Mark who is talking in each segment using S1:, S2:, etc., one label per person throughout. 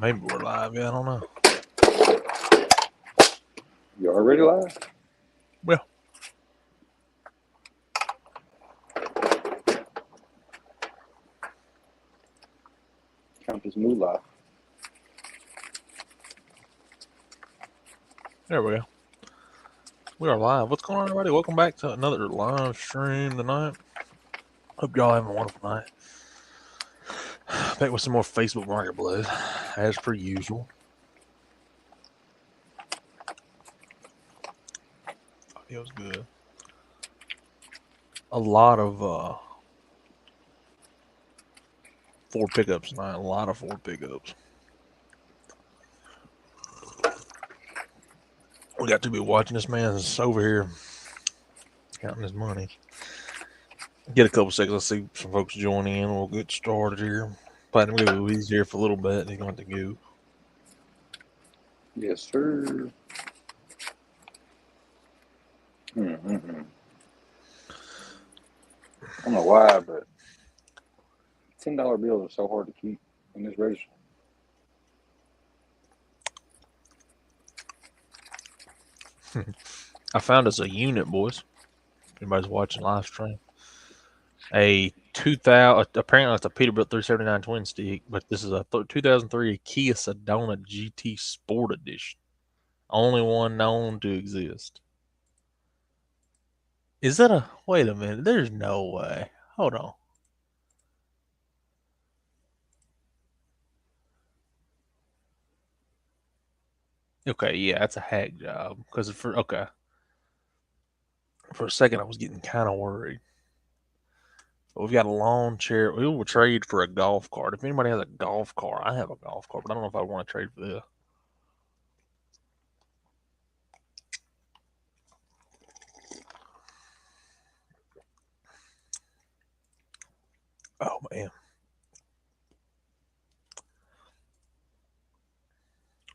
S1: Maybe we're live. Yeah, I don't know.
S2: You already live?
S1: Well,
S2: Count as moolah.
S1: there we go. We are live. What's going on, everybody? Welcome back to another live stream tonight. Hope y'all having a wonderful night. Back with some more Facebook Marketplace, as per usual. Audio's good. A lot of Ford pickups tonight. A lot of Ford pickups. We got to be watching this man's over here counting his money. Get a couple seconds. Let's see some folks join in. We'll get started here. Platinum Goo, he's here for a little bit. He's going to go.
S2: Yes, sir. Mm-hmm. I don't know why, but $10 bills are so hard to keep in this register.
S1: I found us a unit, boys. Anybody's watching live stream. A 2000, apparently it's a Peterbilt 379 twin stick, but this is a 2003 Kia Sedona GT Sport Edition. Only one known to exist. Is that a, wait a minute, there's no way. Hold on. Okay, yeah, that's a hack job. Because okay. For a second, I was getting kind of worried. But we've got a lawn chair. We will trade for a golf cart. If anybody has a golf cart, I have a golf cart, but I don't know if I want to trade for this. Oh, man.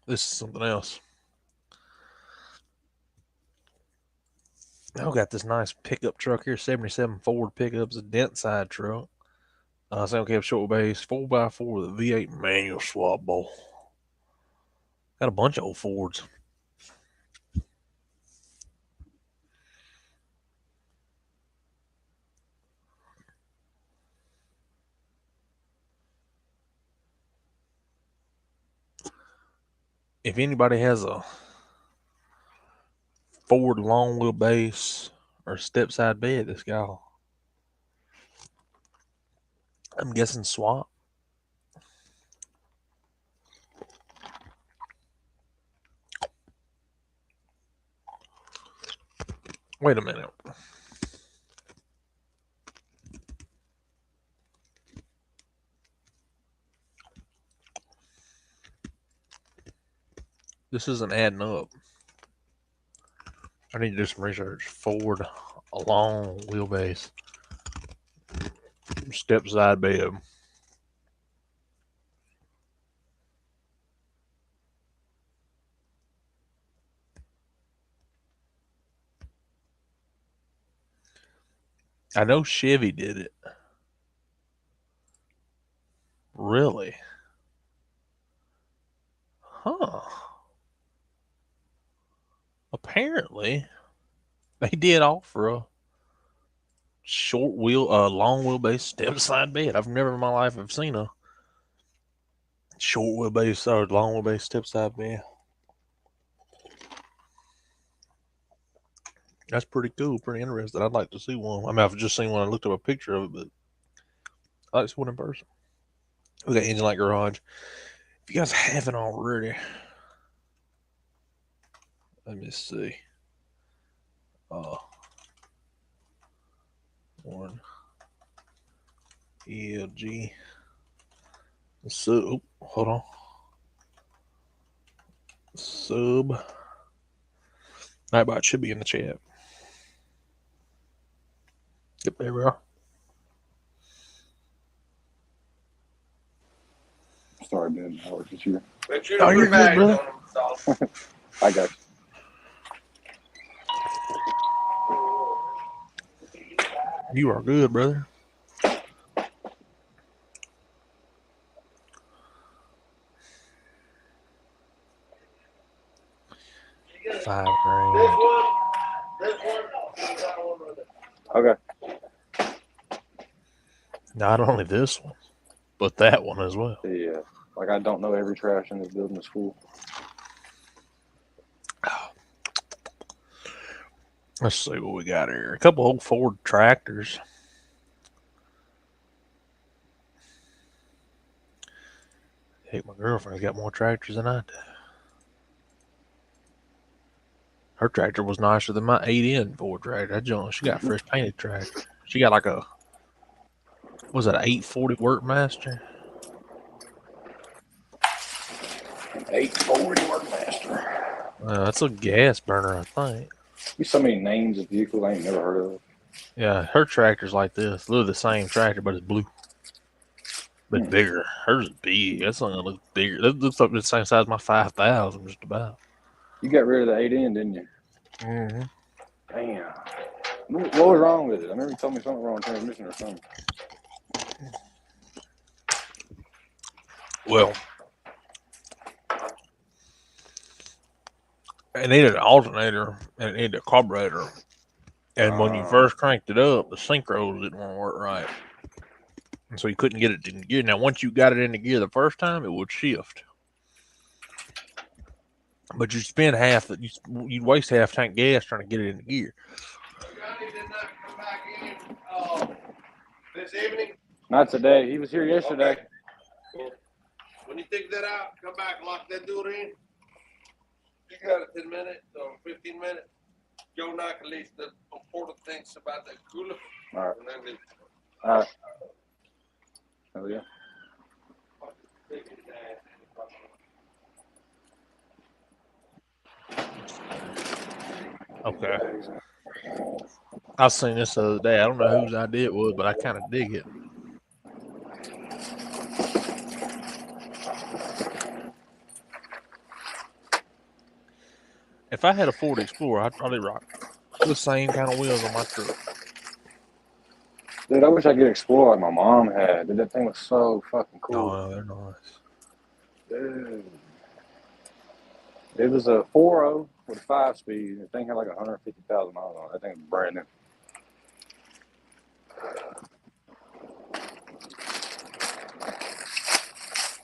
S1: This is something else. I've got this nice pickup truck here, 77 Ford pickups, a dent side truck. Sound cab short base, 4x4 with a V8 manual swap bowl. Got a bunch of old Fords. If anybody has a Ford long wheelbase or step side bed, this guy, I'm guessing swap. Wait a minute. This isn't adding up. I need to do some research. Ford, a long wheelbase, step side bed. I know Chevy did it. Really? Huh. Apparently, they did offer a long wheelbase step side bed. I've never in my life have seen a short wheelbase or long wheelbase step side bed. That's pretty cool, pretty interesting. I'd like to see one. I mean, I've just seen one. I looked up a picture of it, but I like to see one in person. We got Engine Light Garage. If you guys haven't already, let me see. One ELG. So, hold on. Sub. Nightbot should be in the chat. Yep, there we are.
S2: Sorry, man. I work this year.
S1: Oh, you're good, brother.
S2: I got
S1: You are good, brother. $5 grand.
S2: Okay.
S1: Not only this one, but that one as well.
S2: Yeah. Like I don't know every trash in this building is full.
S1: Let's see what we got here. A couple old Ford tractors. Heck, my girlfriend's got more tractors than I do. Her tractor was nicer than my 8N Ford tractor. That junk, she got a fresh painted tractor. She got like a, was that an 840 Workmaster?
S2: 840 Workmaster.
S1: That's a gas burner, I think.
S2: There's so many names of vehicles I ain't never heard of.
S1: Yeah, her tractor's like this. Literally the same tractor, but it's blue. But bigger. Hers is big. That's something that looks bigger. That looks like the same size as my 5000, just about.
S2: You got rid of the 8N, didn't you?
S1: Mm-hmm.
S2: Damn. What was wrong with it? I remember you told me something wrong with transmission or something.
S1: Well, it needed an alternator and it needed a carburetor. And when you first cranked it up, the synchros didn't want to work right. And so you couldn't get it in gear. Now, once you got it in the gear the first time, it would shift. But you'd spend you'd waste half tank gas trying to get it in the gear.
S3: Johnny did not come back in this evening.
S2: Not today. He was here yesterday.
S3: Okay. When you take that out, come back, lock that door in. You got it 10 minutes or 15 minutes. Joe knock at least the important things about that cooler.
S2: All right.
S3: And then they,
S2: All right. Hell yeah.
S1: Okay. I seen this the other day. I don't know whose idea it was, but I kind of dig it. If I had a Ford Explorer, I'd probably rock the same kind of wheels on my truck.
S2: Dude, I wish I could explore like my mom had. Dude, that thing was so fucking cool.
S1: Oh, they're nice.
S2: Dude. It was a 4.0 with a 5-speed. The thing had like 150,000 miles on it. That thing was brand new.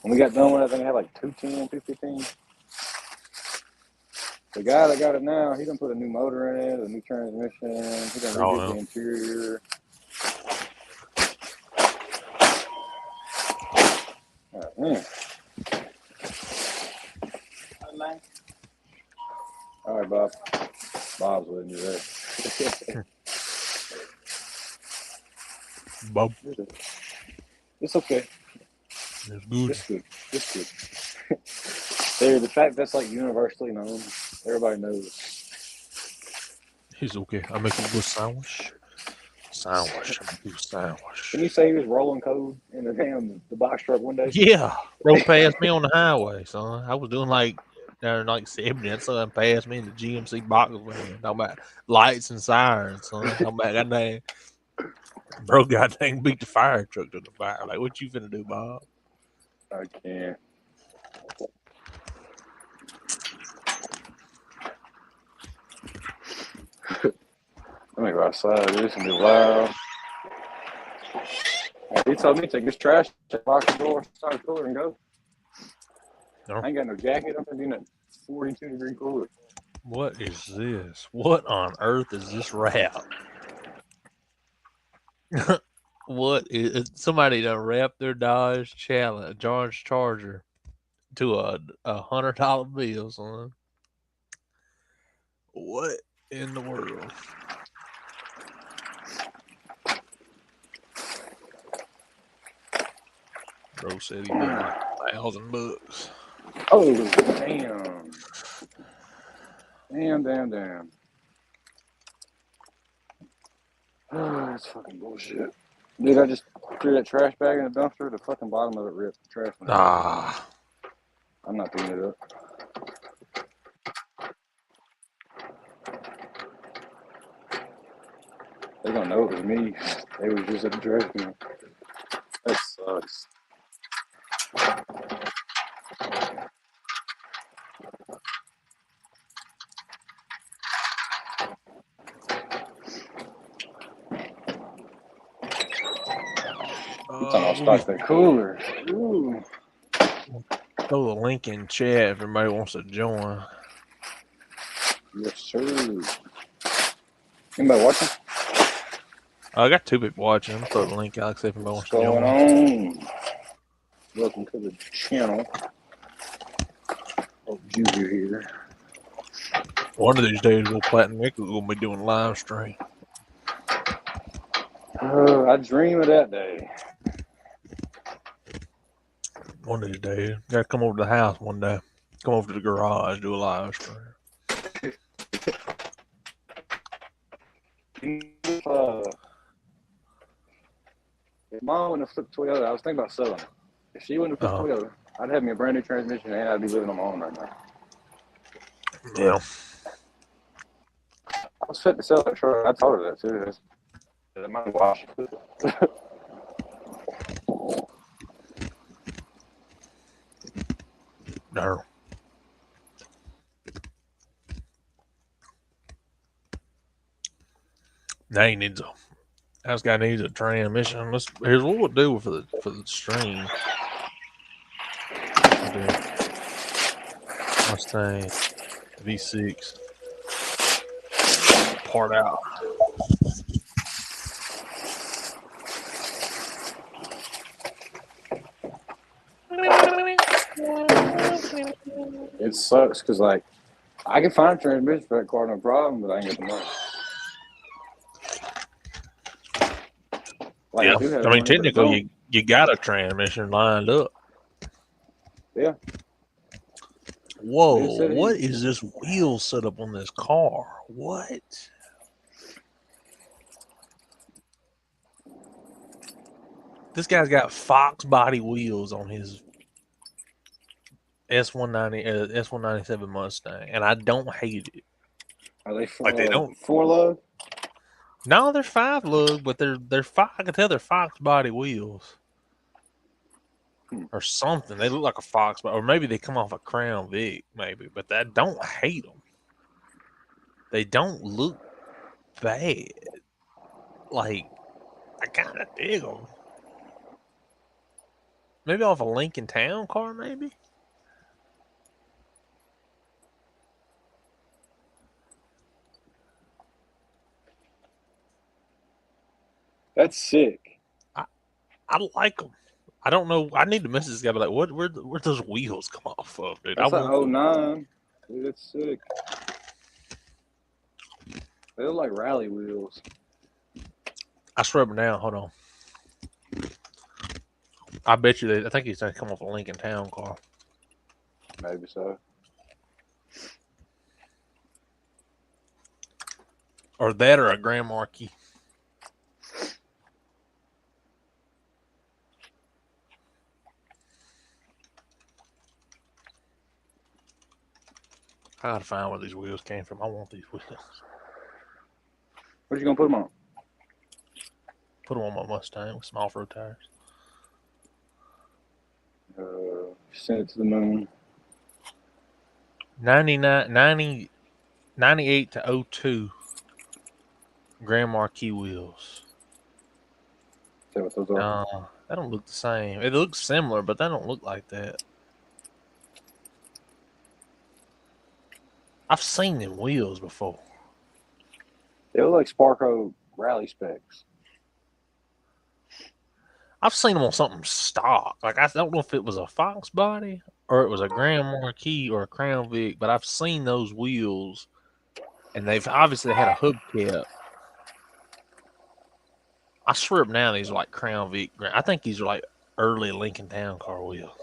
S2: When we got done with it, I think it had like 210, 215. The guy that got it now, he done put a new motor in it, a new transmission. He done redid the interior. Man. All right, Bob. Bob's with you there.
S1: Bob.
S2: It's okay.
S1: It's good.
S2: It's good. It's good. There, the fact that's like universally known, everybody knows.
S1: He's okay. I'll make him a good sandwich. Sandwich. I'm a good sandwich.
S2: Can you say he was rolling code in the box truck one day?
S1: Yeah. Rode past me on the highway, son. I was doing like 70. That son passed me in the GMC box van. Talking about lights and sirens, son. Talking about that name. Bro, goddamn beat the fire truck to the fire. Like, what you finna do, Bob?
S2: I can't. Let me go outside. This can be loud. He told me to take his trash, lock the door, start the cooler, and go.
S1: No.
S2: I ain't got no jacket. I'm gonna be in a 42-degree cooler.
S1: What is this? What on earth is this wrap? What is somebody done wrap their Dodge Charger to a $100 bill, son? What in the world? Bro said he did like $1,000.
S2: Oh, damn. Damn. Oh, that's fucking bullshit. Dude, I just threw that trash bag in the dumpster. The fucking bottom of it ripped. The trash went out. I'm not picking it up. They don't know it was me. They was just at the trash can. That sucks. I'm talking about stock that cooler. Ooh.
S1: Throw the link in chat if everybody wants to join.
S2: Yes, sir. Anybody watching?
S1: I got 2 people watching. I'm throw the link out if anybody wants
S2: What's
S1: to join.
S2: going on? Welcome to the channel. Oh, Juju here.
S1: One of these days, we'll Platinum Nick will be doing live stream.
S2: I dream of that day.
S1: One of these days, gotta come over to the house one day. Come over to the garage, do a live stream.
S2: If Mom wouldn't have flipped Toyota, I was thinking about selling it. If she wouldn't have flipped Toyota, I'd have me a brand new transmission and I'd be living on my own right now.
S1: Yeah.
S2: I was fit to sell that truck. I told her that too. That might wash.
S1: No. Now he needs a. House guy needs a transmission. Here's what we'll do for the stream. Mustang V6 part out.
S2: It sucks because like I can find a transmission for that car no problem, but I ain't got the money. Like,
S1: Yeah, I mean technically you got a transmission lined up.
S2: Yeah.
S1: Whoa, what is this wheel setup on this car? What? This guy's got Fox body wheels on his S197 Mustang, and I don't hate it.
S2: Are they
S1: they don't
S2: 4-lug?
S1: No, they're 5-lug, but they're Fox. I can tell they're Fox body wheels. Or something. They look like a Fox, or maybe they come off a Crown Vic, maybe. But I don't hate them. They don't look bad. Like, I kind of dig them. Maybe off a Lincoln Town car, maybe?
S2: That's sick.
S1: I like them. I don't know. I need to message this guy. Be like, where those wheels come off of, dude?
S2: That's like 09. Dude, that's sick. They look like rally wheels.
S1: I swear them down. Hold on. I bet you I think he's going to come off a Lincoln Town car.
S2: Maybe so.
S1: Or that or a Grand Marquis. I gotta find where these wheels came from. I want these wheels.
S2: What you gonna put them on?
S1: Put them on my Mustang with some off-road tires.
S2: Send it to the moon.
S1: 98 to 02 Grand Marquis wheels.
S2: Is that what those are?
S1: No, they don't look the same. It looks similar, but they don't look like that. I've seen them wheels before.
S2: They look like Sparco rally specs.
S1: I've seen them on something stock. Like, I don't know if it was a Fox body or it was a Grand Marquis or a Crown Vic, but I've seen those wheels, and they've obviously had a hubcap. I swear up now these are like Crown Vic. I think these are like early Lincoln Town car wheels.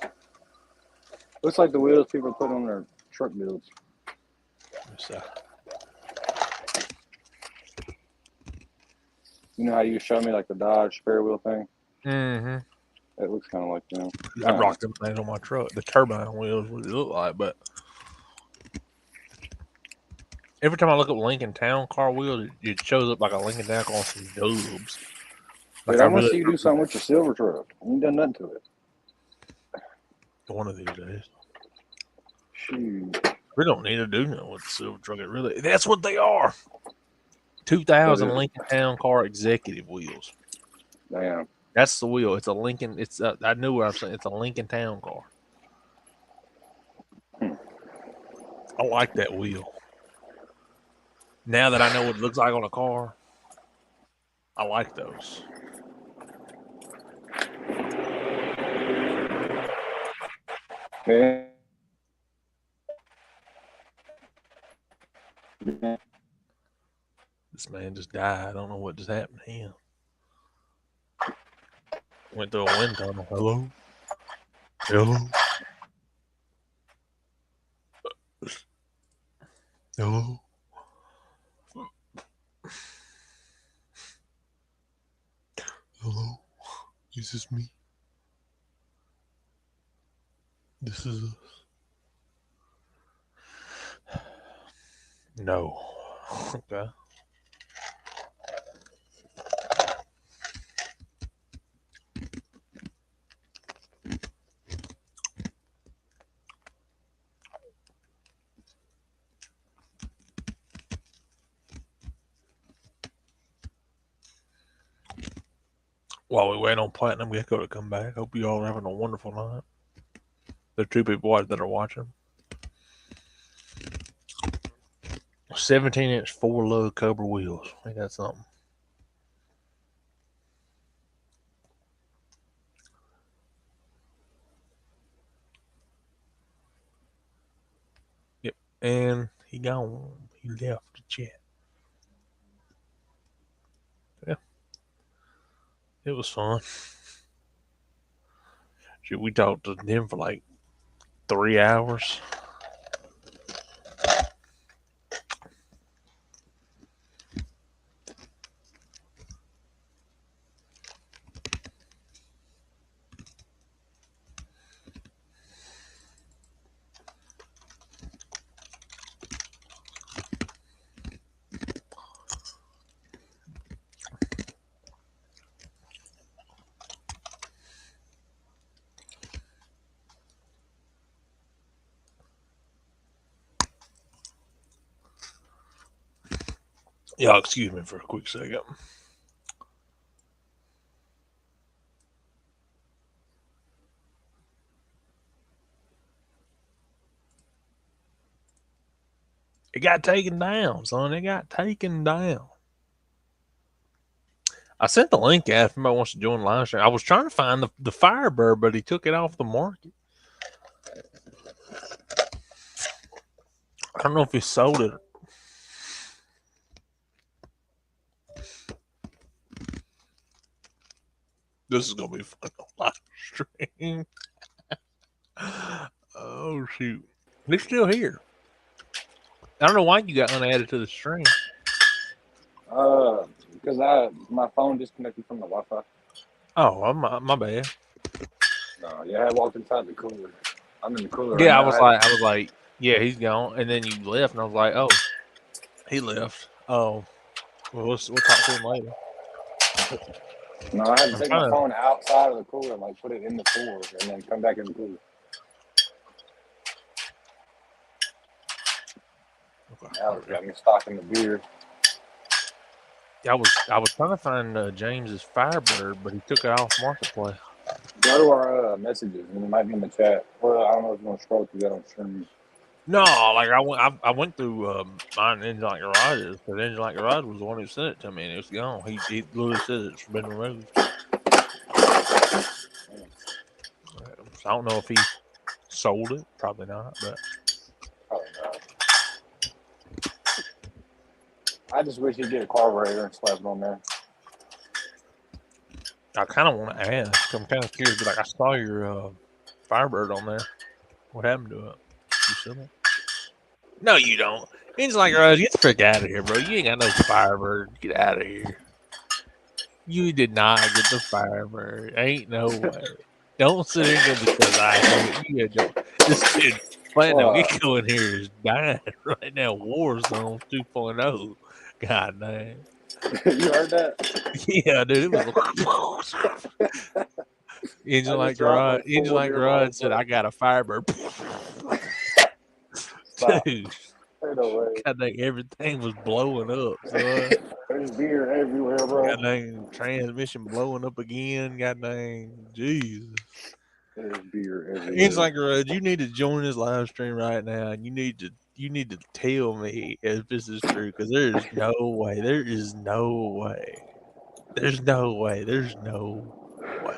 S2: Looks like the wheels people put on their truck builds.
S1: So,
S2: you know how you show me like the Dodge spare wheel thing?
S1: mm-hmm.
S2: It looks kind of like them.
S1: I rocked them things on my truck. The turbine wheels, what they look like, but every time I look at Lincoln Town car wheels, it shows up like a Lincoln Town car on some dubs.
S2: Like, I want to see you do something with your silver truck. You ain't done nothing to it.
S1: One of these days.
S2: Shoot.
S1: We don't need to do nothing with the silver truck. That's what they are. 2000 Lincoln Town car executive wheels.
S2: Damn.
S1: That's the wheel. It's a Lincoln. It's I knew what I was saying. It's a Lincoln Town car. I like that wheel. Now that I know what it looks like on a car, I like those.
S2: Okay.
S1: This man just died. I don't know what just happened to him. Went through a wind tunnel. Hello? Hello? Hello? Hello? Is this me? This is us. No. Okay. While we wait on Platinum Gecko to come back, hope you all are having a wonderful night. There are 2 people that are watching. 17-inch 4-lug Cobra wheels. Ain't that something? Yep. And he gone. He left the chat. Yeah. It was fun. Shit, we talked to them for like 3 hours. Y'all excuse me for a quick second. It got taken down, son. It got taken down. I sent the link out if anybody wants to join the live stream. I was trying to find the Firebird, but he took it off the market. I don't know if he sold it. This is going to be fun on live stream. Oh, shoot. They're still here. I don't know why you got unadded to the stream.
S2: Because my phone disconnected from the Wi-Fi.
S1: Oh, my bad.
S2: No, yeah, I walked inside the cooler. I'm in the cooler.
S1: Yeah,
S2: right
S1: I was like, yeah, he's gone. And then you left, and I was like, oh, he left. Oh, well, we'll talk to him later.
S2: No, I had to take my phone outside of the cooler and like put it in the cooler and then come back in the cooler. Okay. Now it's got me stocking the beer.
S1: I was trying to find James's Firebird, but he took it off Marketplace.
S2: Go to our messages, and it might be in the chat. Well, I don't know if you want to scroll through that on stream.
S1: No, like I went through mine Engine Like Garage's, because Engine Like Garage was the one who sent it to me, and it was gone. He literally said it's been removed. So I don't know if he sold it. Probably not, but
S2: probably not. I just wish he'd get a carburetor and slap it on there.
S1: I kind of want to ask. I'm kind of curious, but like I saw your Firebird on there. What happened to it? You sell it? No, you don't. Engine Like Garage, get the frick out of here, bro. You ain't got no Firebird. Get out of here. You did not get the Firebird. Ain't no way. Don't sit in here because I know you don't. This kid, Platinum Gecko in here is dying right now. Warzone 2.0. God damn.
S2: You heard that?
S1: Yeah, dude. It was Engine Like Garage said, I got a Firebird. Dude.
S2: No way.
S1: God dang, everything was blowing up, son.
S2: There's beer everywhere, bro.
S1: God dang, transmission blowing up again. God dang, Jesus.
S2: There's beer everywhere.
S1: It's like, Rud, you need to join this live stream right now, and you need to tell me if this is true, because there's no way. There is no way. There's no way. There's no way.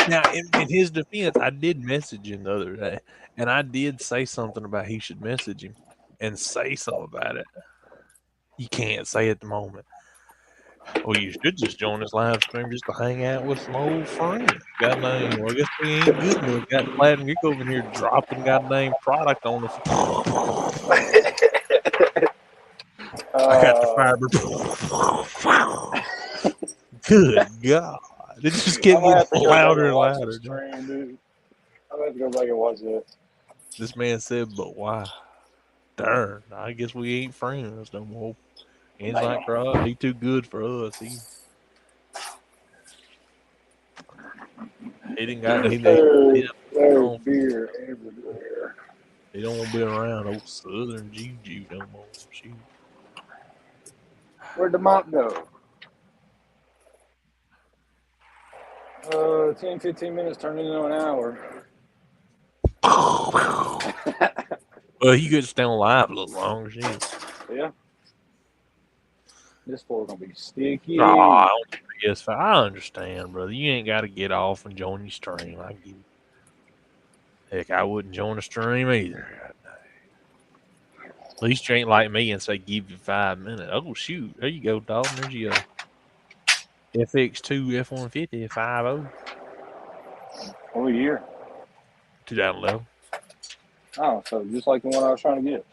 S1: Now, in his defense, I did message him the other day, and I did say something about he should message him and say something about it. You can't say at the moment. Well, you should just join this live stream just to hang out with some old friends. Goddamn, well, I guess we ain't good enough. Got Platinum Geek over here dropping goddamn product on the. I got the fiber. Good God. It just kept getting louder and louder.
S2: Stream, dude. I'm going to have to go back and watch that.
S1: This man said, but why? Darn, I guess we ain't friends no more. He's like, bro, he too good for us. He didn't got
S2: there's beer everywhere.
S1: He don't want to be around old Southern Juju no more. Shoot.
S2: Where'd the mop go? 10, 15 minutes turned into an hour.
S1: Well, you could stay on live a little longer, shit.
S2: Yeah. This floor's gonna be sticky.
S1: Oh, yes, I understand, brother. You ain't got to get off and join your stream. I give you. Heck, I wouldn't join the stream either. At least you ain't like me and say give you 5 minutes. Oh shoot, there you go, dog. There's your FX2 F-150 5.0.
S2: What year?
S1: 2011.
S2: Oh, so just like the one I was trying to get.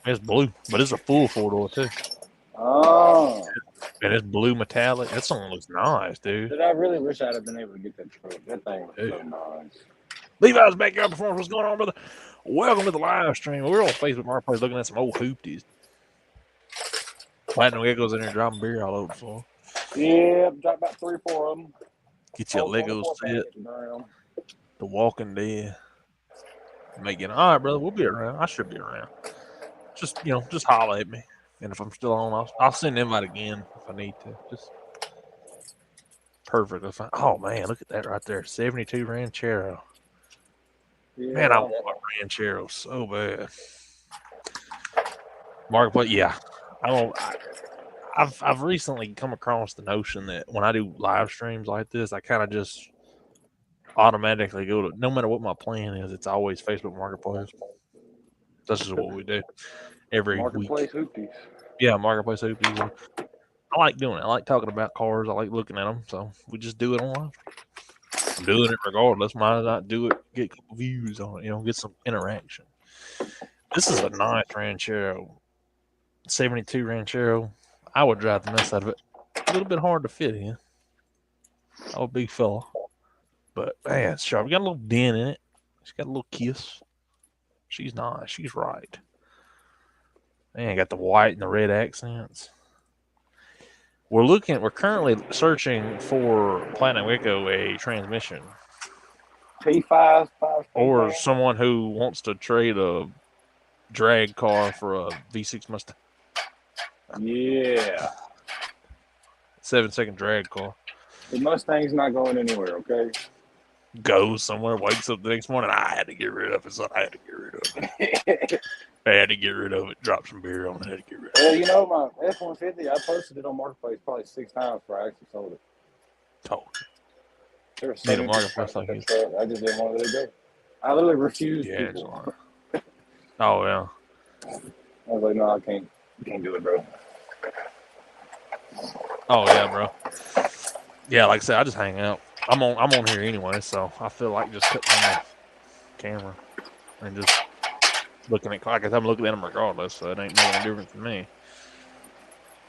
S1: It's blue, but it's a full 4-door too.
S2: Oh.
S1: And it's blue metallic. That song looks nice, dude.
S2: Dude, I really wish I'd have been able to get that truck. That thing was so nice.
S1: Levi's Backyard Performance. What's going on, brother? Welcome to the live stream. We're on Facebook Marketplace looking at some old hoopties. Platinum Legos in there dropping beer all over the floor.
S2: Yeah, dropped about 3 or 4 of them.
S1: Get your Legos set. The Walking Dead. Make it. All right, brother. We'll be around. I should be around. Just holler at me. And if I'm still on, I'll send an invite again if I need to. Just perfect. Oh, man, look at that right there. 72 Ranchero. Yeah. Man, I want a Ranchero so bad. Marketplace, yeah. I've recently come across the notion that when I do live streams like this, I kind of just automatically go to, no matter what my plan is, it's always Facebook Marketplace. That's just what we do every
S2: Marketplace
S1: week.
S2: Hoopies.
S1: Yeah, Marketplace Hoopies. I like doing it. I like talking about cars. I like looking at them. So we just do it online. I'm doing it regardless. Might not do it, get a couple views on it, get some interaction. This is a nice Ranchero. 72 Ranchero. I would drive the mess out of it. A little bit hard to fit in. I'm a big fella. But man, it's sharp. We got a little dent in it. She's got a little kiss. She's nice. She's right. Man, got the white and the red accents. We're currently searching for Platinum Echo a transmission.
S2: T5,
S1: or someone who wants to trade a drag car for a V6 Mustang.
S2: Yeah.
S1: 7-second drag car.
S2: The Mustang's not going anywhere, okay?
S1: Goes somewhere, wakes up the next morning. I had to get rid of it, son. I had to get rid of it. I had to get rid of it. Drop some beer on it. I had to get rid of it.
S2: Well, my F-150, I posted it on Marketplace probably 6 times before I actually sold it.
S1: Told
S2: you.
S1: Need a Marketplace like this.
S2: I just didn't want to let it go. I literally refused people.
S1: Oh, yeah.
S2: I was like, no, I can't do it, bro.
S1: Oh, yeah, bro. Yeah, like I said, I just hang out. I'm on here anyway, so I feel like just putting on the camera and just looking at clock. I'm looking at them regardless, so it ain't making a difference to me.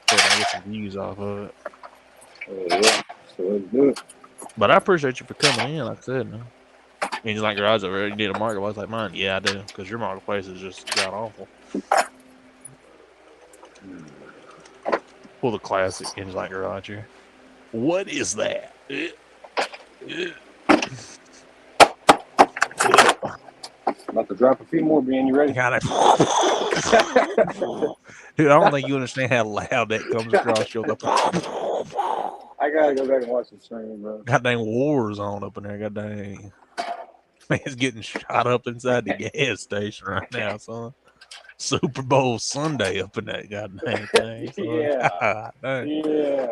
S1: So I get some views off of it.
S2: Yeah, so let's do it.
S1: But I appreciate you for coming in, like I said, man. Engine Like Garage over there, you need a marketplace like mine? Yeah, I do, because your marketplace is just god awful. Pull the classic Engine Like Garage here. What is that?
S2: drop a few more, Ben. You ready?
S1: Got it. Dude, I don't think you understand how loud that comes across your.
S2: I gotta go back and watch the stream, bro.
S1: Goddamn war zone up in there. Goddamn. Man's getting shot up inside the gas station right now, son. Super Bowl Sunday up in that goddamn thing. Son.
S2: Yeah. Yeah.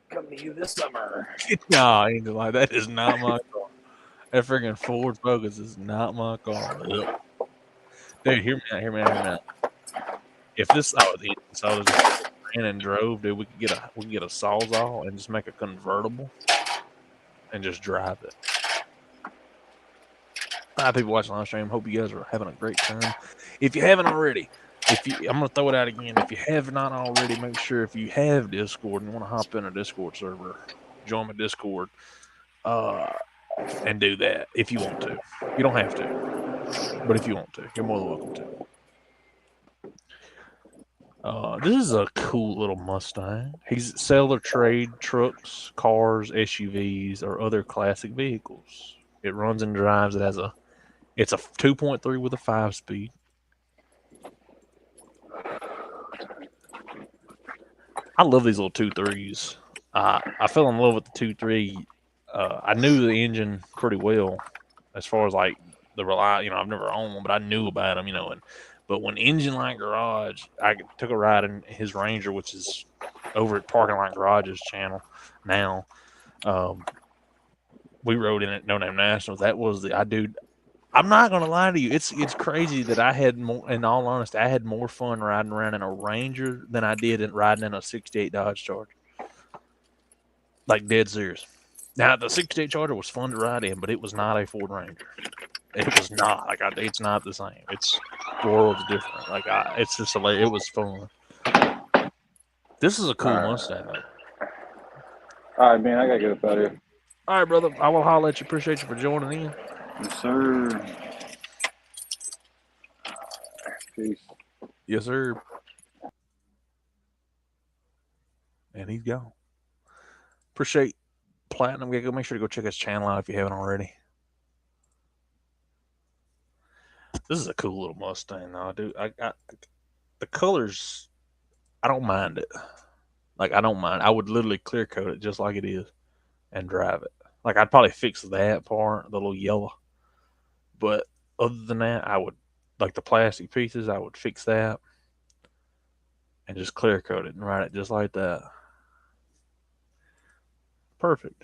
S1: Come to you this summer. No, ain't like that. Is not my car. That freaking Ford Focus is not my car. Yep. Dude, hear me out. If this I was ran and drove, dude, we could get a Sawzall and just make a convertible and just drive it. Hi, people watching live stream. Hope you guys are having a great time. If you haven't already, I'm gonna throw it out again. If you have not already, make sure if you have Discord and want to hop in a Discord server, join my Discord, and do that if you want to. You don't have to, but if you want to, you're more than welcome to. This is a cool little Mustang. He's sell or trade trucks, cars, SUVs, or other classic vehicles. It runs and drives. It's a 2.3 with a 5-speed. I love these little 2.3s. I fell in love with the 2.3. I knew the engine pretty well, as far as like the I've never owned one, but I knew about them, but when Engine Light Garage, I took a ride in his Ranger, which is over at Parking Lot Garage's channel now. We rode in it, No Name Nationals. That was I'm not gonna lie to you. It's crazy that I had more. In all honesty, I had more fun riding around in a Ranger than I did in riding in a '68 Dodge Charger. Like dead serious. Now the '68 Charger was fun to ride in, but it was not a Ford Ranger. It was not it's not the same. It's worlds different. It's just hilarious. It was fun. This is a cool Mustang though.
S2: All right, man. I gotta get up out of here.
S1: All right, brother. I will holler at you. Appreciate you for joining in.
S2: Yes, sir. Peace.
S1: Yes, sir. And he's gone. Appreciate Platinum Gecko. Make sure to go check his channel out if you haven't already. This is a cool little Mustang, though, dude. The colors, I don't mind it. I don't mind. I would literally clear coat it just like it is and drive it. I'd probably fix that part, the little yellow. But other than that, I would, the plastic pieces, I would fix that and just clear coat it and ride it just like that. Perfect.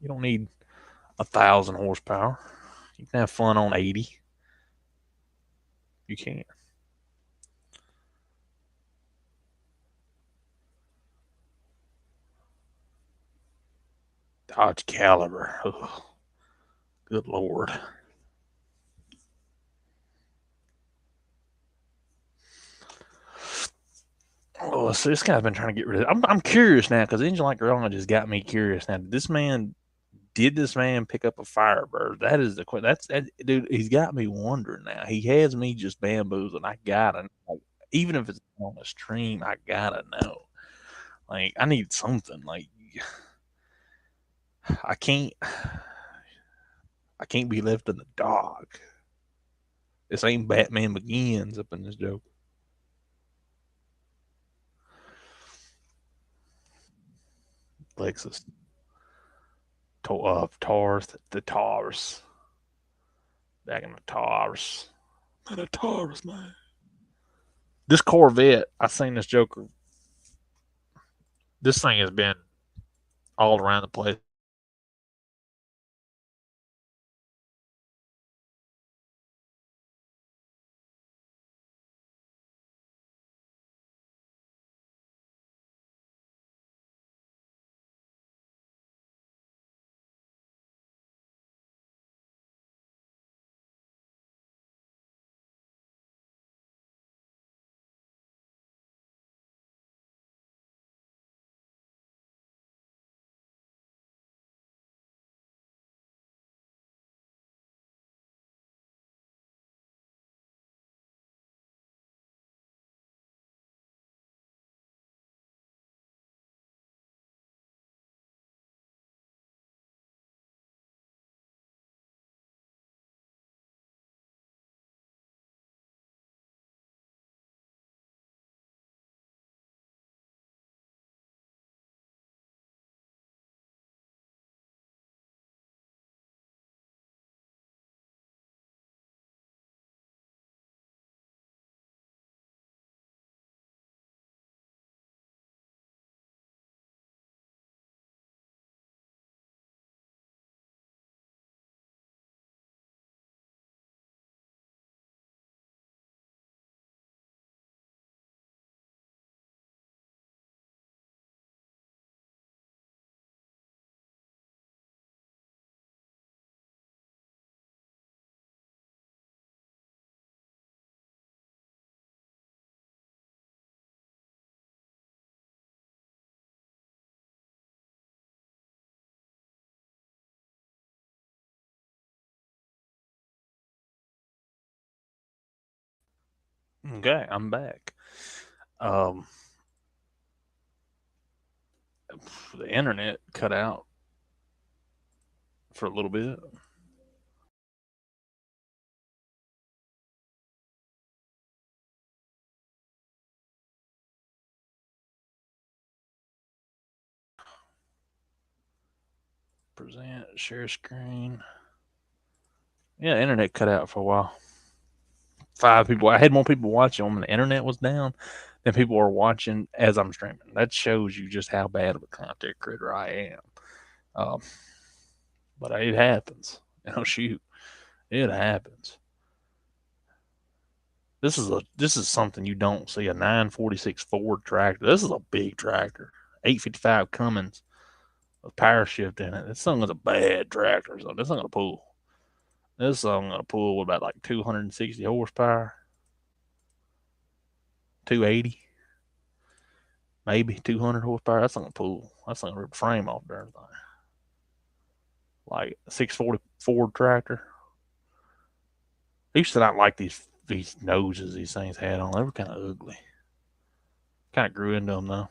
S1: You don't need 1,000 horsepower. You can have fun on 80. You can. Dodge Caliber. Ugh. Good Lord. Oh, so this guy's been trying to get rid of it. I'm curious now because Engine Light Garage just got me curious now. Did this man pick up a Firebird? That is the question. Dude. He's got me wondering now. He has me just bamboozled. I gotta know. Even if it's on a stream, I gotta know. I need something. I can't be left in the dark. This ain't Batman Begins up in this joke. Lexus. Taurus. The Taurus. Back in the Taurus. The Taurus, man. This Corvette, I seen this Joker. This thing has been all around the place. Okay, I'm back. The internet cut out for a little bit. Present, share screen. Yeah, internet cut out for a while. 5 people. I had more people watching when the internet was down than people were watching as I'm streaming. That shows you just how bad of a content creator I am. Um, but it happens. Shoot, it happens. This is something you don't see, a 946 Ford tractor. This is a big tractor. 855 Cummins with power shift in it. This thing is a bad tractor, so this ain't gonna pull. This thing gonna pull with about like 260 horsepower, 280, maybe 200 horsepower. That's not gonna pull. That's not gonna rip the frame off there. Like a 640 Ford tractor. I used to not like these noses these things had on. They were kind of ugly. Kind of grew into them though.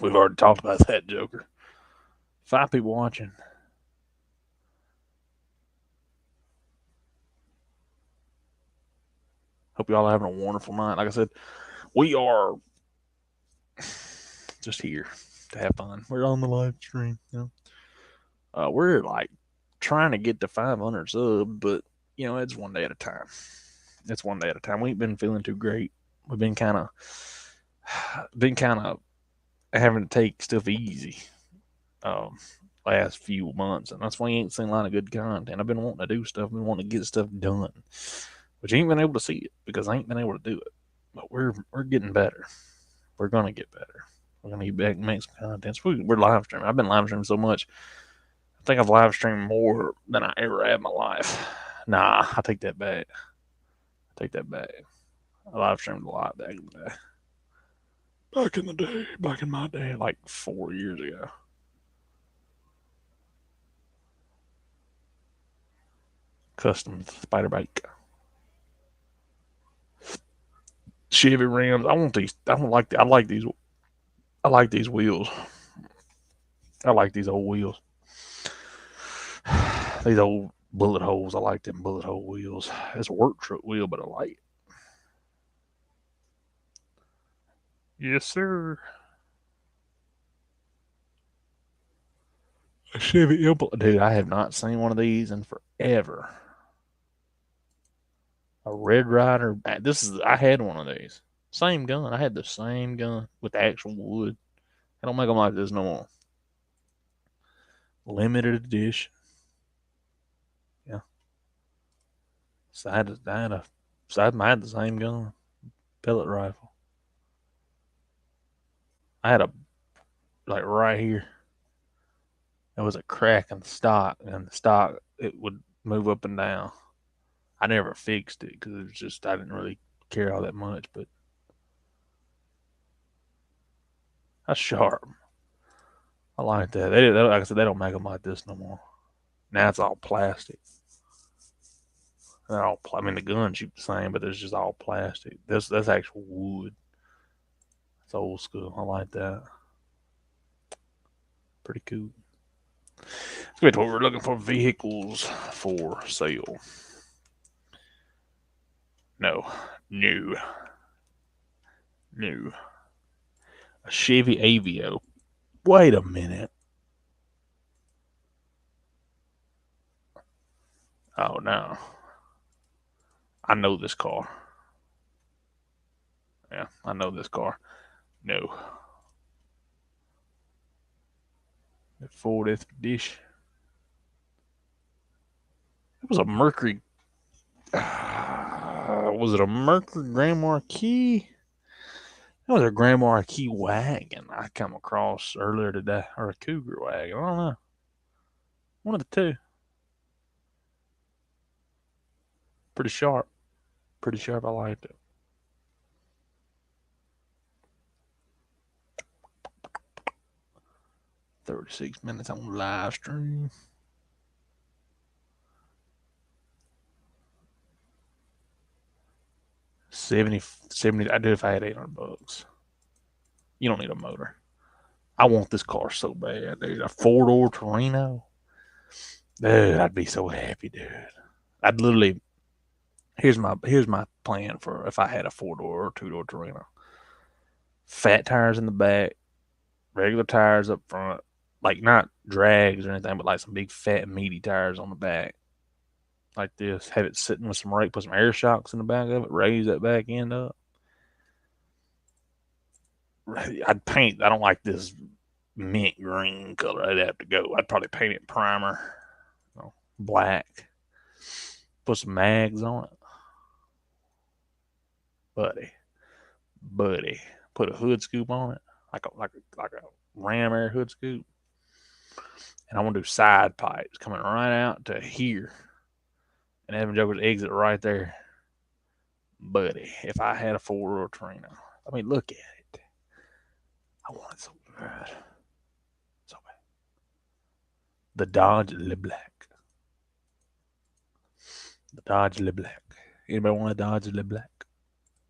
S1: We've already talked about that, Joker. 5 people watching. Hope y'all are having a wonderful night. Like I said, we are just here to have fun. We're on the live stream. We're like trying to get to 500 subs, but it's one day at a time. It's one day at a time. We ain't been feeling too great. We've been kind of having to take stuff easy last few months, and that's why you ain't seen a lot of good content. I've been wanting to do stuff. I've been wanting to get stuff done, but you ain't been able to see it because I ain't been able to do it. But we're getting better. We're gonna get better. We're gonna get back and make some content. So we're live streaming. I've been live streaming so much. I think I've live streamed more than I ever have in my life. Nah, I take that back. I live streamed a lot back in the day. Back in my day, like 4 years ago. Custom spider bike. Chevy rims. I want these. I don't like. I like these. I like these wheels. I like these old wheels. These old bullet holes. I like them bullet hole wheels. It's a work truck wheel, but I like it. Yes, sir. A Chevy Impala. Dude, I have not seen one of these in forever. A Red Ryder. I had one of these. Same gun. I had the same gun with the actual wood. I don't make them like this no more. Limited edition. Yeah. So I had the same gun. Pellet rifle. I had like right here. There was a crack in the stock, and the stock, it would move up and down. I never fixed it because it was just, I didn't really care all that much, but that's sharp. I like that. Like I said, they don't make them like this no more. Now it's all plastic. I mean, the gun shoot the same, but it's just all plastic. That's actual wood. It's old school. I like that. Pretty cool. Let's get to what we're looking for. Vehicles for sale. No. A Chevy Aveo. Wait a minute. Oh no. I know this car. Yeah, I know this car. No. The Ford Expedition. It was a Mercury. Was it a Mercury Grand Marquis? It was a Grand Marquis wagon I come across earlier today, or a Cougar wagon. I don't know. One of the two. Pretty sharp. I liked it. "36 minutes on live stream." 70, I'd do it if I had $800. You don't need a motor. I want this car so bad, dude. A 4-door Torino. Dude, I'd be so happy, dude. I'd literally. Here's my plan for if I had a 4-door or 2-door Torino. Fat tires in the back, regular tires up front, like not drags or anything, but like some big fat meaty tires on the back, like this. Have it sitting with some put some air shocks in the back of it, raise that back end up. I'd paint. I don't like this mint green color. I'd have to go. I'd probably paint it primer, black. Put some mags on it, buddy. Put a hood scoop on it, like a Ram Air hood scoop, and I want to do side pipes coming right out to here, and having Joker's exit right there, buddy. If I had a 4-door Torino, I mean, look at it. I want it so bad, so bad. The Dodge LeBlanc. The Dodge LeBlanc. Anybody want a Dodge LeBlanc?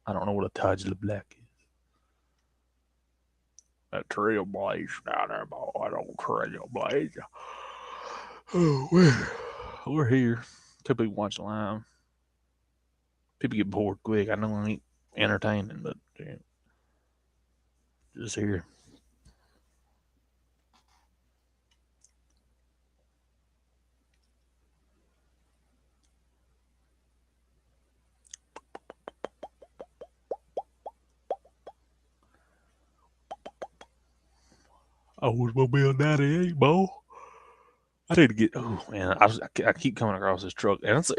S1: I don't know what a Dodge LeBlanc is. That Trailblazer down there, boy. I don't Trailblazer. Oh, we're here. 2 people watch live. People get bored quick. I know I ain't entertaining, but yeah, just here. Oldsmobile 98, boy. I need to get. Oh man, I keep coming across this truck, and it's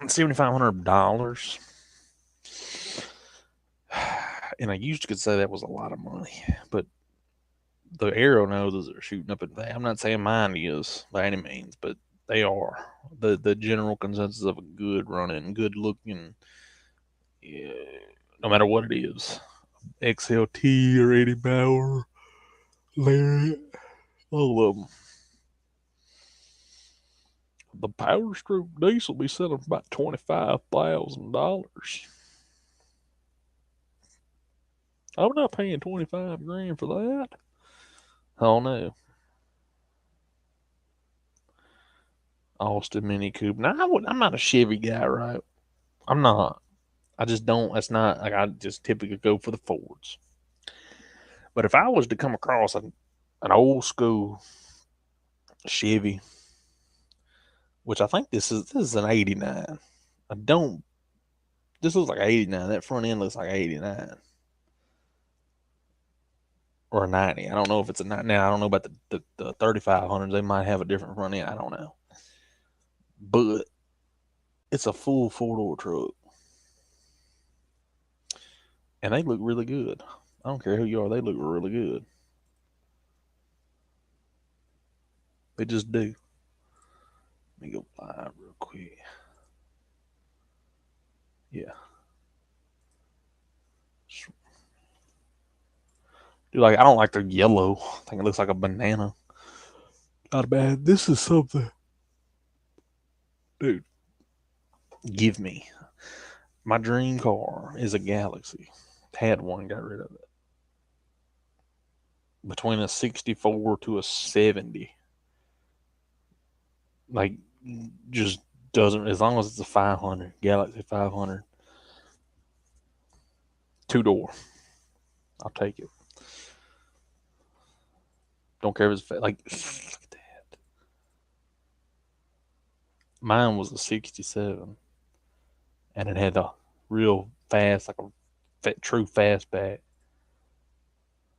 S1: $7,500. And I used to could say that was a lot of money, but the arrow noses are shooting up in value. I'm not saying mine is by any means, but they are. The general consensus of a good running, good looking, no matter what it is, XLT or 80 Bauer, Lariat, all of them. The Power Stroke diesel will be selling for about $25,000. I'm not paying $25,000 for that. Oh no. Austin Mini Coupe. Now I'm not a Chevy guy, right? I'm not. I just don't. That's not like I just typically go for the Fords. But if I was to come across an old school Chevy, which I think this is an 89. This looks like 89. That front end looks like 89. Or a 90. I don't know if it's a 90. Now, I don't know about the 3500s. They might have a different front end. I don't know. But it's a full 4-door truck. And they look really good. I don't care who you are. They look really good. They just do. Let me go live real quick. Yeah. Dude, like I don't like the yellow. I think it looks like a banana. Not bad. This is something. Dude. Give me. My dream car is a Galaxy. Had one, got rid of it. Between a 64 to a 70. Like, just doesn't, as long as it's a 500, Galaxy 500. 2-door. I'll take it. Don't care if it's like, look at that. Mine was a 67. And it had a real fast, like a true fastback.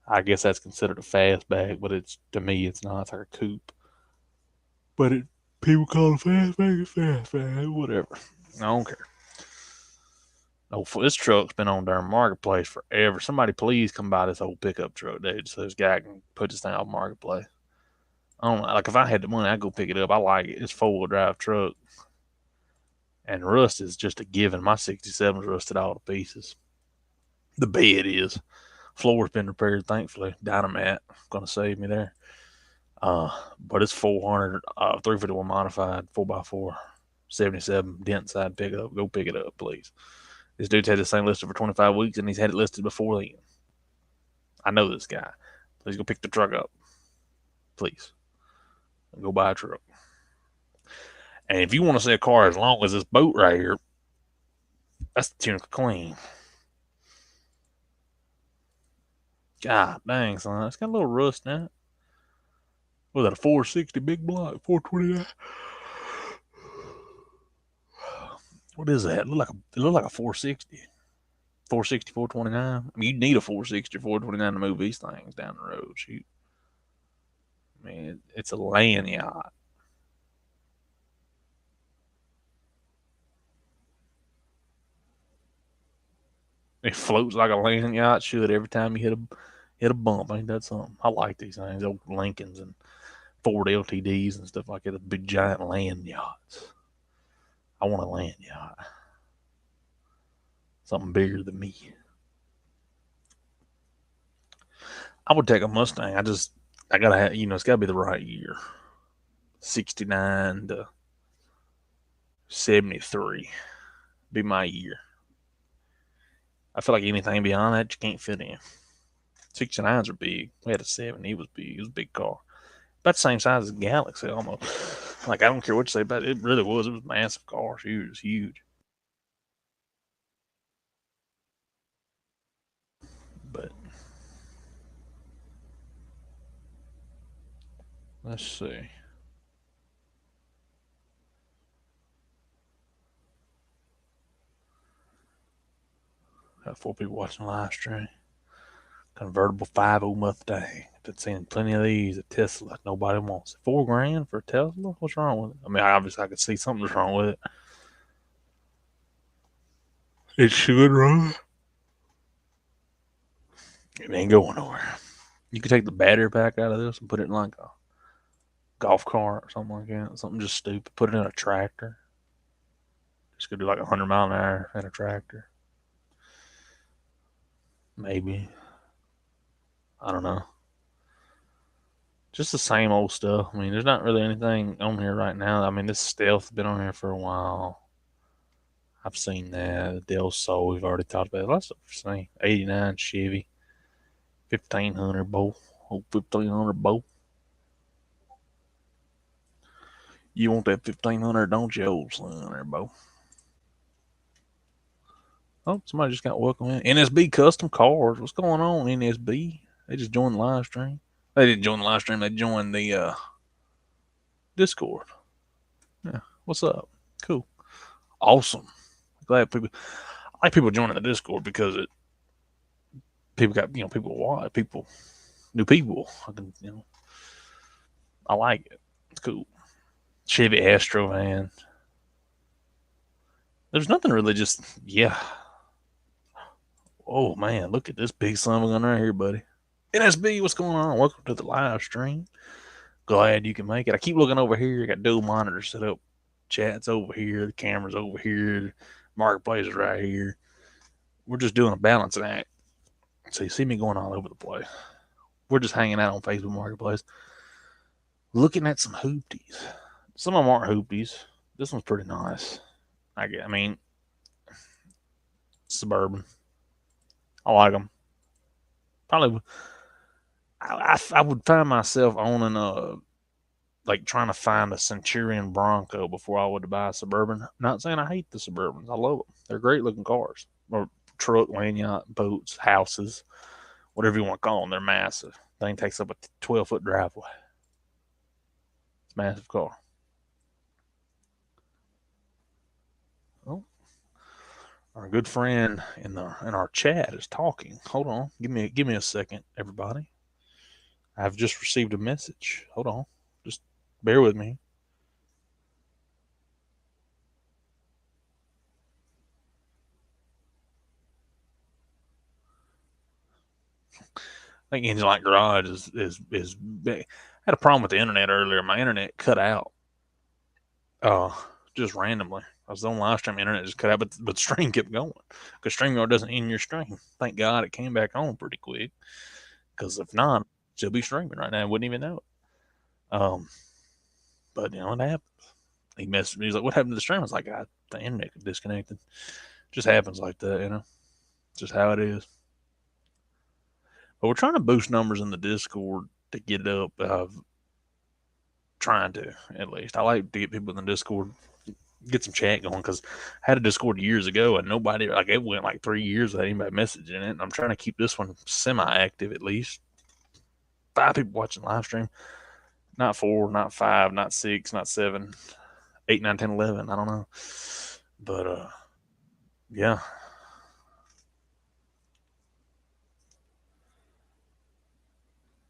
S1: I guess that's considered a fastback, but to me, it's not. It's like a coupe. But people call it fastback, whatever. I don't care. Oh, this truck's been on darn Marketplace forever. Somebody please come buy this old pickup truck, dude, so this guy can put this thing on Marketplace. I don't know. Like, if I had the money, I'd go pick it up. I like it. It's 4-wheel drive truck. And rust is just a given. My 67's rusted all to pieces. The bed is. Floor's been repaired, thankfully. Dynamat going to save me there. But it's 400, 351 modified, 4x4, 77, dent side pickup. Go pick it up, please. This dude's had this thing listed for 25 weeks, and he's had it listed before then. I know this guy. Please go pick the truck up. Please. Go buy a truck. And if you want to see a car as long as this boat right here, that's the Tunica Queen. God dang, son. It's got a little rust in it. Was that a 460 big block? 429? What is that? It look like a 460. 460, 429. I mean, you need a 460 or 429 to move these things down the road. Shoot. I mean, it's a land yacht. It floats like a land yacht should every time you hit a bump. Ain't that something? I like these things, old Lincolns and Ford LTDs and stuff like that. The big giant land yachts. I want a land yacht. Something bigger than me. I would take a Mustang. I gotta have, it's gotta be the right year. 69 to 73 be my year. I feel like anything beyond that you can't fit in. 69s are big. We had a 70. It was big. It was a big car. About the same size as a Galaxy almost. Like, I don't care what you say about it. It really was. It was a massive car. It was huge. But let's see. Got 4 people watching the live stream. Convertible 5.0 Mustang. Been seeing plenty of these at Tesla. Nobody wants it. $4,000 for a Tesla? What's wrong with it? I mean, obviously I could see something's wrong with it. It should run. It ain't going nowhere. You could take the battery pack out of this and put it in like a golf cart or something like that. Something just stupid. Put it in a tractor. Just go do like 100 mile an hour in a tractor. Maybe. I don't know. Just the same old stuff. I mean, there's not really anything on here right now. I mean, this Stealth's been on here for a while. I've seen that. The Del Sol, we've already talked about. Lots of stuff we've seen. 89 Chevy. 1500 bow. Oh, 1500 bow. You want that 1500, don't you, old son there, Bo? Oh, somebody just got welcome in. NSB Custom Cars. What's going on, NSB? They just joined the live stream. They didn't join the live stream. They joined the Discord. Yeah. What's up? Cool. Awesome. Glad people. I like people joining the Discord because people got people watch people, new people. I like it. It's cool. Chevy Astro van. There's nothing really just Oh man, look at this big son of a gun right here, buddy. NSB, what's going on? Welcome to the live stream. Glad you can make it. I keep looking over here. I got dual monitors set up. Chat's over here. The camera's over here. Marketplace is right here. We're just doing a balancing act. So you see me going all over the place. We're just hanging out on Facebook Marketplace. Looking at some hoopties. Some of them aren't hoopties. This one's pretty nice. I mean, Suburban. I like them. Probably, I would find myself owning like trying to find a Centurion Bronco before I would buy a Suburban. Not saying I hate the Suburbans. I love them. They're great looking cars. Or truck, land yacht, boats, houses, whatever you want to call them. They're massive. Thing takes up a 12-foot driveway. It's a massive car. Oh, our good friend in our chat is talking. Hold on. Give me a second, everybody. I've just received a message. Hold on. Just bear with me. I think Engine Light Garage is big. I had a problem with the internet earlier. My internet cut out. Just randomly. I was on live stream, internet just cut out, but the stream kept going because StreamYard doesn't end your stream. Thank God it came back on pretty quick. Because if not, still be streaming right now. I wouldn't even know it. But it happens. He messaged me. He's like, "What happened to the stream?" I was like, "The internet disconnected." Just happens like that, you know. Just how it is. But we're trying to boost numbers in the Discord to get it up. Trying to, at least. I like to get people in the Discord, get some chat going, because I had a Discord years ago and nobody, like, it went like 3 years without anybody messaging it. And I'm trying to keep this one semi-active at least. 5 people watching live stream. Not 4, not 5, not 6, not 7, 8, 9, 10, 11. I don't know. But, yeah.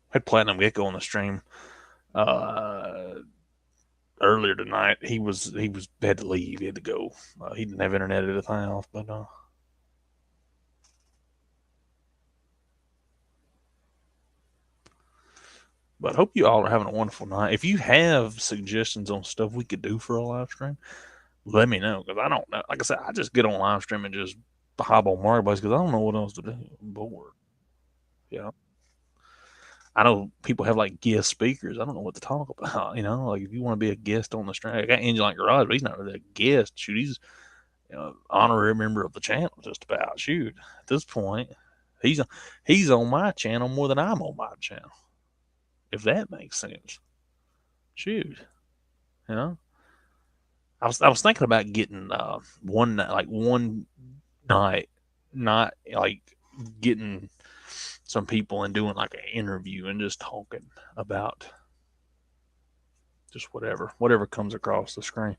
S1: I had Platinum Gecko on the stream earlier tonight. He had to leave. He had to go. He didn't have internet at his house, but hope you all are having a wonderful night. If you have suggestions on stuff we could do for a live stream, let me know, because I don't know. Like I said, I just get on live stream and just hop on Marketplace because I don't know what else to do. I'm bored. Yeah. I know people have like guest speakers. I don't know what to talk about. You know, like if you want to be a guest on the stream, I got Angel Like Garage, but he's not really a guest. Shoot, he's honorary member of the channel. Just about. Shoot, at this point, he's on my channel more than I'm on my channel. If that makes sense. Shoot, you know. I was thinking about getting one night, not like getting some people and doing like an interview and just talking about just whatever comes across the screen,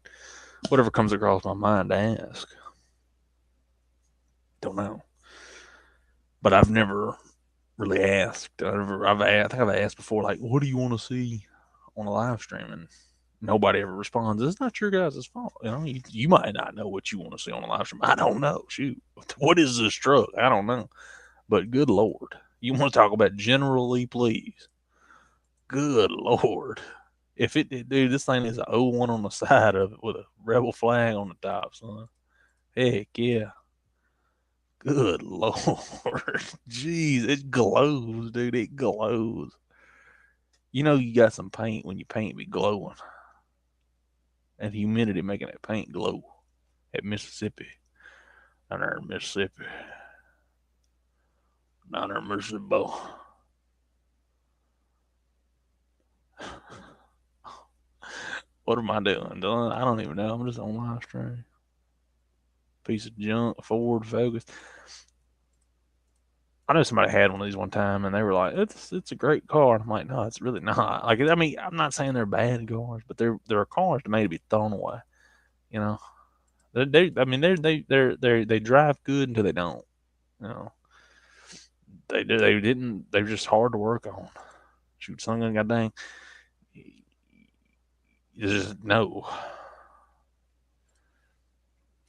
S1: whatever comes across my mind to ask. Don't know, but I've never really asked. I think I've asked before, like, what do you want to see on a live stream, and nobody ever responds. It's not your guys' fault. You know, you might not know what you want to see on a live stream. I don't know. Shoot, what is this truck? I don't know. But good Lord, you want to talk about generally, please? Good Lord. If dude, this thing is an 01 on the side of it with a rebel flag on the top, son. Heck yeah. Good Lord. Jeez, it glows, dude. It glows. You know you got some paint when your paint be glowing. And humidity making that paint glow at Mississippi. Down there in Mississippi. Down there in Mississippi. What am I doing? I don't even know. I'm just on live stream. Piece of junk, Ford Focus. I know somebody had one of these one time, and they were like, "It's a great car." And I'm like, "No, it's really not." Like, I mean, I'm not saying they're bad cars, but they're cars made to be thrown away. You know, they drive good until they don't. You know, they didn't. They're just hard to work on. Shoot, something got dang. You just no.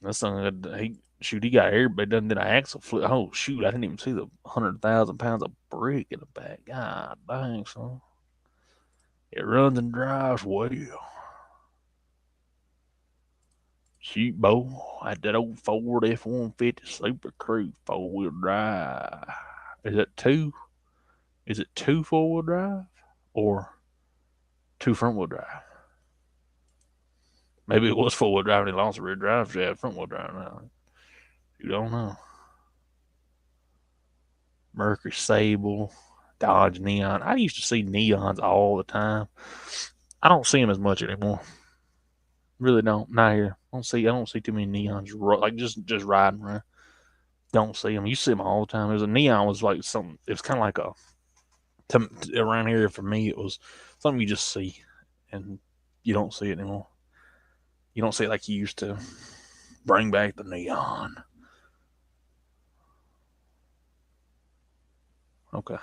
S1: That's something he got everybody done did an axle flip. Oh shoot, I didn't even see the 100,000 pounds of brick in the back. God dang, son. It runs and drives well. Shoot, boy, I had that old Ford F-150 Super Crew 4-wheel drive. Is it two? Is it 2 4-wheel drive or 2 front-wheel drive? Maybe it was 4-wheel drive and he lost the rear drive shaft, front-wheel drive now. You don't know. Mercury Sable, Dodge Neon. I used to see Neons all the time. I don't see them as much anymore. Really don't. Not here. I don't see too many Neons like just riding around. Don't see them. You see them all the time. There's a Neon was like something. It was kind of like around here for me. It was something you just see, and you don't see it anymore. You don't see it like you used to. Bring back the Neon. Okay.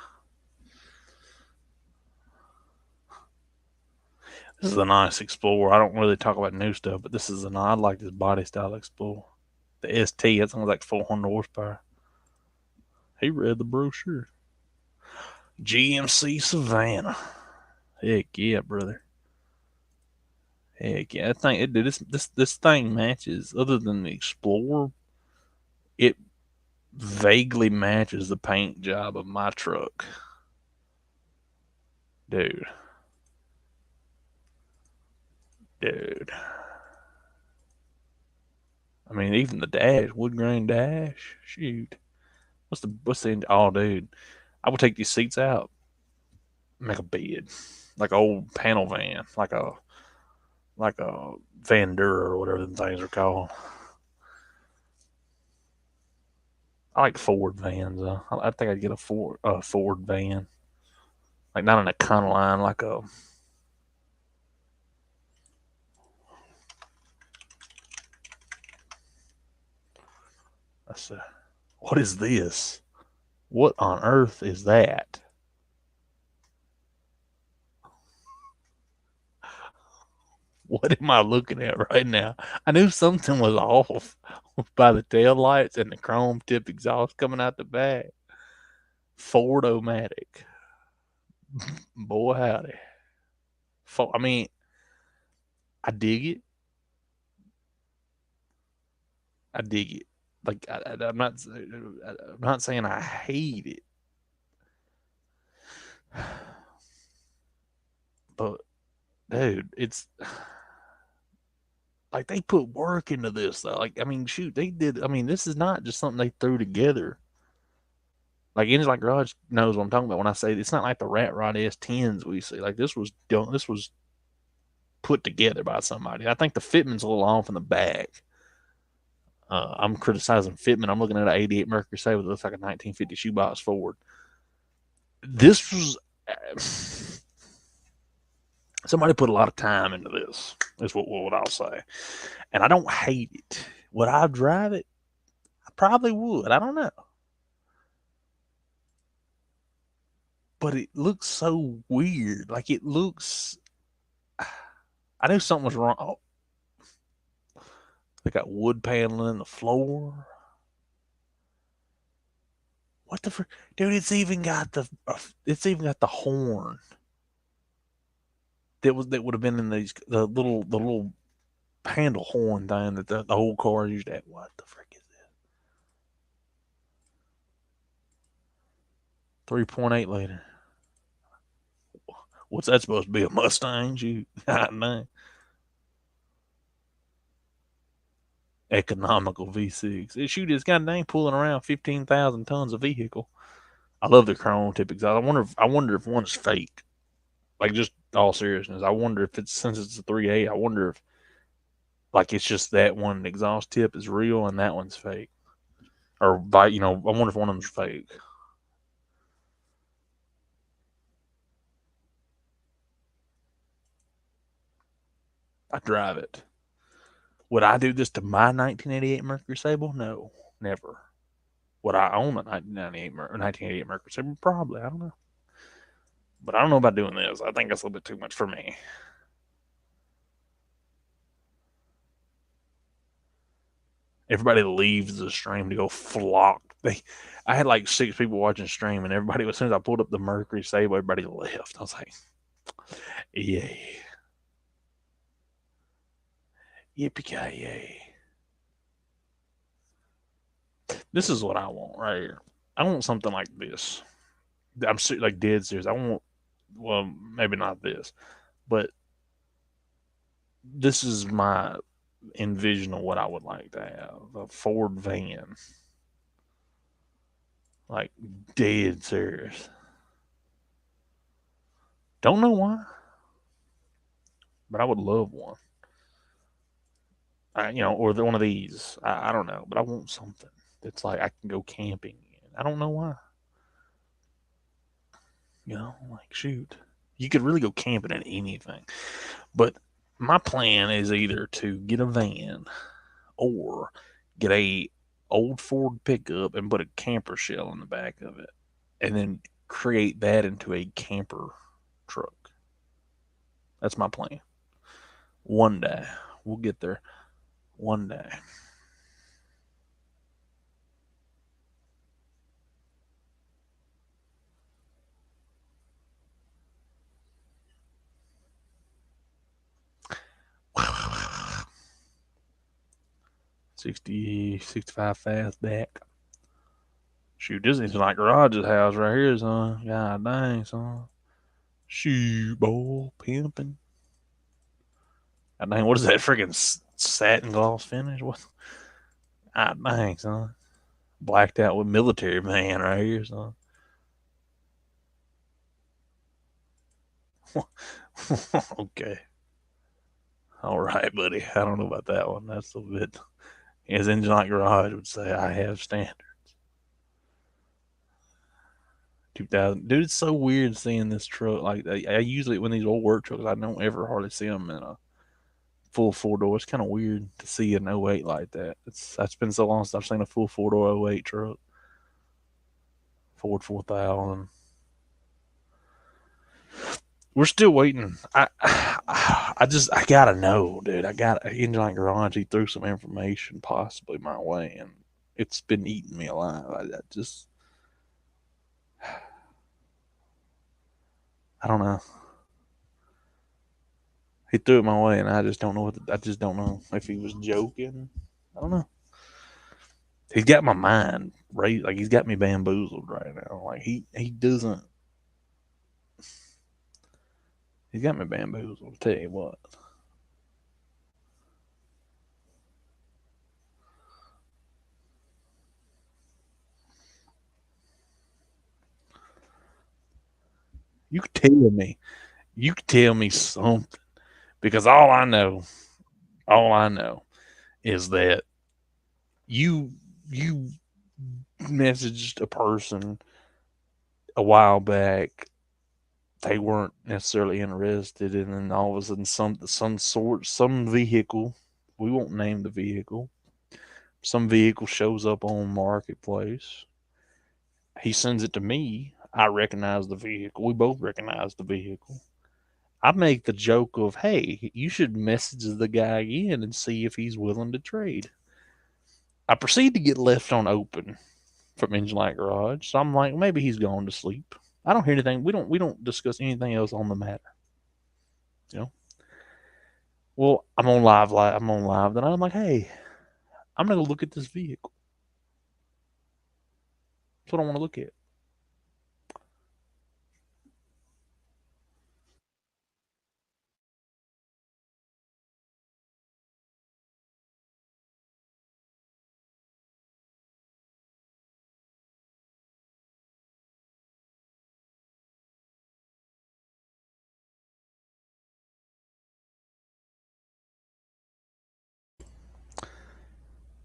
S1: This is a nice Explorer. I don't really talk about new stuff, but I like this body style Explorer. The ST, that's only like 400 horsepower. He read the brochure. GMC Savannah. Heck yeah, brother. Heck yeah, this thing matches. Other than the Explorer, it vaguely matches the paint job of my truck, dude. I mean, even the dash, wood grain dash. Shoot, what's the oh, dude? I would take these seats out, make a bed, like an old panel van, like a Van Der or whatever the things are called. I like Ford vans. I think I'd get a Ford van, like not an Econoline, like a. What is this? What on earth is that? What am I looking at right now? I knew something was off by the tail lights and the chrome tip exhaust coming out the back. Ford-O-Matic. Boy, howdy. I mean, I dig it. I dig it. Like I'm not saying I hate it, but dude, it's like they put work into this though. Like I mean, shoot, they did. I mean, this is not just something they threw together. Like Engines Like Garage knows what I'm talking about when I say it's not like the Rat Rod S10s we see. Like this was done. This was put together by somebody. I think the fitment's a little off in the back. I'm criticizing fitment. I'm looking at an '88 Mercury Sable that looks like a 1950 shoebox Ford. This was somebody put a lot of time into this. Is what I'll say, and I don't hate it. Would I drive it? I probably would. I don't know, but it looks so weird. Like it looks. I knew something was wrong. Oh, they got wood paneling in the floor. What the frick? Dude, it's even got the horn that would have been in the little handle horn thing that the old car used to have. What the frick is this? 3.8 liter. What's that supposed to be? A Mustang? Shoot. Man. Economical V6. Shoot, it's got a name pulling around 15,000 tons of vehicle. I love the chrome tip exhaust. I wonder if one's fake. Like just all seriousness, I wonder if since it's a 3.8. I wonder if like it's just that one exhaust tip is real and that one's fake, or I wonder if one of them's fake. I drive it. Would I do this to my 1988 Mercury Sable? No, never. Would I own a 1988 Mercury Sable? Probably. I don't know. But I don't know about doing this. I think that's a little bit too much for me. Everybody leaves the stream to go flock. I had like 6 people watching stream, and everybody, as soon as I pulled up the Mercury Sable, everybody left. I was like, yay. Yippee-ki-yay. This is what I want right here. I want something like this. I'm like dead serious. I want, well, maybe not this, but this is my envision of what I would like to have. A Ford van. Like dead serious. Don't know why, but I would love one. Or one of these. I don't know, but I want something that's like I can go camping in. I don't know why. Like shoot, you could really go camping in anything. But my plan is either to get a van or get a old Ford pickup and put a camper shell in the back of it, and then create that into a camper truck. That's my plan. One day we'll get there. One day. $60-65 fastback. Shoot, this is like Garage's house right here, son. God dang, son. Shoot, boy, pimping. God dang, what is that freaking satin gloss finish? What? Ah, dang, son. Blacked out with military man right here, son. Okay. All right, buddy. I don't know about that one. That's a bit, as Engine Like Garage would say, I have standards. 2000. Dude, it's so weird seeing this truck. Like, I usually, when these old work trucks, I don't ever hardly see them in a full four door. It's kind of weird to see an '08 like that. That's been so long since I've seen a full four door '08 truck. Ford 4000. We're still waiting. I gotta know, dude. I got Engine Like Garage. He threw some information possibly my way, and it's been eating me alive. I don't know. He threw it my way, and I just don't know I just don't know if he was joking. I don't know. He's got my mind right. Like he's got me bamboozled right now. Like he doesn't. He's got me bamboozled. I'll tell you what. You could tell me. You could tell me something because all I know is that you messaged a person a while back. They weren't necessarily interested, and then all of a sudden, some vehicle. We won't name the vehicle. Some vehicle shows up on Marketplace. He sends it to me. I recognize the vehicle. We both recognize the vehicle. I make the joke of, hey, you should message the guy again and see if he's willing to trade. I proceed to get left on open from Engine Like Garage. So I'm like, maybe he's gone to sleep. I don't hear anything. We don't discuss anything else on the matter. You know? Well, I'm on live. Then I'm like, hey, I'm gonna go look at this vehicle. That's what I want to look at.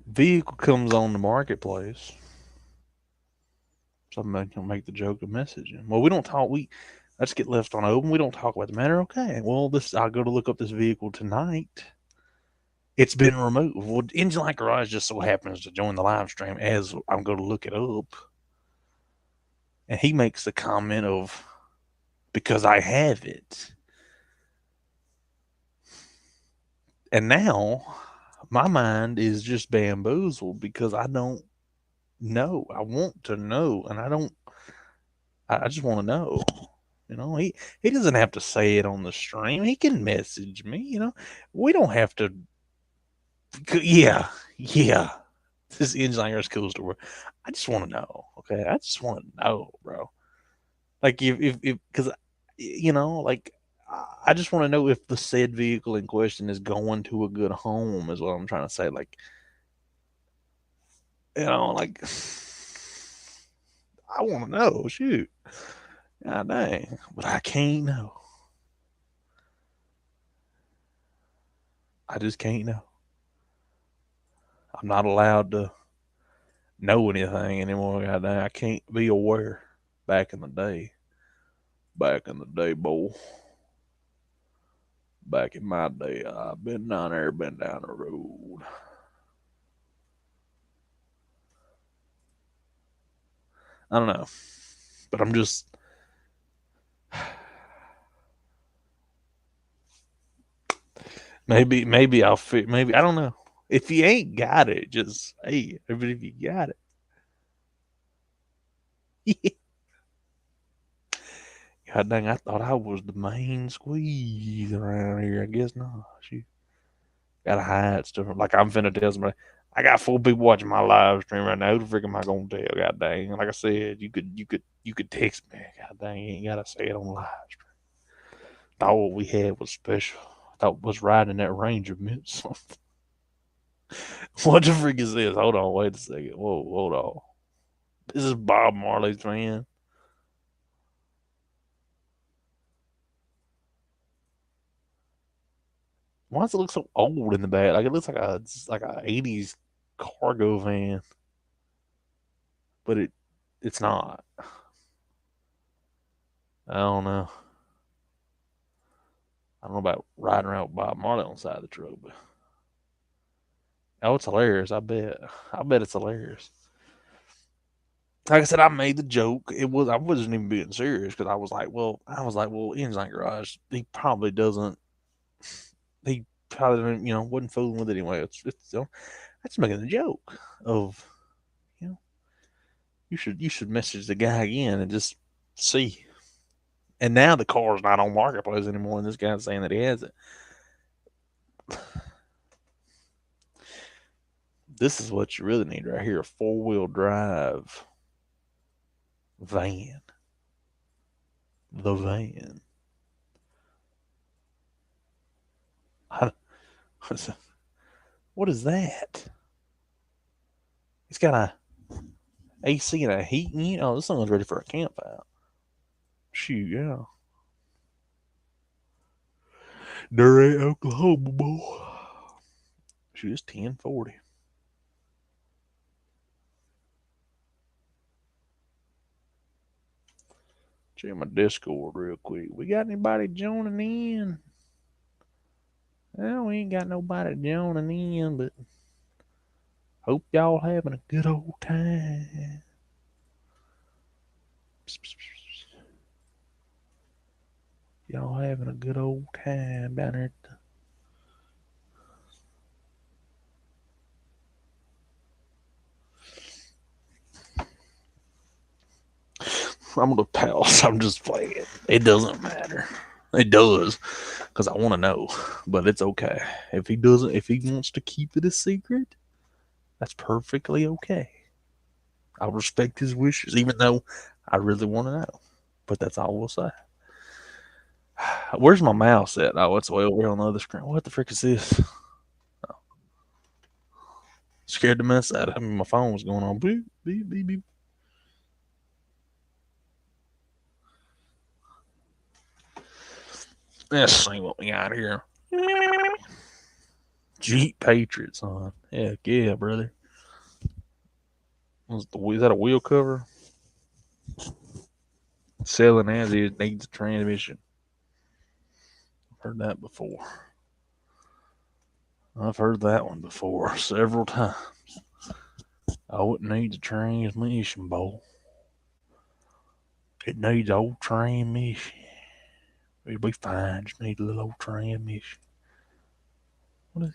S1: Vehicle comes on the Marketplace. So I'm gonna make the joke of messaging. Well, we don't talk. Let's get left on open. We don't talk about the matter. Okay. Well, I'll go to look up this vehicle tonight. It's been removed. Well, Engine Like Garage just so happens to join the live stream as I'm going to look it up. And he makes the comment of, because I have it. And now my mind is just bamboozled because I don't know. I want to know. And I just want to know. You know, he doesn't have to say it on the stream. He can message me. You know, we don't have to. Yeah, yeah. This Engine Like Garage cool story. I just want to know. Okay, I just want to know, bro. Like if because you know, like I just want to know if the said vehicle in question is going to a good home. Is what I'm trying to say. Like you know, like I want to know. Shoot, God dang, but I can't know. I just can't know. I'm not allowed to know anything anymore. God dang, I can't be aware. Back in the day, boy. Back in my day, I've been down there, been down the road. I don't know, but I'm just. Maybe I'll fit. Maybe I don't know. If you ain't got it, just hey. But if you got it, God dang, I thought I was the main squeeze around here. I guess not. Shoot, gotta hide stuff. Like I'm finna tell somebody. I got 4 people watching my live stream right now. Who the frick am I gonna tell? God dang. Like I said, you could text me. God dang, you ain't gotta say it on live stream. Thought what we had was special. Thought was riding that Ranger meant something. What the freak is this? Hold on, wait a second. Whoa, hold on. This is Bob Marley's van. Why does it look so old in the back? Like it looks like a 80s cargo van. But it's not. I don't know. I don't know about riding around with Bob Marley on the side of the truck, but oh, it's hilarious. I bet. I bet it's hilarious. Like I said, I made the joke. I wasn't even being serious because I was like, well, Ensign Garage, he probably doesn't. He probably wasn't fooling with it anyway. It's I just making a joke of, you should message the guy again and just see. And now the car's not on Marketplace anymore, and this guy's saying that he has it. This is what you really need right here: a 4-wheel drive van. The van. What is that? It's got a AC and a heat unit. Oh, this thing's ready for a camp out. Shoot, yeah. Durant, Oklahoma, boy. Shoot, it's 1040. Check my Discord real quick. We got anybody joining in? Well, we ain't got nobody joining in, but hope y'all having a good old time. Y'all having a good old time down there at the... I'm gonna pause. I'm just playing. It doesn't matter. It does, because I want to know, but it's okay. If he wants to keep it a secret, that's perfectly okay. I'll respect his wishes, even though I really want to know. But that's all we'll say. Where's my mouse at? Oh, it's way over on the other screen. What the frick is this? Oh. Scared the mess out of me. My phone was going on. Beep, beep, beep, beep. Let's see what we got here. Jeep Patriots on. Heck yeah, brother. Is that a wheel cover? Selling as is, needs a transmission. I've heard that before. I've heard that one before several times. Oh, it needs a transmission, boy. It needs old transmission. It'll be fine. Just need a little old transmission. What is it?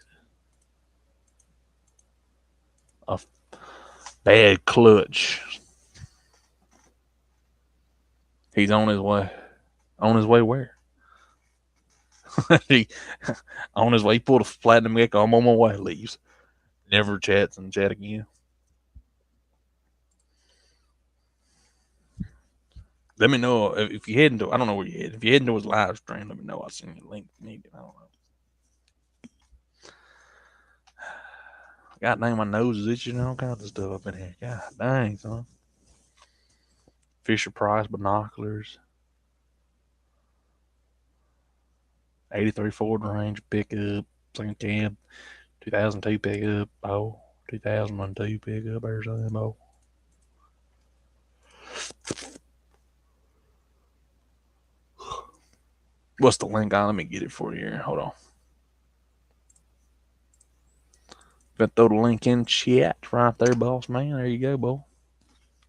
S1: A bad clutch. He's on his way. On his way where? On his way, he pulled a platinum gecko. I'm on my way. Leaves. Never chats and chat again. Let me know if you head into. I don't know where you head. If you head into his live stream, let me know. I'll send you a link if you need it. I don't know. God dang, my nose is itching and all kinds of stuff up in here. God dang, son. Fisher Price binoculars. 83 Ford Ranger pickup. Second cab. 2002 pickup. Oh, 2002 pickup. There's them. Oh. What's the link on? Let me get it for you here. Hold on. Gonna throw the link in chat right there, boss man. There you go, boy.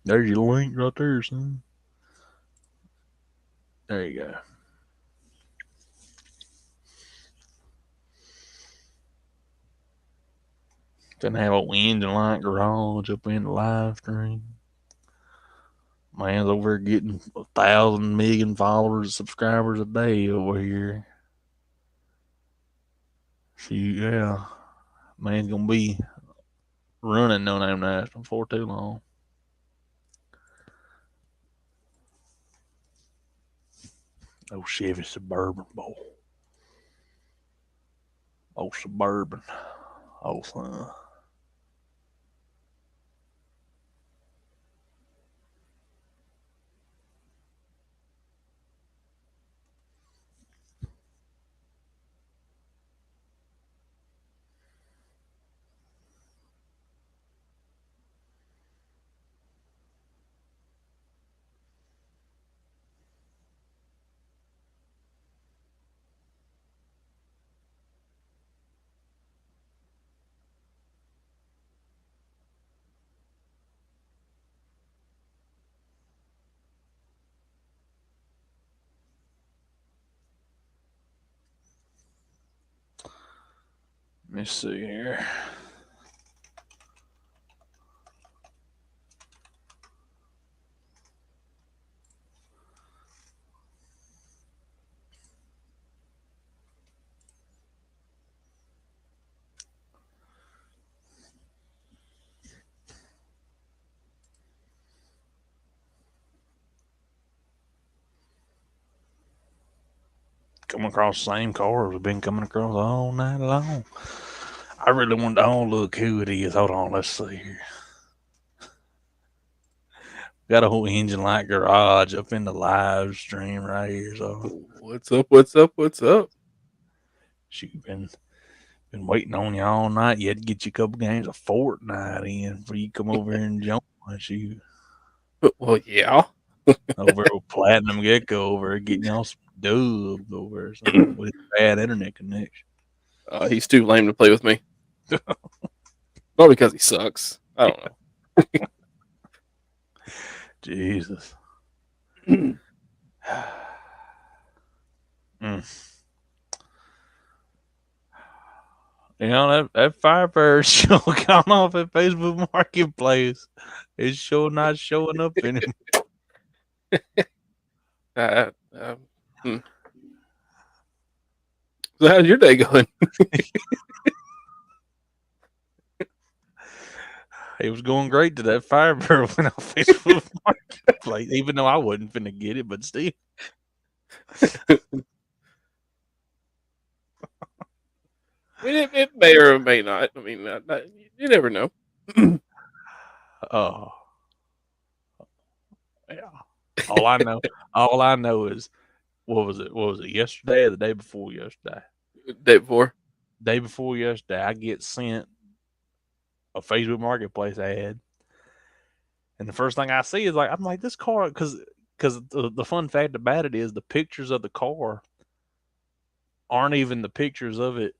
S1: There's your link right there, son. There you go. Gonna have a engine light garage up in the live stream. Man's over here getting 1,000 million followers, subscribers a day over here. Yeah. Man's gonna be running No Name National for too long. Oh, Chevy Suburban, boy. Oh, Suburban. Oh, let me see here. Coming across the same cars we've been coming across all night long. I really want to. Oh, look who it is. Hold on, let's see here. Got a whole engine light garage up in the live stream right here. So
S4: what's up? What's up? What's up?
S1: Shoot, been waiting on you all night. You had to get you a couple games of Fortnite in before you come over here and join us. You
S4: Well, yeah.
S1: over with Platinum Gecko over getting y'all some dubs over with bad internet connection.
S4: He's too lame to play with me. Not because he sucks. I don't know.
S1: Jesus. You know, that Firebird show gone off at Facebook Marketplace. It's sure not showing up anymore.
S4: So how's your day going?
S1: It was going great to that Firebird went off Facebook Marketplace, even though I wasn't finna get it, but still.
S4: I mean, it may or may not. I mean, you never know.
S1: Oh, yeah. All I know is what was it? Yesterday or the day before yesterday?
S4: Day before.
S1: Day before yesterday, I get sent a Facebook Marketplace ad, and the first thing I see is I'm like, this car, because the fun fact about it is the pictures of the car aren't even the pictures of it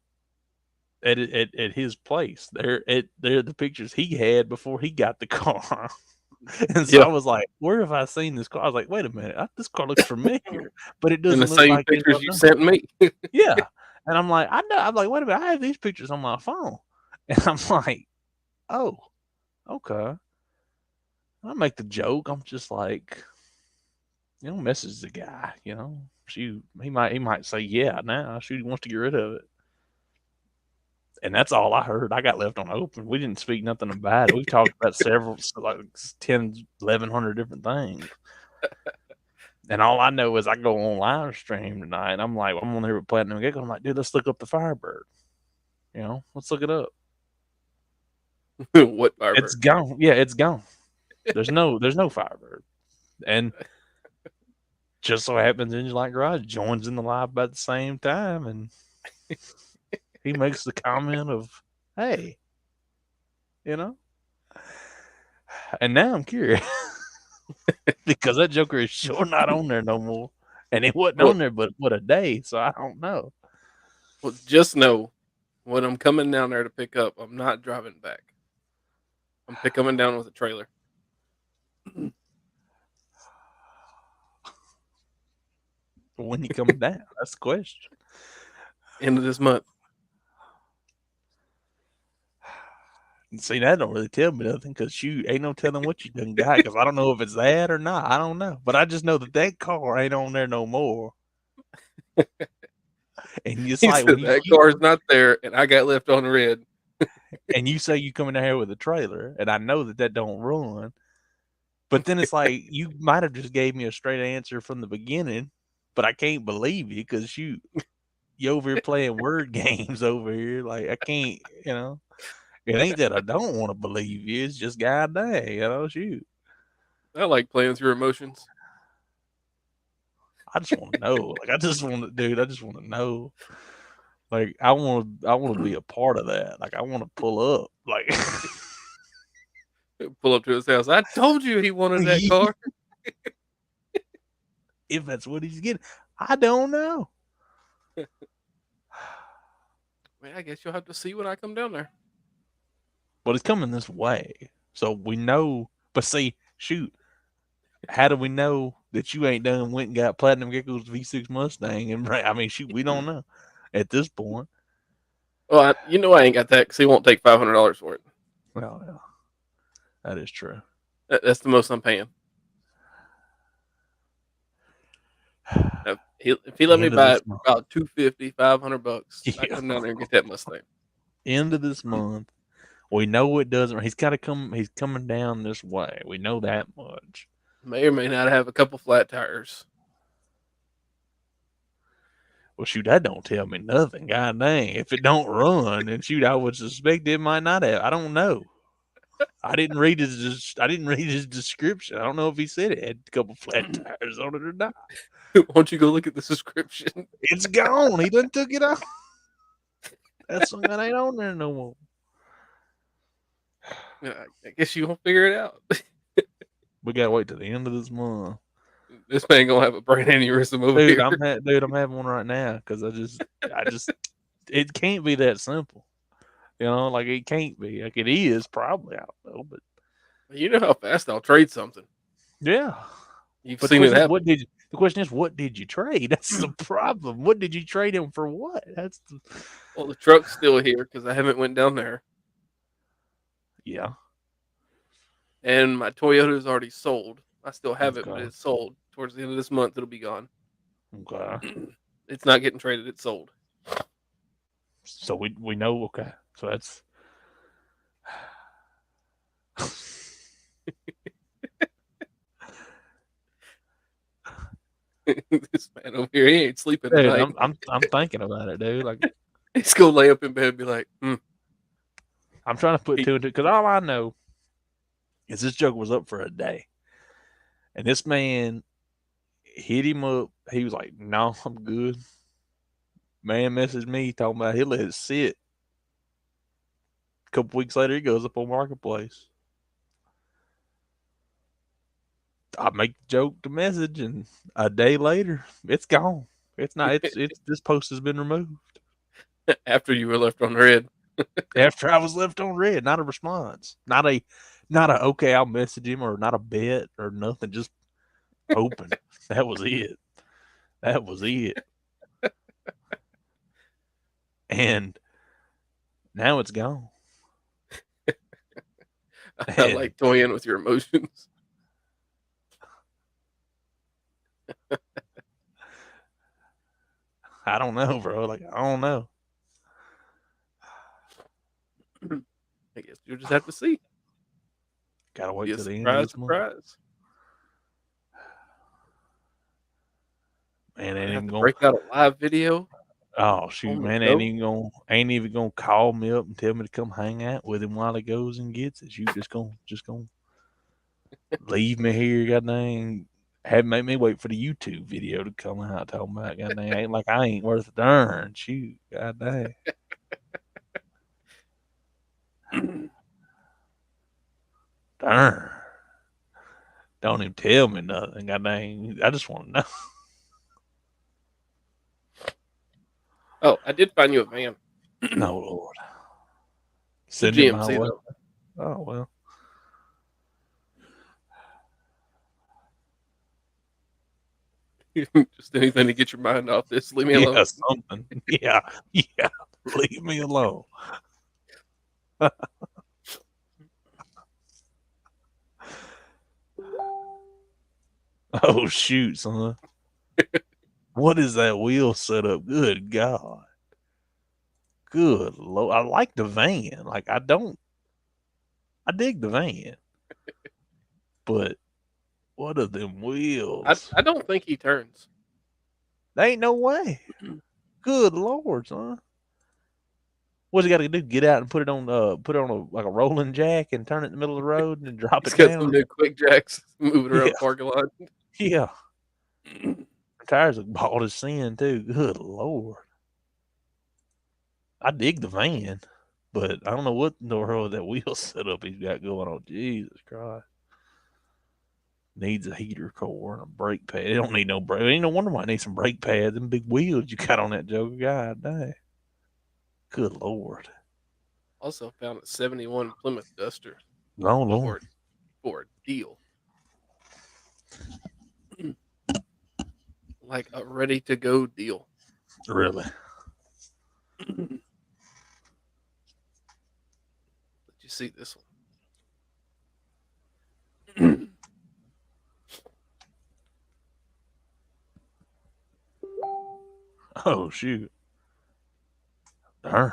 S1: at his place. They're the pictures he had before he got the car. And so I was like, where have I seen this car? I was like, wait a minute, this car looks familiar, but it doesn't look like
S4: pictures you sent me.
S1: Yeah. And I'm like, I know. I'm like, wait a minute, I have these pictures on my phone. And I'm like, oh, okay. I make the joke. I'm just like, message the guy, shoot, he might say, yeah, now shoot, he wants to get rid of it. And that's all I heard. I got left on open. We didn't speak nothing about it. We talked about several, 10, 1,100 different things. And all I know is I go on live stream tonight. And I'm like, I'm on there with Platinum Gecko. I'm like, dude, let's look up the Firebird. Let's look it up.
S4: What Firebird?
S1: It's gone. Yeah, it's gone. There's no Firebird. And just so happens Engine Light Garage joins in the live about the same time, and he makes the comment of, hey, and now I'm curious because that Joker is sure not on there no more, and it wasn't on there but a day, so I don't know.
S4: Well, just know when I'm coming down there to pick up, I'm not driving back. I'm coming down with a trailer.
S1: When you coming down? That's the question.
S4: End of this month.
S1: See, that don't really tell me nothing because shoot, ain't no telling what you done got because I don't know if it's that or not. I don't know. But I just know that car ain't on there no more. And it's like
S4: that car's not there and I got left on red.
S1: And you say you coming down here with a trailer, and I know that don't run. But then it's like you might have just gave me a straight answer from the beginning, but I can't believe you because you You over here playing word games over here. Like, I can't, It ain't that I don't want to believe you. It's just God dang, shoot.
S4: I like playing through emotions.
S1: I just want to know. Like, I just want to know. Like, I want to be a part of that. Like, I want to pull up. Like,
S4: pull up to his house. I told you he wanted that car.
S1: If that's what he's getting, I don't know.
S4: Man, I guess you'll have to see when I come down there.
S1: But it's coming this way, so we know. But see, shoot, how do we know that you ain't done went and got Platinum Gecko's V6 Mustang? And I mean, shoot, we don't know at this point.
S4: Well, I ain't got that because he won't take $500 for it.
S1: Well, yeah, that is true.
S4: That's the most I'm paying. If he let me buy it about $250, $500, I come down there and get that Mustang.
S1: End of this month, we know it doesn't. He's got to come. He's coming down this way. We know that much.
S4: May or may not have a couple flat tires.
S1: Well, shoot, that don't tell me nothing. God dang, if it don't run, then shoot, I would suspect it might not have. I don't know. I didn't read his description. I don't know if he said it had a couple flat tires on it or not.
S4: Why don't you go look at the description?
S1: It's gone. He done took it off. That ain't on there no more.
S4: I guess you won't figure it out.
S1: We gotta wait till the end of this month.
S4: This man gonna have a brain aneurysm over
S1: here. I'm having one right now because I just, it can't be that simple. Like it can't be. Like it is probably. I don't know, but
S4: you know how fast I'll trade something.
S1: Yeah,
S4: you've seen it happen.
S1: The question is, what did you trade? That's the problem. What did you trade him for? What?
S4: Well, the truck's still here because I haven't went down there.
S1: Yeah.
S4: And my Toyota's already sold. I still have it, but it's sold. Towards the end of this month, it'll be gone.
S1: Okay.
S4: It's not getting traded. It's sold.
S1: So we know. Okay. So that's.
S4: This man over here, he ain't sleeping
S1: dude,
S4: tonight.
S1: I'm thinking about it, dude. Like
S4: he's gonna lay up in bed and be like,
S1: I'm trying to put two and two because all I know is this joke was up for a day, and this man hit him up. He was like, "No, I'm good." Man messaged me talking about he'll let it sit. A couple weeks later, he goes up on Marketplace. I make the joke, the message, and a day later, it's gone. It's not. It's this post has been removed.
S4: After you were left on red.
S1: After I was left on red, not a response, not a okay, I'll message him, or not a bet or nothing. Just open. That was it. That was it. And now it's gone.
S4: I like toying with your emotions.
S1: I don't know, bro. Like, I don't know.
S4: I guess you'll just have to see.
S1: Gotta wait till the end of this month. Man, ain't even gonna
S4: break out a live video.
S1: Oh shoot, man! Ain't even gonna call me up and tell me to come hang out with him while he goes and gets it. You just gonna leave me here, goddamn. Make me wait for the YouTube video to come out talking about goddamn. Ain't like I ain't worth a darn. Shoot, goddamn. Darn. Don't even tell me nothing. Goddamn. I just want to know.
S4: Oh, I did find you a van.
S1: No, Lord.
S4: Send it my way.
S1: Oh, well.
S4: Just anything to get your mind off this. Leave me alone.
S1: Yeah, something. Yeah. Leave me alone. Oh, shoot, son. What is that wheel setup? Good God. Good Lord. I like the van. Like, I dig the van. But what are them wheels?
S4: I don't think he turns.
S1: There ain't no way. Good Lord, son. What's he got to do? Get out and put it on like a rolling jack and turn it in the middle of the road and then drop
S4: He's
S1: it
S4: got some
S1: down?
S4: new quick jacks moving around
S1: Yeah,
S4: the parking lot.
S1: yeah. Tires are bald as sin too. Good Lord. I dig the van, but I don't know what in the world that wheel setup he's got going on. Jesus Christ. Needs a heater core and a brake pad. It don't need no brake. Ain't no wonder why it needs some brake pads and big wheels you got on that Joker. God dang. Good Lord.
S4: Also found a 71 Plymouth Duster
S1: Oh Lord.
S4: for a deal. Like a ready to go deal.
S1: Really?
S4: Let you see this one.
S1: Oh shoot. Darn.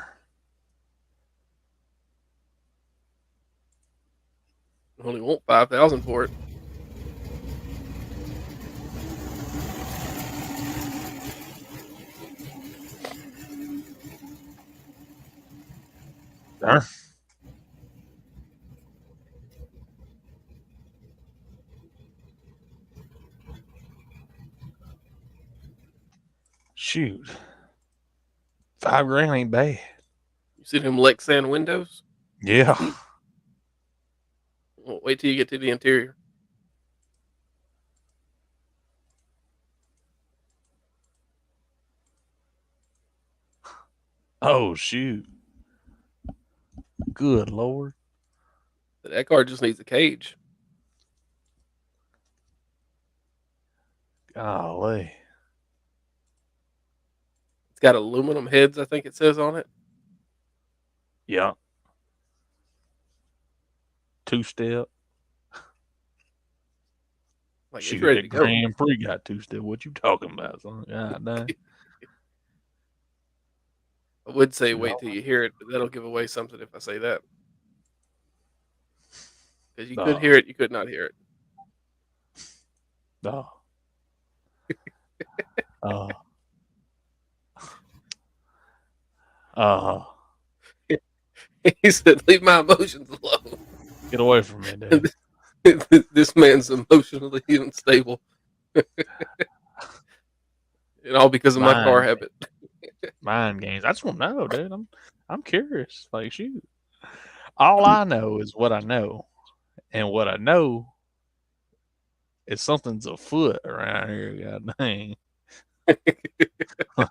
S4: Only want 5,000 for it.
S1: Darn. Shoot. $5,000 ain't bad.
S4: You see them Lexan windows?
S1: Yeah.
S4: Well, wait till you get to the interior.
S1: Oh shoot. Good Lord.
S4: That car just needs a cage.
S1: Golly.
S4: It's got aluminum heads, I think it says on it.
S1: Yeah. 2-step.
S4: Like
S1: Shoot,
S4: it's ready
S1: that
S4: to go.
S1: Grand Prix got 2-step. What you talking about, son? God dang.
S4: I would say wait till you hear it, but that'll give away something if I say that. Because you could hear it, you could not hear it.
S1: No.
S4: He said, "Leave my emotions alone."
S1: Get away from me, dude.
S4: This man's emotionally unstable, and all because of my car habit.
S1: Mind games. I just want to know, dude. I'm curious. Like, shoot. All I know is what I know, and what I know is something's afoot around here. God dang.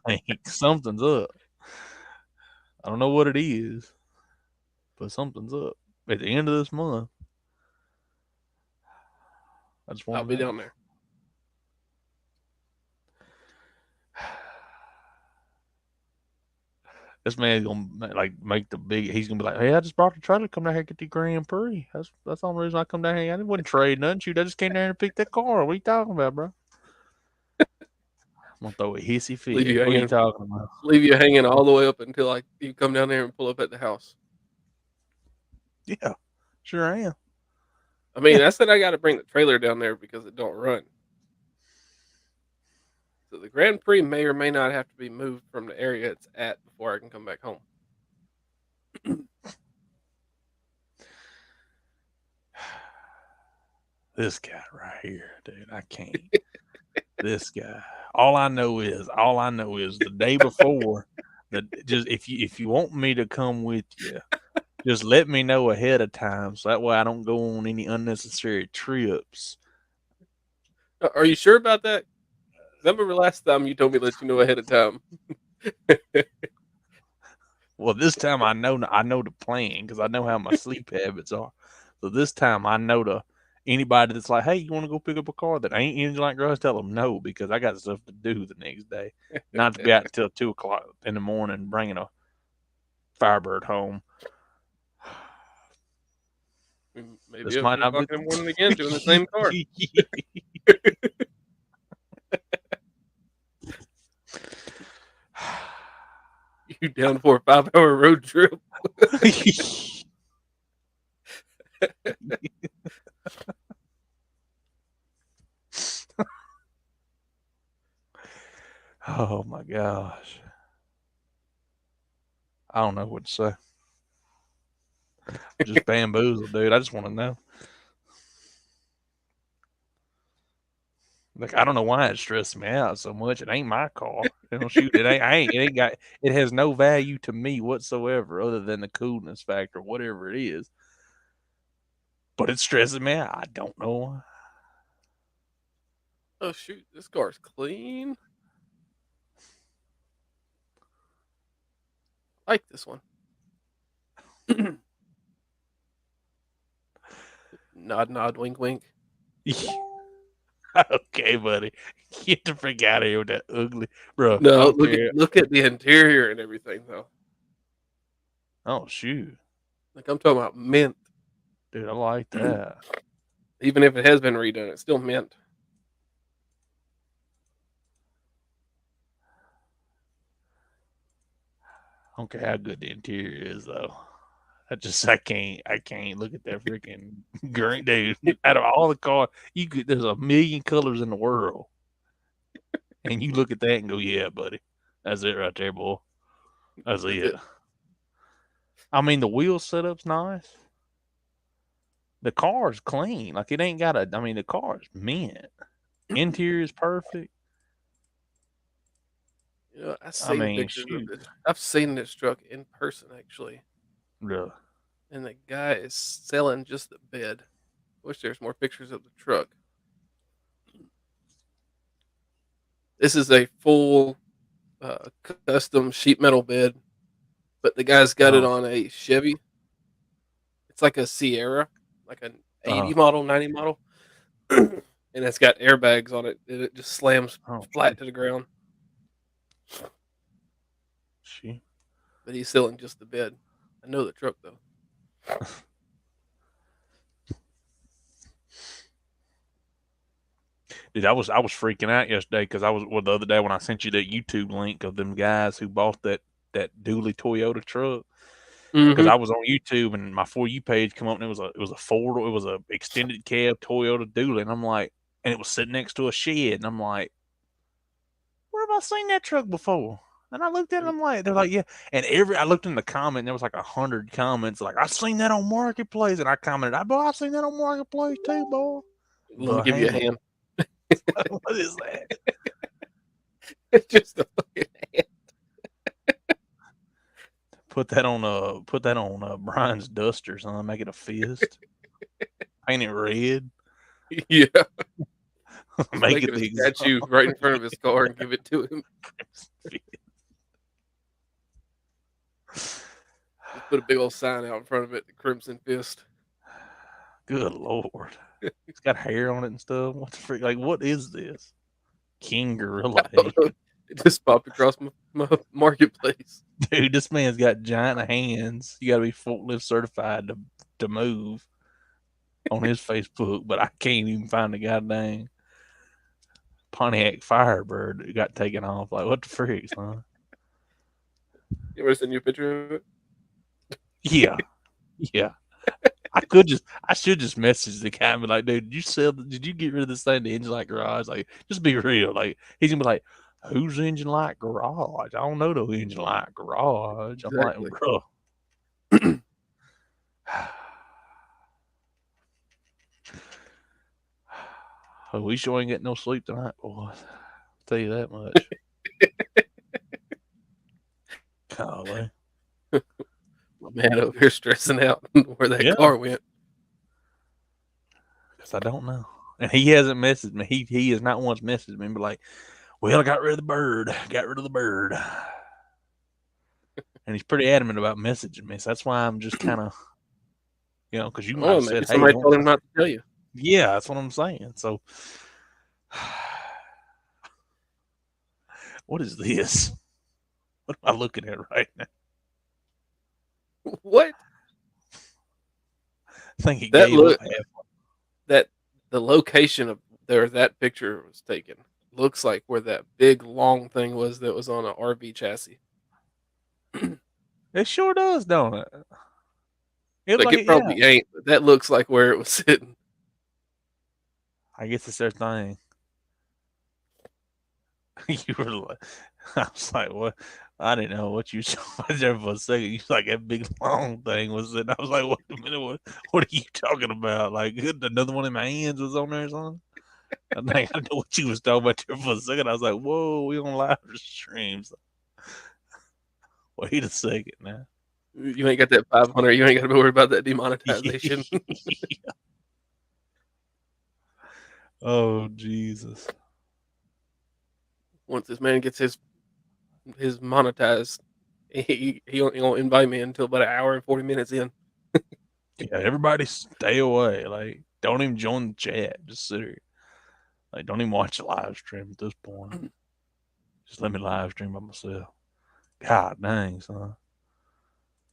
S1: Like something's up. I don't know what it is, but something's up. At the end of this month, I just want
S4: I'll be down there.
S1: This man's gonna like make the big. He's gonna be like, "Hey, I just brought the trailer. Come down here and get the Grand Prix. That's the only reason I come down here. I didn't trade nothing. Shoot, I just came down here and picked that car. What are you talking about, bro?" I'm gonna throw a hissy fit. What are you talking about?
S4: Leave you hanging all the way up until you come down there and pull up at the house.
S1: Yeah, sure I am.
S4: I mean, I said I got to bring the trailer down there because it don't run. So the Grand Prix may or may not have to be moved from the area it's at before I can come back home.
S1: This guy right here, dude. I can't. This guy. All I know is the day before that. Just if you want me to come with you, just let me know ahead of time so that way I don't go on any unnecessary trips.
S4: Are you sure about that? I remember last time you told me to let you know ahead of time.
S1: Well, this time I know the plan because I know how my sleep habits are. So this time I know anybody that's like, "Hey, you want to go pick up a car that ain't engine like gross?" Tell them no because I got stuff to do the next day, not to be out until 2:00 in the morning bringing a Firebird home.
S4: Maybe
S1: This
S4: up
S1: might
S4: 2
S1: not
S4: o'clock
S1: be
S4: in the morning again doing the same car. You down for a 5-hour road trip?
S1: Oh my gosh. I don't know what to say. Just bamboozled, dude. I just want to know. Like, I don't know why it stresses me out so much. It ain't my car. Shoot, it ain't got. It has no value to me whatsoever, other than the coolness factor, whatever it is. But it stresses me out. I don't know why.
S4: Oh shoot, this car's clean. I like this one. Nod, nod, wink, wink.
S1: Okay, buddy. Get the freak out of here with that ugly, bro.
S4: No, look at the interior and everything though.
S1: Oh shoot!
S4: Like I'm talking about mint.
S1: Dude, I like that.
S4: Even if it has been redone, it's still mint.
S1: I don't care how good the interior is, though. I can't look at that freaking green dude. Out of all the cars, there's a million colors in the world, and you look at that and go, "Yeah, buddy, that's it right there, boy. That's it." I mean, the wheel setup's nice. The car's clean. Like, it ain't got a. I mean, the car's mint. Interior is perfect.
S4: You know, I've seen pictures of this. I've seen this truck in person, actually.
S1: Really?
S4: And the guy is selling just the bed. Wish there's more pictures of the truck. This is a full custom sheet metal bed, but the guy's got it on a Chevy. It's like a Sierra, like an 80 model, 90 model. And it's got airbags on it. And it just slams flat to the ground. But he's selling just the bed. I know the truck, though.
S1: Dude, I was freaking out yesterday because the other day when I sent you that YouTube link of them guys who bought that dually Toyota truck. Because I was on YouTube and my For You page come up and it was a extended cab Toyota dually, and I'm like, and it was sitting next to a shed, and I'm like, where have I seen that truck before? And I looked at it, I'm like, they're like, yeah. And I looked in the comment, and there was like 100 comments, like, I seen that on Marketplace, and I commented, boy, I seen that on Marketplace too, boy.
S4: Let me give you a hand.
S1: What is that?
S4: It's just a fucking hand.
S1: Put that on Brian's Duster, son. Make it a fist. Paint it red.
S4: Yeah.
S1: Make it
S4: a statue right in front of his car and give it to him. Just put a big old sign out in front of it, the Crimson Fist.
S1: Good Lord. It's got hair on it and stuff. What the freak? Like, what is this? King Gorilla.
S4: It just popped across my Marketplace.
S1: Dude, this man's got giant hands. You got to be forklift certified to move on his Facebook, but I can't even find the goddamn Pontiac Firebird that got taken off. Like, what the freak, son?
S4: You ever send you a picture of it?
S1: Yeah. Yeah. I should just message the guy and be like, dude, did you get rid of this thing, the Engine Light Garage? Like, just be real. Like, he's gonna be like, who's Engine Light Garage? I don't know no Engine Light Garage. I'm like, bro. We sure ain't getting no sleep tonight, boy. I'll tell you that much. Golly.
S4: My man over here stressing out where that car went.
S1: Because I don't know. And he hasn't messaged me. He has not once messaged me and be like, well, I got rid of the bird. And he's pretty adamant about messaging me. So that's why I'm just kind of, because you might have said, hey,
S4: somebody told him not to tell you.
S1: Yeah, that's what I'm saying. So, what is this? What am I looking at right now?
S4: What?
S1: I think he
S4: that the location of that picture was taken looks like where that big long thing was that was on an RV chassis.
S1: It sure does, don't it?
S4: It probably ain't, but that looks like where it was sitting.
S1: I guess it's their thing. You were like, I was like, what? I didn't know what you saw there for a second. You like that big long thing was it? I was like, wait a minute, what are you talking about? Like another one in my hands was on there or something? I think I know what you was talking about there for a second. I was like, whoa, we on live streams. Wait a second now.
S4: You ain't got that 500. You ain't got to be worried about that demonetization.
S1: Oh Jesus!
S4: Once this man gets his monetized, he won't invite me until about an hour and 40 minutes in.
S1: Yeah, everybody stay away. Like, don't even join the chat. Just sit here. Like, don't even watch the live stream at this point. Just let me live stream by myself. God dang, son.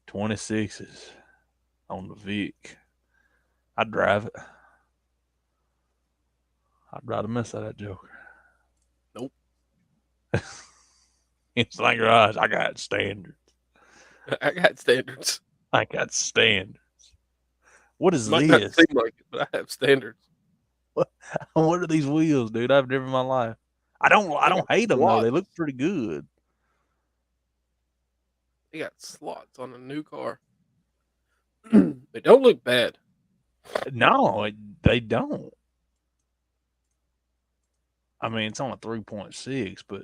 S1: 26s on the Vic. I'd drive it. I'd rather mess out that Joker.
S4: Nope.
S1: It's like, right, I got standards.
S4: I got standards.
S1: I got standards. What is
S4: Might
S1: this?
S4: not seem like it, but I have standards.
S1: What are these wheels, dude? I've driven in my life. I don't hate them though. They look pretty good.
S4: They got slots on a new car. They don't look bad.
S1: No, they don't. I mean, it's on a 3.6, but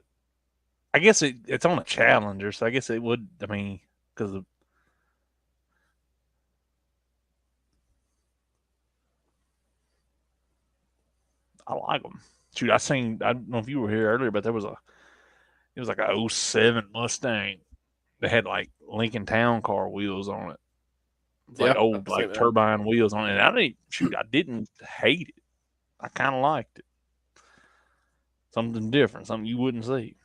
S1: I guess it's on a Challenger, so I guess it would. I mean, because I like them. Shoot, I don't know if you were here earlier, but it was like a 07 Mustang that had like Lincoln Town Car wheels on it. It's like old like turbine wheels on it. And I didn't hate it. I kind of liked it. Something different, something you wouldn't see.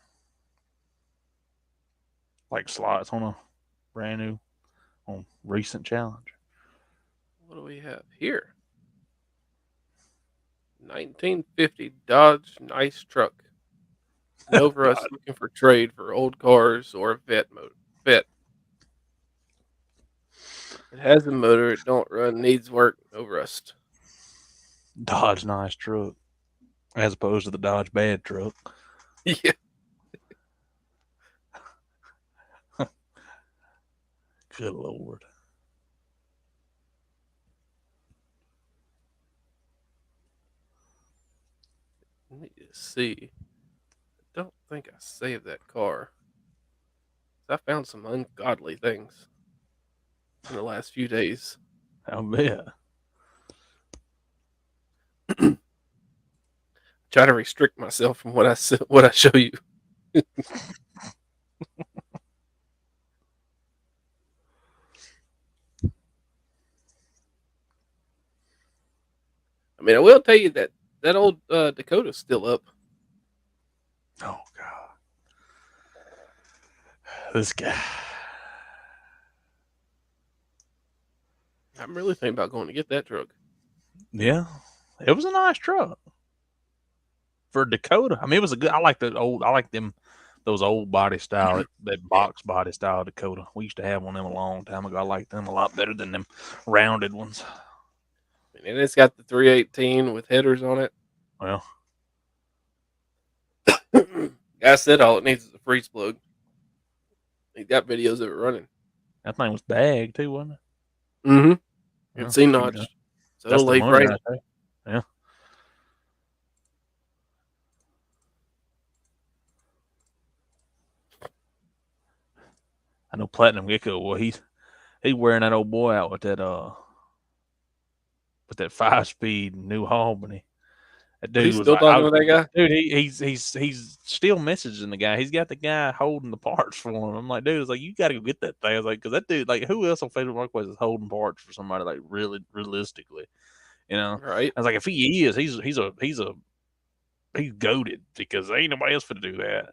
S1: Like slots on a brand new, on recent Challenger.
S4: What do we have here? 1950 Dodge nice truck. No for us looking for trade for old cars or a vet mode. Vet. It has a motor. It don't run. Needs work. No rust.
S1: Dodge nice truck, as opposed to the Dodge bad truck.
S4: Yeah.
S1: Good Lord.
S4: Let me just see. I don't think I saved that car. I found some ungodly things in the last few days.
S1: I bet.
S4: Try to restrict myself from what I show you. I mean, I will tell you that old Dakota's still up.
S1: Oh God, this guy.
S4: I'm really thinking about going to get that truck.
S1: Yeah, it was a nice truck for Dakota. I mean, it was a good. I like those old body style, that box body style Dakota. We used to have one of them a long time ago. I like them a lot better than them rounded ones.
S4: And it's got the 318 with headers on it.
S1: Well,
S4: I said all it needs is a freeze plug. He got videos of it running.
S1: that thing was bagged too, wasn't it?
S4: Mm-hmm. It's C-notch. So
S1: that's the money right there. Yeah. I know Platinum Gecko. Well, he's wearing that old boy out with that 5-speed New Albany. That dude
S4: he's
S1: was
S4: still talking with that guy.
S1: Dude, he's still messaging the guy. He's got the guy holding the parts for him. I'm like, dude, it's like you got to go get that thing. I was like, because that dude, like, who else on Facebook Marketplace is holding parts for somebody like really realistically, you know?
S4: Right.
S1: I was like, if he is, he's goated because there ain't nobody else for to do that.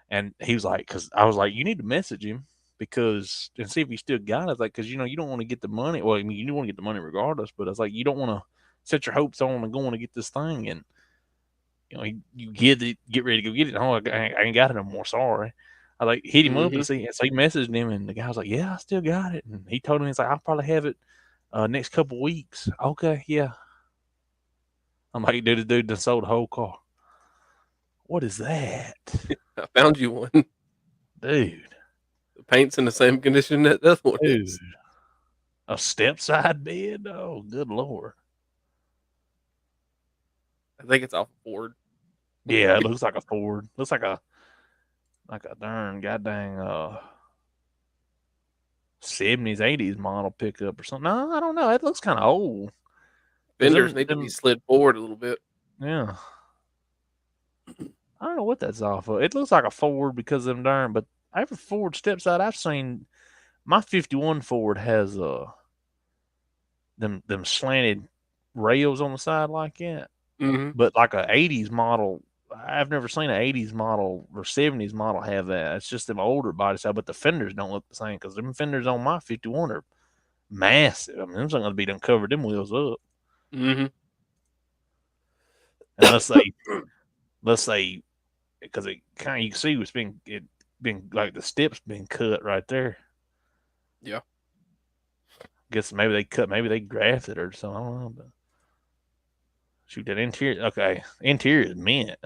S1: And he was like, because I was like, you need to message him because and see if he still got it. I was like, because you don't want to get the money. Well, I mean, you want to get the money regardless, but it's like you don't want to set your hopes on going to get this thing, and you get ready to go get it. Oh, I ain't got it no more. Sorry. I like hit him up and see. So he messaged him, and the guy was like, "Yeah, I still got it." And he told him, "He's like, I'll probably have it next couple weeks." Okay, yeah. I'm like, dude, the dude done sold the whole car. What is that?
S4: I found you one,
S1: dude.
S4: paint's in the same condition that the other one
S1: Dude,
S4: is.
S1: a step side bed? Oh, good lord.
S4: I think it's off Ford.
S1: Yeah, it looks like a Ford. Looks like a darn goddamn 70s, 80s model pickup or something. No, I don't know. It looks kind of old.
S4: Fenders need to be slid forward a little bit.
S1: Yeah. I don't know what that's off of. It looks like a Ford because of them darn, but every Ford step side I've seen, my 51 Ford has them slanted rails on the side like that.
S4: Mm-hmm.
S1: But like a 80s model, I've never seen an 80s model or 70s model have that. It's just them older body style, but the fenders don't look the same because them fenders on my 51 are massive. I mean, them's not going to be done covered them wheels up.
S4: Mm-hmm.
S1: And let's say, because it kind of, you can see it's been like the steps been cut right there.
S4: Yeah.
S1: Guess maybe they grafted or something. I don't know. But shoot, that interior, okay, interior is mint.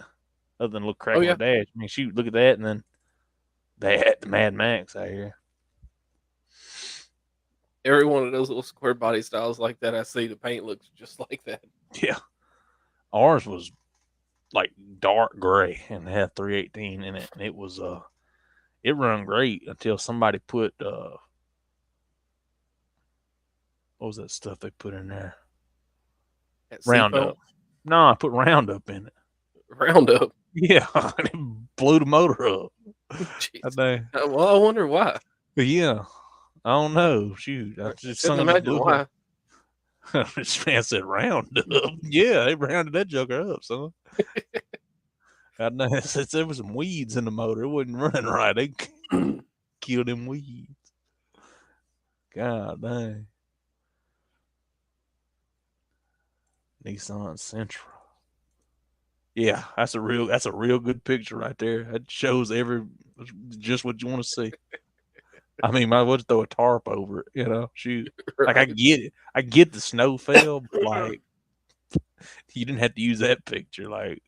S1: Other than a little crack on the dash. I mean, shoot, look at that, and then they had the Mad Max out here.
S4: Every one of those little square body styles like that I see, the paint looks just like that.
S1: Yeah. Ours was like dark gray and had 318 in it, and it was it run great until somebody put what was that stuff they put in there? Roundup. No, I put Roundup in it.
S4: Roundup.
S1: Yeah, and it blew the motor up.
S4: Well, I wonder why.
S1: Yeah, I don't know. Shoot, I just
S4: couldn't imagine why.
S1: This man said Roundup. Yeah, they rounded that joker up, son. I know there was some weeds in the motor. It wasn't running right. They killed them weeds. God dang. Nissan Sentra. Yeah, that's a real good picture right there. That shows just what you want to see. I mean, might as well throw a tarp over it, you know. Shoot. Like I get it. I get the snow fell, but like you didn't have to use that picture. Like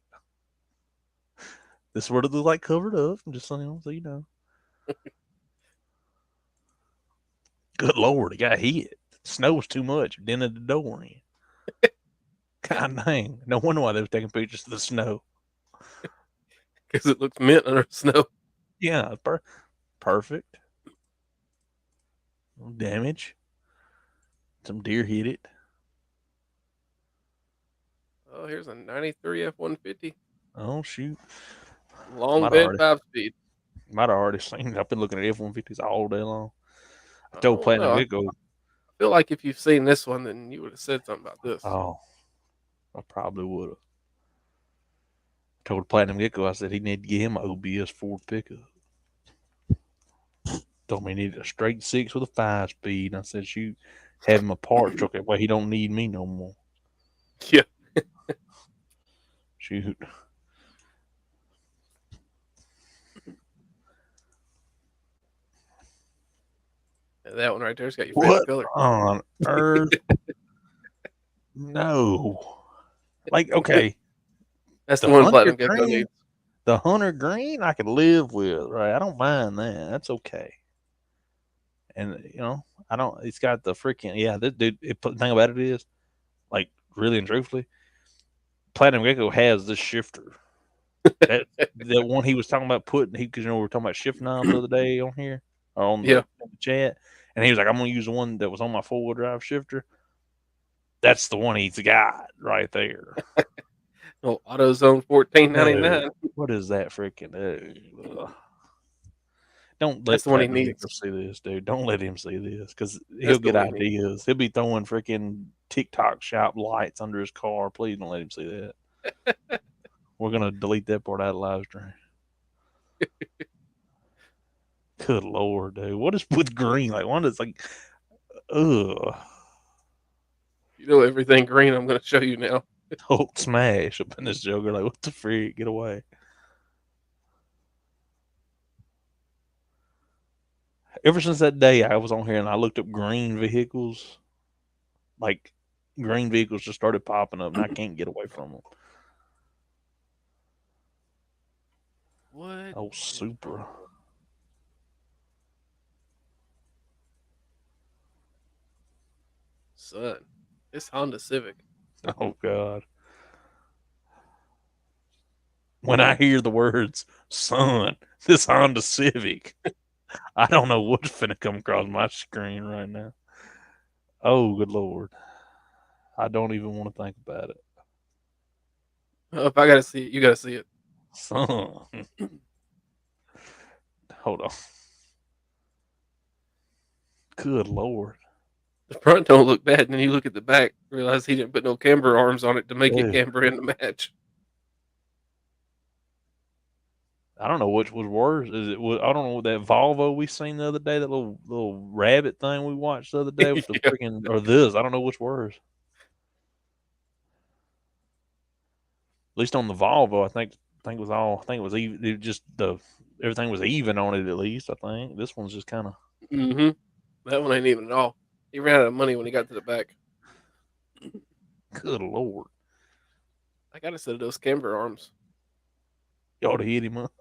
S1: this would have looked like covered up. I'm just saying, so you know. Good Lord, it got hit. Snow was too much. It dented the door in. God dang. No wonder why they was taking pictures of the snow.
S4: Because it looks mint under snow.
S1: Yeah, perfect. No damage. Some deer hit it.
S4: Oh, here's a 93 F-150.
S1: Oh, shoot.
S4: Long bed 5-speed.
S1: Might have already seen it. I've been looking at F-150s all day long. I told Platinum Gecko.
S4: I feel like if you've seen this one, then you would have said something about this.
S1: Oh, I probably would have. Told Platinum Gecko, I said he needed to get him an OBS Ford pickup. Told me he needed a straight 6 with a 5-speed. And I said, shoot, have him a parts truck. That way he don't need me no more.
S4: Yeah.
S1: Shoot.
S4: That one right there's got your favorite color.
S1: What on earth? No. Like, okay.
S4: That's the one Platinum Gecko needs.
S1: The Hunter Green I could live with, right? I don't mind that. That's okay. And, you know, it's got the freaking, this dude, the thing about it is, like, really and truthfully, Platinum Gecko has this shifter. that one he was talking about putting, because, you know, we were talking about shift knobs the other day on here, or on the chat. And he was like, I'm going to use the one that was on my 4-wheel drive shifter. That's the one he's got right there.
S4: Oh, AutoZone $14.99.
S1: What is that freaking? Don't let
S4: That's the one he needs.
S1: See this, dude. Don't let him see this because he'll get ideas. He'll be throwing freaking TikTok shop lights under his car. Please don't let him see that. We're gonna delete that part out of live stream. Good Lord, dude. What is with green? Like one is like, ugh.
S4: You know everything green I'm gonna show you now.
S1: Hulk smash up in this Joker. Like, what the freak? Get away. Ever since that day I was on here and I looked up green vehicles, like green vehicles just started popping up and I can't get away from them.
S4: What?
S1: Oh, Supra.
S4: son. This Honda Civic.
S1: Oh God. When I hear the words "son," this Honda Civic, I don't know what's finna come across my screen right now. Oh, good Lord. I don't even want to think about it.
S4: If I gotta see it, you gotta see it.
S1: Son. Hold on. Good Lord.
S4: The front don't look bad, and then you look at the back, realize he didn't put no camber arms on it to make it
S1: Dude.
S4: camber in the match.
S1: I don't know which was worse. Is it? I don't know that Volvo we seen the other day, that little rabbit thing we watched the other day with the
S4: Yeah.
S1: freaking, or this. I don't know which worse. At least on the Volvo, I think it was all. I think it was even. It just everything was even on it. At least I think this one's just kind of.
S4: That one ain't even at all. He ran out of money when he got to the back.
S1: Good Lord.
S4: I gotta set those camber arms.
S1: You ought to hit him up.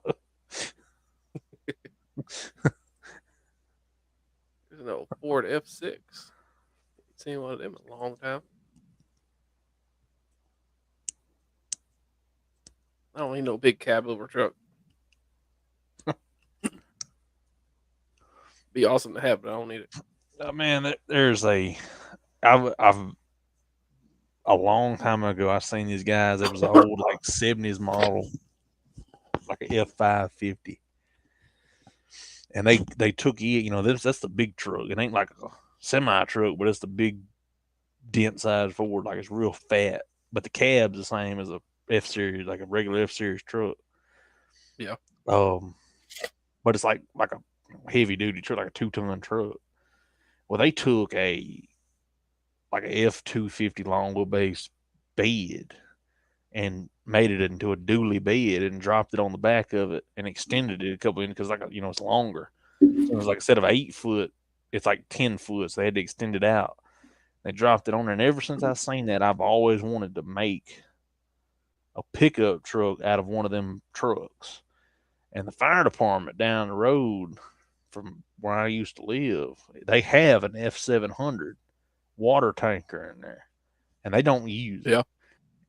S4: There's no Ford F6. Ain't seen one of them in a long time. I don't need no big cab over truck. Be awesome to have, but I don't need it.
S1: Man, there's I've a long time ago I seen these guys. It was an old like 70s model, like an F550, and they took it. That's the big truck. It ain't like a semi truck, but it's the big dent sized Ford. Like it's real fat, but the cab's the same as a F series, like a regular F series truck.
S4: Yeah.
S1: But it's like a heavy duty truck, like a 2-ton truck. Well, they took a F250 long wheelbase bed and made it into a dually bed and dropped it on the back of it and extended it a couple inches because it's longer. So it was like instead of 8 foot, it's like 10 foot. So they had to extend it out. They dropped it on there, and ever since I've seen that, I've always wanted to make a pickup truck out of one of them trucks. And the fire department down the road from where I used to live, they have an F700 water tanker in there, and they don't use it.
S4: Yeah.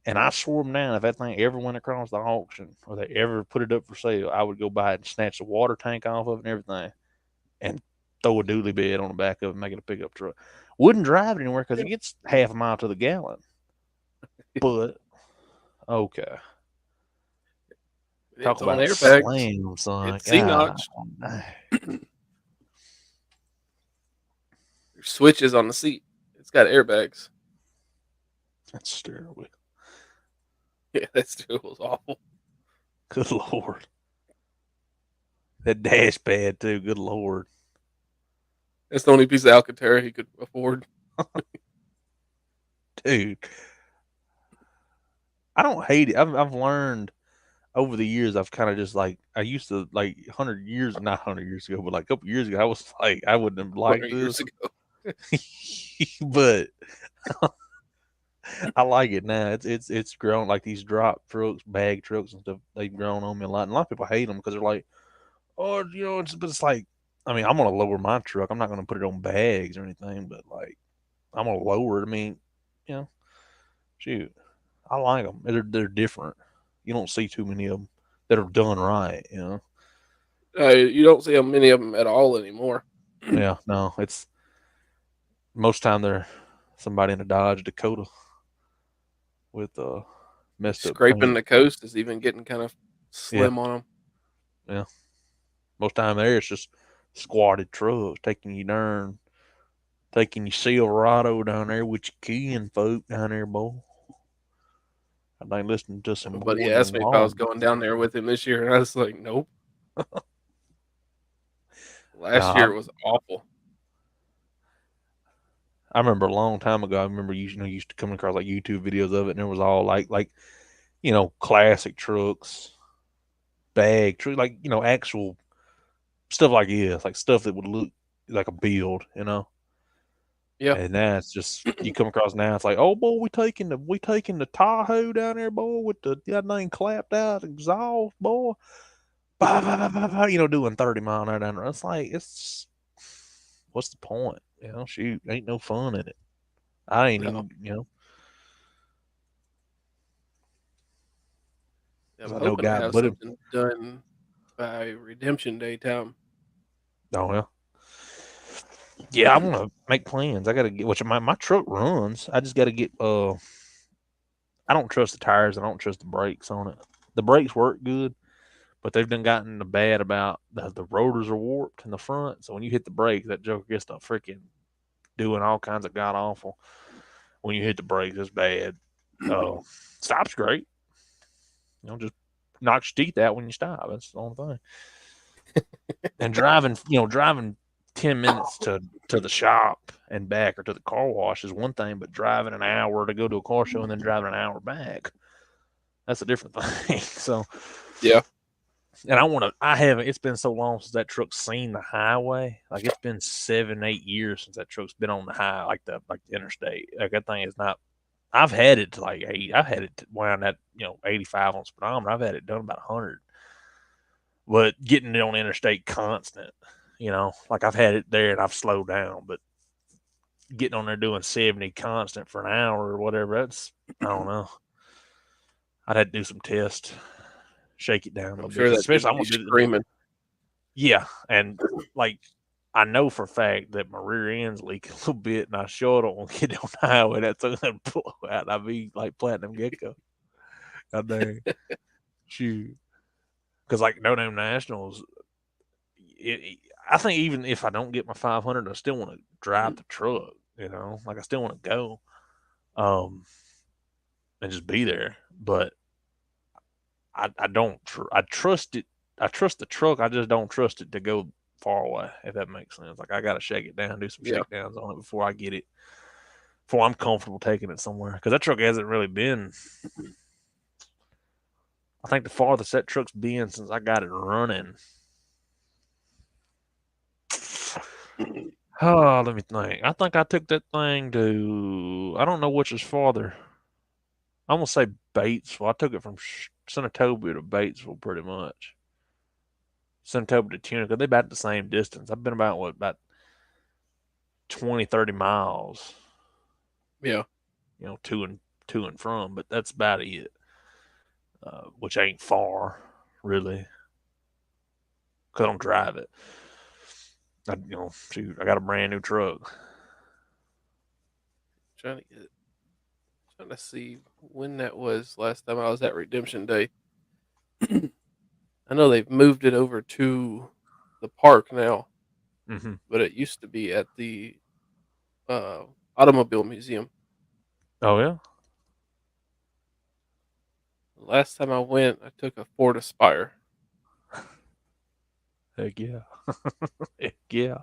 S1: And I swore them down, if that thing ever went across the auction or they ever put it up for sale, I would go by and snatch the water tank off of it and everything and throw a dually bed on the back of it and make it a pickup truck. Wouldn't drive it anywhere because it gets half a mile to the gallon. But, okay. Talk
S4: It's
S1: about
S4: on airbags.
S1: slam, son.
S4: It's C-notch. There's switches on the seat. It's got airbags.
S1: That's steering wheel.
S4: Yeah, that still was awful.
S1: Good Lord. That dash pad, too. Good Lord.
S4: That's the only piece of Alcantara he could afford.
S1: Dude. I don't hate it. I've learned over the years, I've kind of just like, I used to like 100 years, not 100 years ago, but like a couple years ago, I was like, I wouldn't have liked this. But I like it now. It's grown, like these drop trucks, bag trucks and stuff. They've grown on me a lot. And a lot of people hate them because they're like, oh, but it's like, I mean, I'm gonna lower my truck. I'm not gonna put it on bags or anything, but like, I'm gonna lower it. I mean, shoot, I like them. They're different. You don't see too many of them that are done right.
S4: You don't see many of them at all anymore.
S1: Yeah, no, it's most time they're somebody in a Dodge Dakota with messed up
S4: scraping the coast is even getting kind of slim on them.
S1: Yeah, most time there it's just squatted trucks taking you Silverado down there with your kin folk down there, boy. I think listening to some.
S4: But he asked me if I was going down there with him this year, and I was like, nope. Last year it was awful.
S1: I remember a long time ago. I remember used to come across like YouTube videos of it, and it was all like classic trucks, bag truck, like actual stuff like this, like stuff that would look like a build,
S4: Yeah.
S1: And now it's just you come across now. It's like, oh boy, we taking the Tahoe down there, boy, with the thing clapped out exhaust, boy. Doing 30 mile an hour down the road. It's like, what's the point? Shoot, ain't no fun in it. I ain't
S4: No.
S1: even,
S4: Yeah, I'm
S1: I know
S4: hoping to
S1: guy,
S4: have
S1: but
S4: something done by Redemption Day time.
S1: oh yeah. Yeah, I'm gonna make plans. I gotta get which my truck runs. I just gotta get I don't trust the tires, I don't trust the brakes on it. The brakes work good, but they've done gotten the bad about the rotors are warped in the front. So when you hit the brakes, that joker gets to freaking doing all kinds of god awful. When you hit the brakes, it's bad. Stop's great. Just knocks your teeth out when you stop. That's the only thing. And driving 10 minutes to the shop and back or to the car wash is one thing, but driving an hour to go to a car show and then driving an hour back, that's a different thing. So
S4: Yeah.
S1: and I haven't, it's been so long since that truck's seen the highway. Like it's been 7, 8 years since that truck's been on the like the interstate. Like that thing is not, I've had it to like 80. I've had it to around that, 85 on speedometer. I've had it done about 100. But getting it on the interstate constant, like I've had it there and I've slowed down, but getting on there doing 70 constant for an hour or whatever, I don't know. I'd have to do some tests, shake it down a little
S4: I'm sure
S1: bit.
S4: that
S1: Especially I'm
S4: be
S1: gonna do it.
S4: screaming.
S1: Yeah, and like I know for a fact that my rear end's leaking a little bit, and I sure don't want to get on the highway. That's gonna blow out. I'd be like Platinum Gecko. God dang, shoot. Because like No Name Nationals, I think even if I don't get my 500, I still want to drive the truck. Like I still want to go, and just be there. But I don't. I trust it. I trust the truck. I just don't trust it to go far away. If that makes sense. Like I got to shake it down, do some
S4: Yeah.
S1: shakedowns on it before I get it. Before I'm comfortable taking it somewhere, because that truck hasn't really been. I think the farthest that truck's been since I got it running. Oh, let me think. I think I took that thing to. I don't know which is farther. I'm gonna say Batesville. I took it from Senatobia to Batesville, pretty much. Senatobia to Tunica, they about the same distance. I've been about 20, 30 miles.
S4: Yeah.
S1: To and from, but that's about it. Which ain't far, really, because I don't drive it. Shoot, I got a brand new truck.
S4: Trying to see when that was last time I was at Redemption Day. I know they've moved it over to the park now,
S1: Mm-hmm.
S4: but it used to be at the automobile museum.
S1: Oh yeah.
S4: Last time I went, I took a Ford Aspire.
S1: Heck yeah. Heck yeah.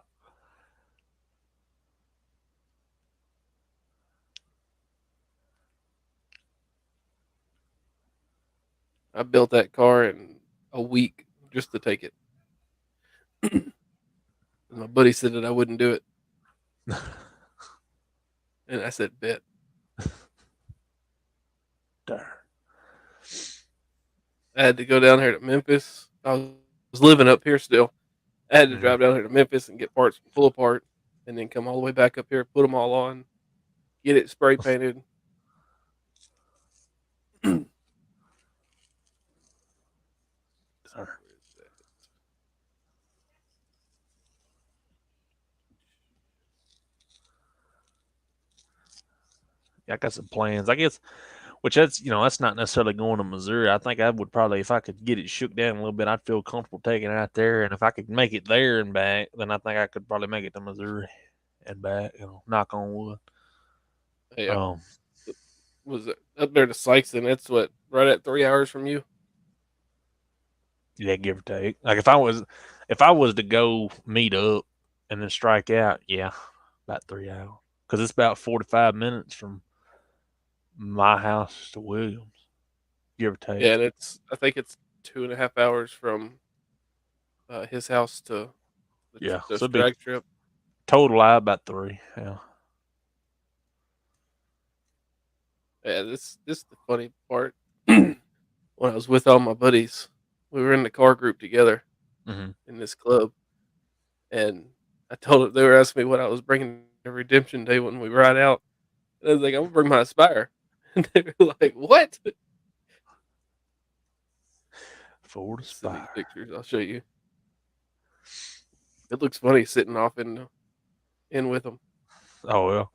S4: I built that car in a week just to take it. My buddy said that I wouldn't do it, and I said, "Bet."
S1: Darn.
S4: I had to go down here to Memphis. I was living up here still. I had to
S1: Mhm.
S4: drive down here to Memphis and get parts pull apart, and then come all the way back up here, put them all on, get it spray painted.
S1: Darn. I got some plans. I guess, which that's not necessarily going to Missouri. I think I would probably, if I could get it shook down a little bit, I'd feel comfortable taking it out there. And if I could make it there and back, then I think I could probably make it to Missouri and back. Knock on wood.
S4: Yeah,
S1: Um,
S4: was it up there to Sykeston? That's what, right at 3 hours from you.
S1: yeah, give or take. Like if I was to go meet up and then strike out, yeah, about 3 hours, because it's about 45 minutes from my house to Williams, give or take.
S4: Yeah, and I think it's 2.5 hours from his house to
S1: Yeah,
S4: the
S1: so it'd be
S4: drag strip.
S1: total out about 3. Yeah.
S4: Yeah, this is the funny part. When I was with all my buddies, we were in the car group together
S1: Mm-hmm.
S4: in this club, and I told them, they were asking me what I was bringing to Redemption Day when we ride out. And I was like, I'm gonna bring my Aspire. And they were like, what?
S1: Ford
S4: Send these
S1: Aspire.
S4: pictures. I'll show you. It looks funny sitting off in with them.
S1: Oh well.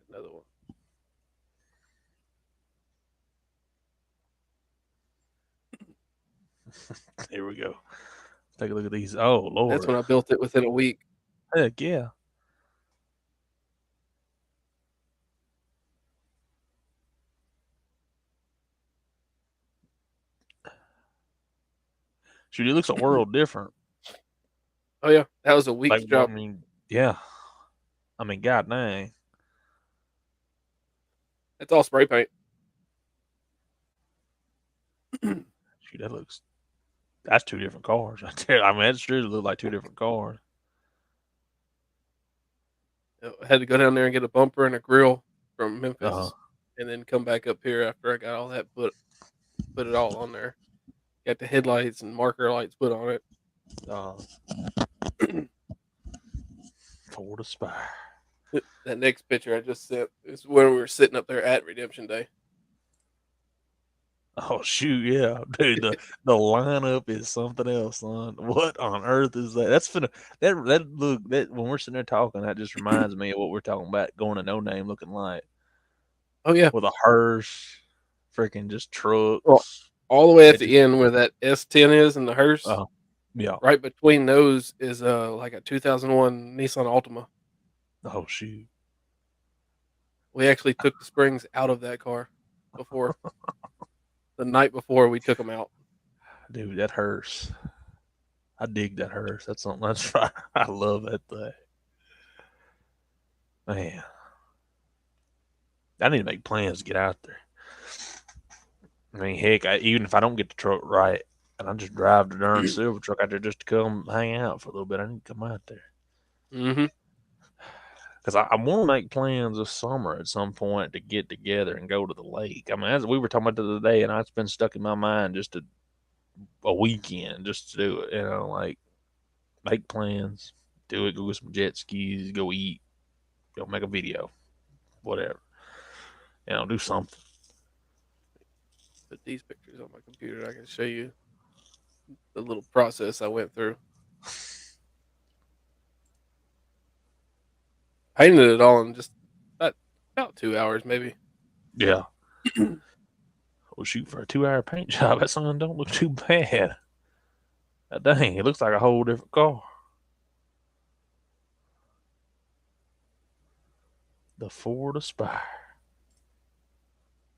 S4: Another one.
S1: Here we go. Take a look at these. Oh Lord.
S4: That's when I built it within a week.
S1: Heck yeah. Shoot, it looks a world different.
S4: Oh yeah, that was a week's
S1: Like,
S4: job.
S1: I mean, yeah. I mean, god dang.
S4: It's all spray paint.
S1: Shoot, that's two different cars right there. I mean, that sure look like two different cars.
S4: I had to go down there and get a bumper and a grill from Memphis,
S1: Uh-huh.
S4: and then come back up here after I got all that put it all on there. Got the headlights and marker lights put on it.
S1: Ford Aspire.
S4: That next picture I just sent is where we were sitting up there at Redemption Day.
S1: Oh shoot, yeah, dude. The lineup is something else, son. What on earth is that? That's finna that look that when we're sitting there talking, that just reminds me of what we're talking about going to No Name looking like.
S4: Oh yeah,
S1: With a hearse, freaking just trucks.
S4: well, all the way at the end where that S10 is and the hearse.
S1: Yeah.
S4: Right between those is like a 2001 Nissan Altima.
S1: Oh shoot.
S4: We actually took the springs out of that car before. The night before we took them out.
S1: Dude, that hearse. I dig that hearse. That's something that's right. I love that thing. Man. I need to make plans to get out there. I mean, heck, even if I don't get the truck right, and I just drive the darn silver truck out there just to come hang out for a little bit, I need to come out there.
S4: Mm-hmm.
S1: Because I want to make plans this summer at some point to get together and go to the lake. I mean, as we were talking about the other day, and it's been stuck in my mind just a weekend just to do it. Like make plans, do it, go get some jet skis, go eat, go make a video, whatever. Do something.
S4: Put these pictures on my computer. I can show you the little process I went through. Painted it all in just about 2 hours, maybe.
S1: Yeah. Well, shoot, for a 2-hour paint job, that something don't look too bad. Dang, it looks like a whole different car. The Ford Aspire.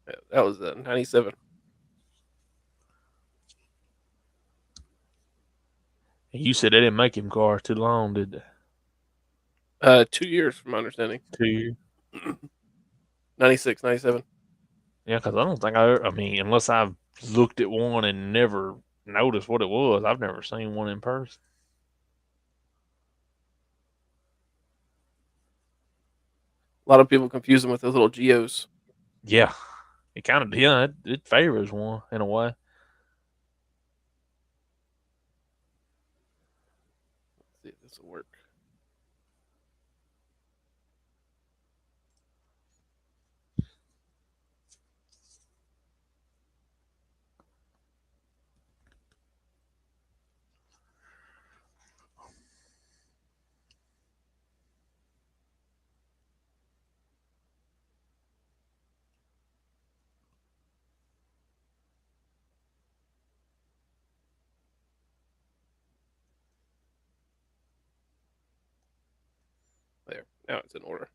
S4: Yeah, that was a 97.
S1: And you said they didn't make him cars too long, did
S4: they? 2 years, from my understanding.
S1: 2 years?
S4: 96, 97.
S1: Yeah, because I don't think I mean, unless I've looked at one and never noticed what it was, I've never seen one in person.
S4: A lot of people confuse them with those little Geos.
S1: Yeah, it kind of, it favors one in a way.
S4: Let's see if this will work. There. Now it's in order.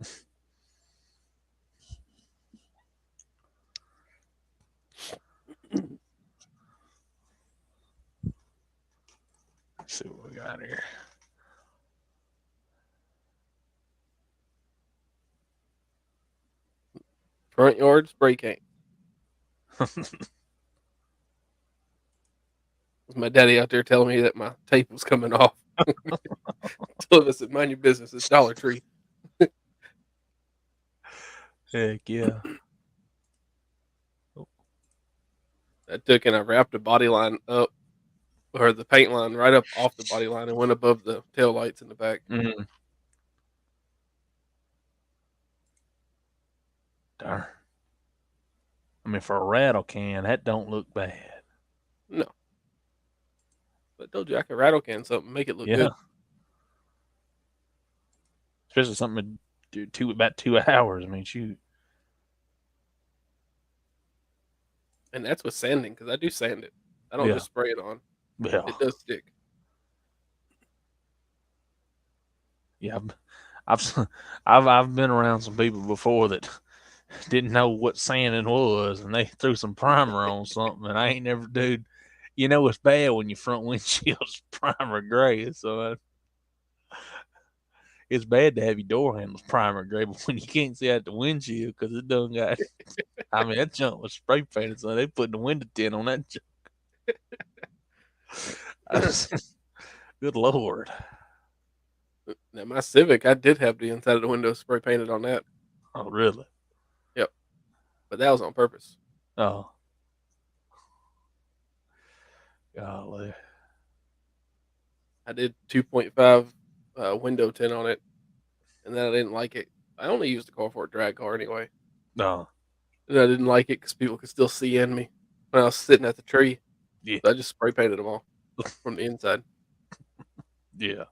S1: Let's see what we got here.
S4: Front yard spray paint. My daddy out there telling me that my tape was coming off. Told us, mind your business. It's Dollar Tree.
S1: Heck yeah.
S4: I took and I wrapped the body line up or the paint line right up off the body line and went above the tail lights in the back.
S1: Mm. Darn. I mean, for a rattle can, that don't look bad.
S4: No. But I told you I could rattle can something, make it look good.
S1: Especially something to do about 2 hours. I mean, shoot.
S4: And that's with sanding, because I do sand it. I don't just spray it on.
S1: Yeah.
S4: It does stick.
S1: Yeah, I've been around some people before that didn't know what sanding was, and they threw some primer on something, and I ain't never, dude. You know it's bad when your front windshield's primer gray, so it's bad to have your door handles primer gray, but when you can't see out the windshield because it done got, I mean, that junk was spray painted, so they put the window tint on that junk. Good Lord.
S4: Now, my Civic, I did have the inside of the window spray painted on that.
S1: Oh, really?
S4: Yep. But that was on purpose.
S1: Oh. Golly.
S4: I did 2.5 window tint on it, and then I didn't like it. I only used the car for a drag car anyway.
S1: No.
S4: And I didn't like it because people could still see in me when I was sitting at the tree.
S1: Yeah.
S4: So I just spray painted them all from the inside.
S1: Yeah.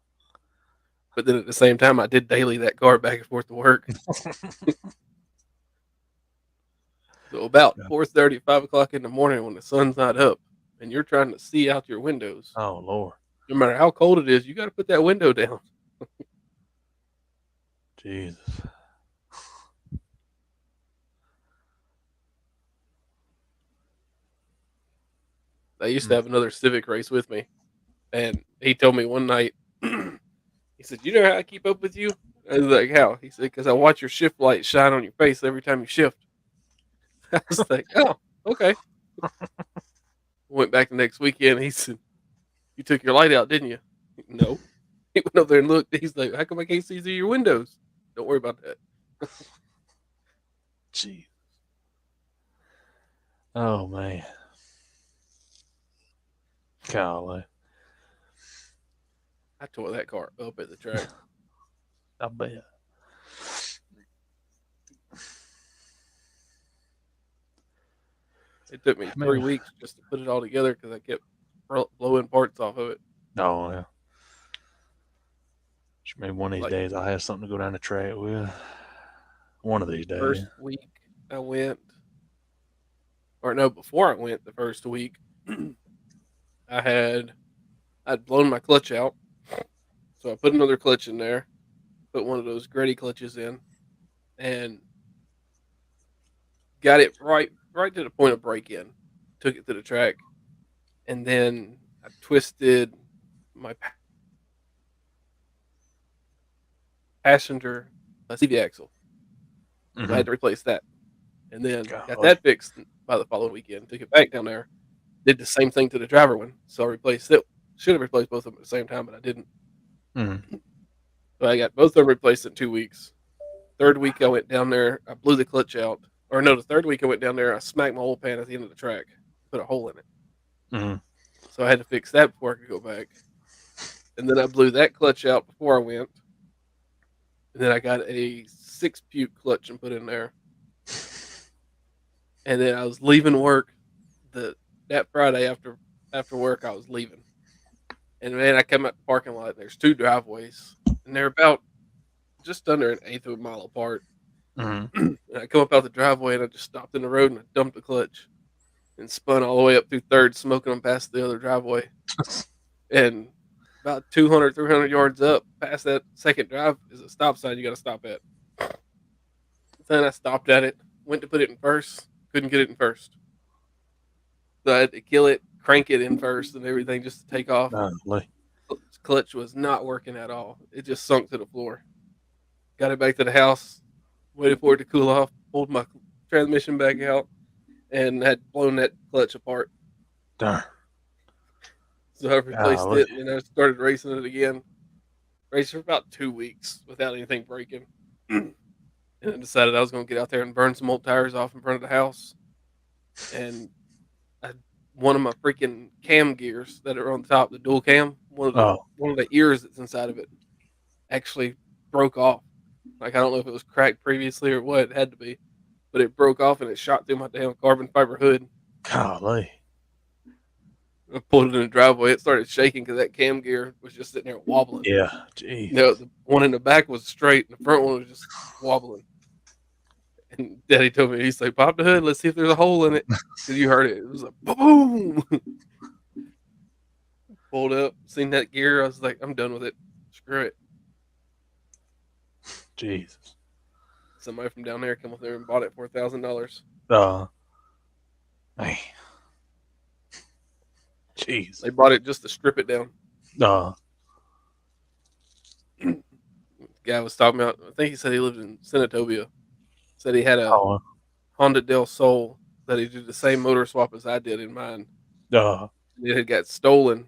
S4: But then at the same time, I did daily that car back and forth to work. So about 4:30, 5 o'clock in the morning when the sun's not up and you're trying to see out your windows.
S1: Oh, Lord.
S4: No matter how cold it is, you got to put that window down.
S1: Jesus.
S4: I used to have another Civic race with me, and he told me one night, he said, "You know how I keep up with you?" I was like, "How?" He said, "Because I watch your shift light shine on your face every time you shift." I was like, "Oh, okay." Went back the next weekend. He said, "You took your light out, didn't you?" No. He went over there and looked. He's like, "How come I can't see through your windows?" Don't worry about that.
S1: Gee. Oh, man. Golly.
S4: I tore that car up at the track.
S1: I bet.
S4: It took me 3 weeks just to put it all together because I kept blowing parts off of it.
S1: Oh, yeah. Maybe one of these days I'll have something to go down the track with. One of these days.
S4: First week I went, or no, before I went the first week, I'd blown my clutch out. So I put another clutch in there, put one of those Gretty clutches in, and got it right to the point of break-in. Took it to the track, and then I twisted my passenger CV axle. Mm-hmm. So I had to replace that, and then got that fixed by the following weekend. Took it back down there, did the same thing to the driver one. So I replaced it. Should have replaced both of them at the same time, but I didn't.
S1: Mm-hmm.
S4: So I got both of them replaced in 2 weeks. Third week I went down there, I blew the clutch out. Or no, the third week I went down there, I smacked my oil pan at the end of the track, put a hole in it.
S1: Mm-hmm.
S4: So I had to fix that before I could go back. And then I blew that clutch out before I went. And then I got a 6-puke clutch and put in there. And then I was leaving work that Friday after work. I was leaving, and man, I come out the parking lot. And there's 2 driveways, and they're about just under 1/8 of a mile apart.
S1: Mm-hmm.
S4: And I come up out the driveway, and I just stopped in the road and I dumped the clutch, and spun all the way up through 3rd, smoking them past the other driveway. And about 200, 300 yards up past that second drive is a stop sign you got to stop at. Then I stopped at it, went to put it in first, couldn't get it in first. So I had to kill it, crank it in first and everything just to take off. Clutch was not working at all. It just sunk to the floor. Got it back to the house, waited for it to cool off, pulled my transmission back out, and had blown that clutch apart.
S1: Darn.
S4: So I replaced it, and I started racing it again. Raced for about 2 weeks without anything breaking. And I decided I was going to get out there and burn some old tires off in front of the house. And I one of my freaking cam gears that are on top, the dual cam, one of the ears that's inside of it actually broke off. Like, I don't know if it was cracked previously or what, it had to be. But it broke off and it shot through my damn carbon fiber hood.
S1: Golly.
S4: I pulled it in the driveway. It started shaking because that cam gear was just sitting there wobbling.
S1: Yeah, geez.
S4: The one in the back was straight, and the front one was just wobbling. And Daddy told me, he's like, pop the hood, let's see if there's a hole in it. Because you heard it. It was like, boom! Pulled up, seen that gear. I was like, I'm done with it. Screw it.
S1: Jesus.
S4: Somebody from down there came up there and bought it for $1,000.
S1: Man. Jeez.
S4: They bought it just to strip it down. Guy was talking about, I think he said he lived in Senatobia. Said he had a Honda Del Sol that he did the same motor swap as I did in mine. It had got stolen.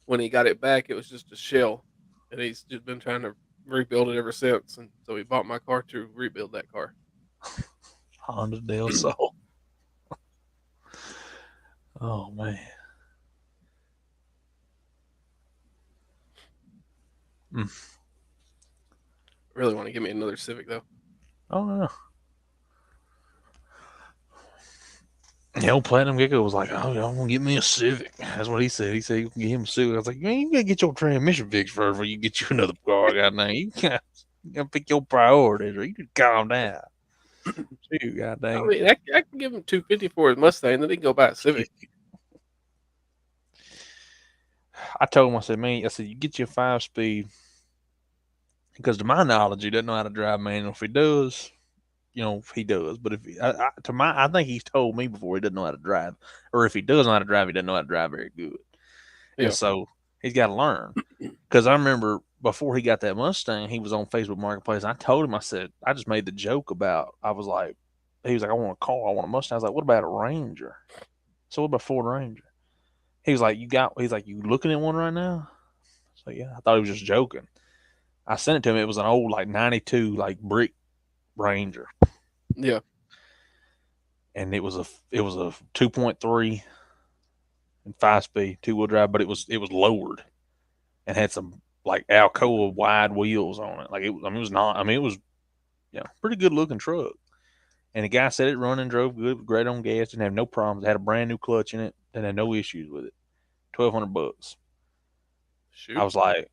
S4: When he got it back, it was just a shell. And he's just been trying to rebuild it ever since. And so he bought my car to rebuild that car.
S1: Honda Del Sol. Oh, man.
S4: Really want to give me another Civic, though.
S1: Oh, no. Platinum Gecko was like, "Oh, y'all gonna get me a Civic." That's what he said. He said you can get him a Civic. I was like, "Man, you gotta get your transmission fixed first before you get you another car." Goddamn, you gotta pick your priorities, or you can calm down. Shoot, goddamn.
S4: I mean, I can give him $250 for his Mustang, then he can go buy a Civic.
S1: I told him, I said, you get you a 5-speed, because to my knowledge, he doesn't know how to drive manual. If he does, he does. But if I think he's told me before he doesn't know how to drive, or if he does know how to drive, he doesn't know how to drive very good. Yeah. And so he's got to learn. Because I remember before he got that Mustang, he was on Facebook Marketplace. And I told him, I said, I just made the joke about, he was like, I want a car, I want a Mustang. I was like, what about a Ranger? So what about Ford Ranger? He's like, you looking at one right now? So yeah, I thought he was just joking. I sent it to him. It was an old 92 brick Ranger.
S4: Yeah.
S1: And it was a 2.3 and 5-speed 2-wheel drive, but it was lowered and had some Alcoa wide wheels on it. It was pretty good looking truck. And the guy said it running, drove good, great on gas, didn't have no problems. It had a brand new clutch in it, and had no issues with it. $1,200. Shoot. I was like,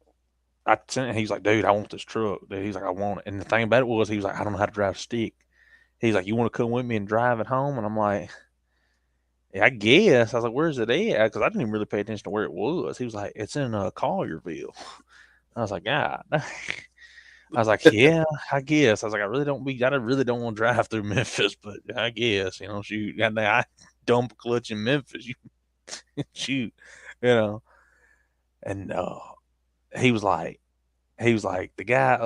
S1: he's like, dude, I want this truck. Dude. He's like, I want it. And the thing about it was, he was like, I don't know how to drive a stick. He's like, you want to come with me and drive it home? And I'm like, yeah, I guess. I was like, where's it at? Because I didn't even really pay attention to where it was. He was like, it's in Collierville. I was like, God. I was like, yeah, I guess. I was like, I really don't want to drive through Memphis, but I guess, shoot, I dump clutch in Memphis. Shoot, And he was like, the guy,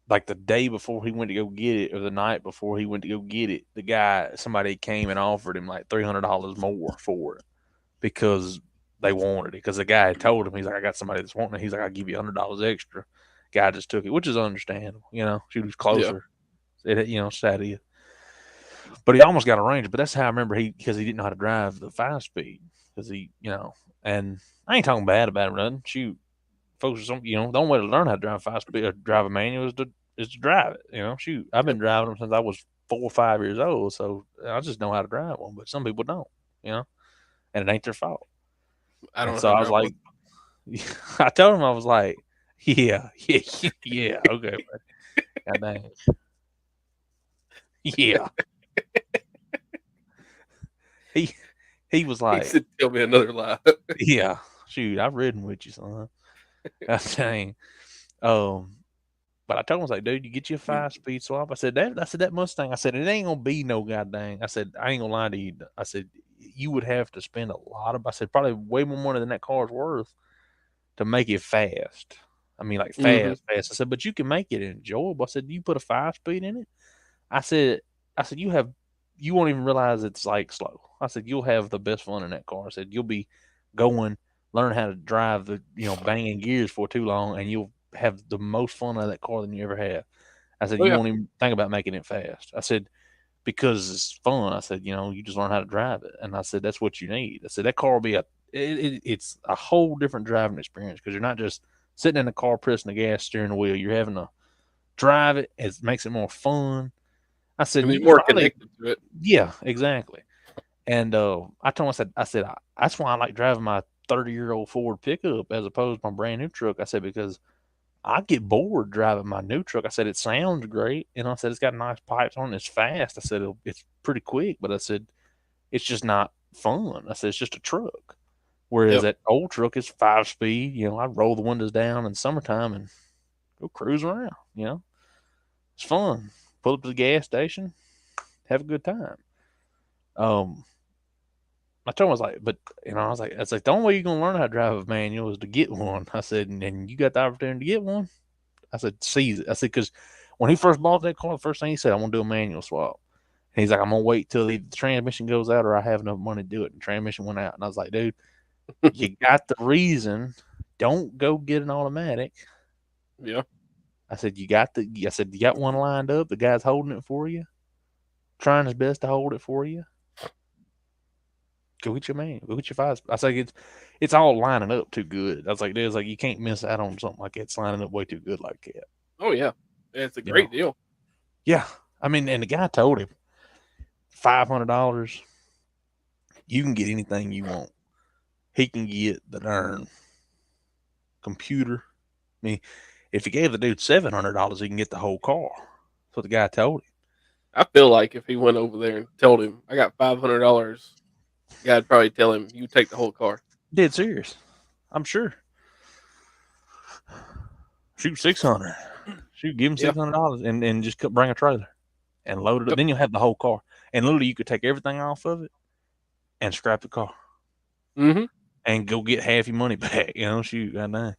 S1: the day before he went to go get it, or the night before he went to go get it, somebody came and offered him $300 more for it because they wanted it. Because the guy had told him, he's like, I got somebody that's wanting it. He's like, I'll give you $100 extra. Guy just took it, which is understandable. She was closer. Yeah. Sad is. But he almost got a Ranger. But that's how I remember because he didn't know how to drive the 5-speed. Because and I ain't talking bad about it, nothing. Shoot, folks, the only way to learn how to drive 5-speed or drive a manual is to drive it. Shoot, I've been driving them since I was 4 or 5 years old, so I just know how to drive one. But some people don't, and it ain't their fault.
S4: I don't know.
S1: So I was like, I told him, I was like, yeah, okay, buddy. God dang. Yeah. He was like,
S4: he said, tell me another lie.
S1: Yeah, shoot, I've ridden with you, son. That's dang. But I told him, I was like, dude, you get you a 5-speed swap. I said, that Mustang, I said, it ain't gonna be no goddamn. I said, I ain't gonna lie to you. I said, you would have to spend a lot of, I said, probably way more money than that car's worth to make it fast. I mean, fast. I said, but you can make it enjoyable. I said, you put a 5-speed in it. I said, you won't even realize it's slow. I said, you'll have the best fun in that car. I said, you'll be going, learn how to drive the, banging gears for too long, and you'll have the most fun out of that car than you ever have. I said, you won't even think about making it fast. I said, because it's fun. I said, you just learn how to drive it. And I said, that's what you need. I said, that car will be it's a whole different driving experience because you're not just sitting in the car pressing the gas, steering the wheel. You're having to drive it. It makes it more fun. I said,
S4: And be
S1: you
S4: more
S1: probably,
S4: connected to it.
S1: yeah, exactly. And I told him, I said, that's why I like driving my 30-year-old Ford pickup as opposed to my brand new truck. I said, because I get bored driving my new truck. I said, it sounds great. And I said, it's got nice pipes on it. It's fast. I said, it's pretty quick, but I said, it's just not fun. I said, it's just a truck. Whereas that old truck is 5-speed. I roll the windows down in summertime and go cruise around. It's fun. Pull up to the gas station, have a good time. I told him, I was like, but I was like, the only way you're gonna learn how to drive a manual is to get one. I said, and you got the opportunity to get one. I said, seize it. I said, because when he first bought that car, the first thing he said, I'm gonna do a manual swap. And he's like, I'm gonna wait till the transmission goes out or I have enough money to do it. And the transmission went out, and I was like, dude, you got the reason. Don't go get an automatic.
S4: Yeah.
S1: I said, you got one lined up. The guy's holding it for you, trying his best to hold it for you. Go get your man. Go get your 5. I said, it's all lining up too good. I was like, there's you can't miss out on something like that. It's lining up way too good like that.
S4: Oh yeah, it's a great deal.
S1: Yeah, I mean, and the guy told him $500. You can get anything you want. He can get the darn computer. I mean, if he gave the dude $700, he can get the whole car. That's what the guy told him.
S4: I feel like if he went over there and told him, I got $500, the guy'd probably tell him, you take the whole car.
S1: Dead serious. I'm sure. Shoot $600. Shoot, give him $600 and just bring a trailer and load it up. Then you'll have the whole car. And literally, you could take everything off of it and scrap the car.
S4: Mm-hmm.
S1: And go get half your money back. Shoot, goddamn.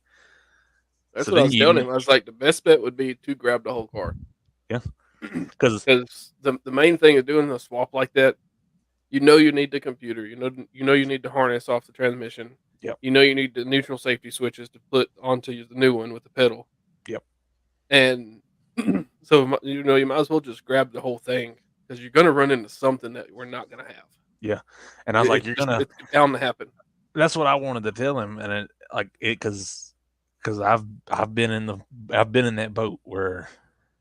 S4: That's what I was telling him. I was like, the best bet would be to grab the whole car.
S1: Yeah.
S4: Because the main thing of doing a swap like that, you need the computer. You need the harness off the transmission.
S1: Yep.
S4: You need the neutral safety switches to put onto the new one with the pedal.
S1: Yep.
S4: And so you might as well just grab the whole thing because you're going to run into something that we're not going to have.
S1: Yeah. And I was like, it's
S4: bound to happen.
S1: That's what I wanted to tell him, and because I've been in that boat where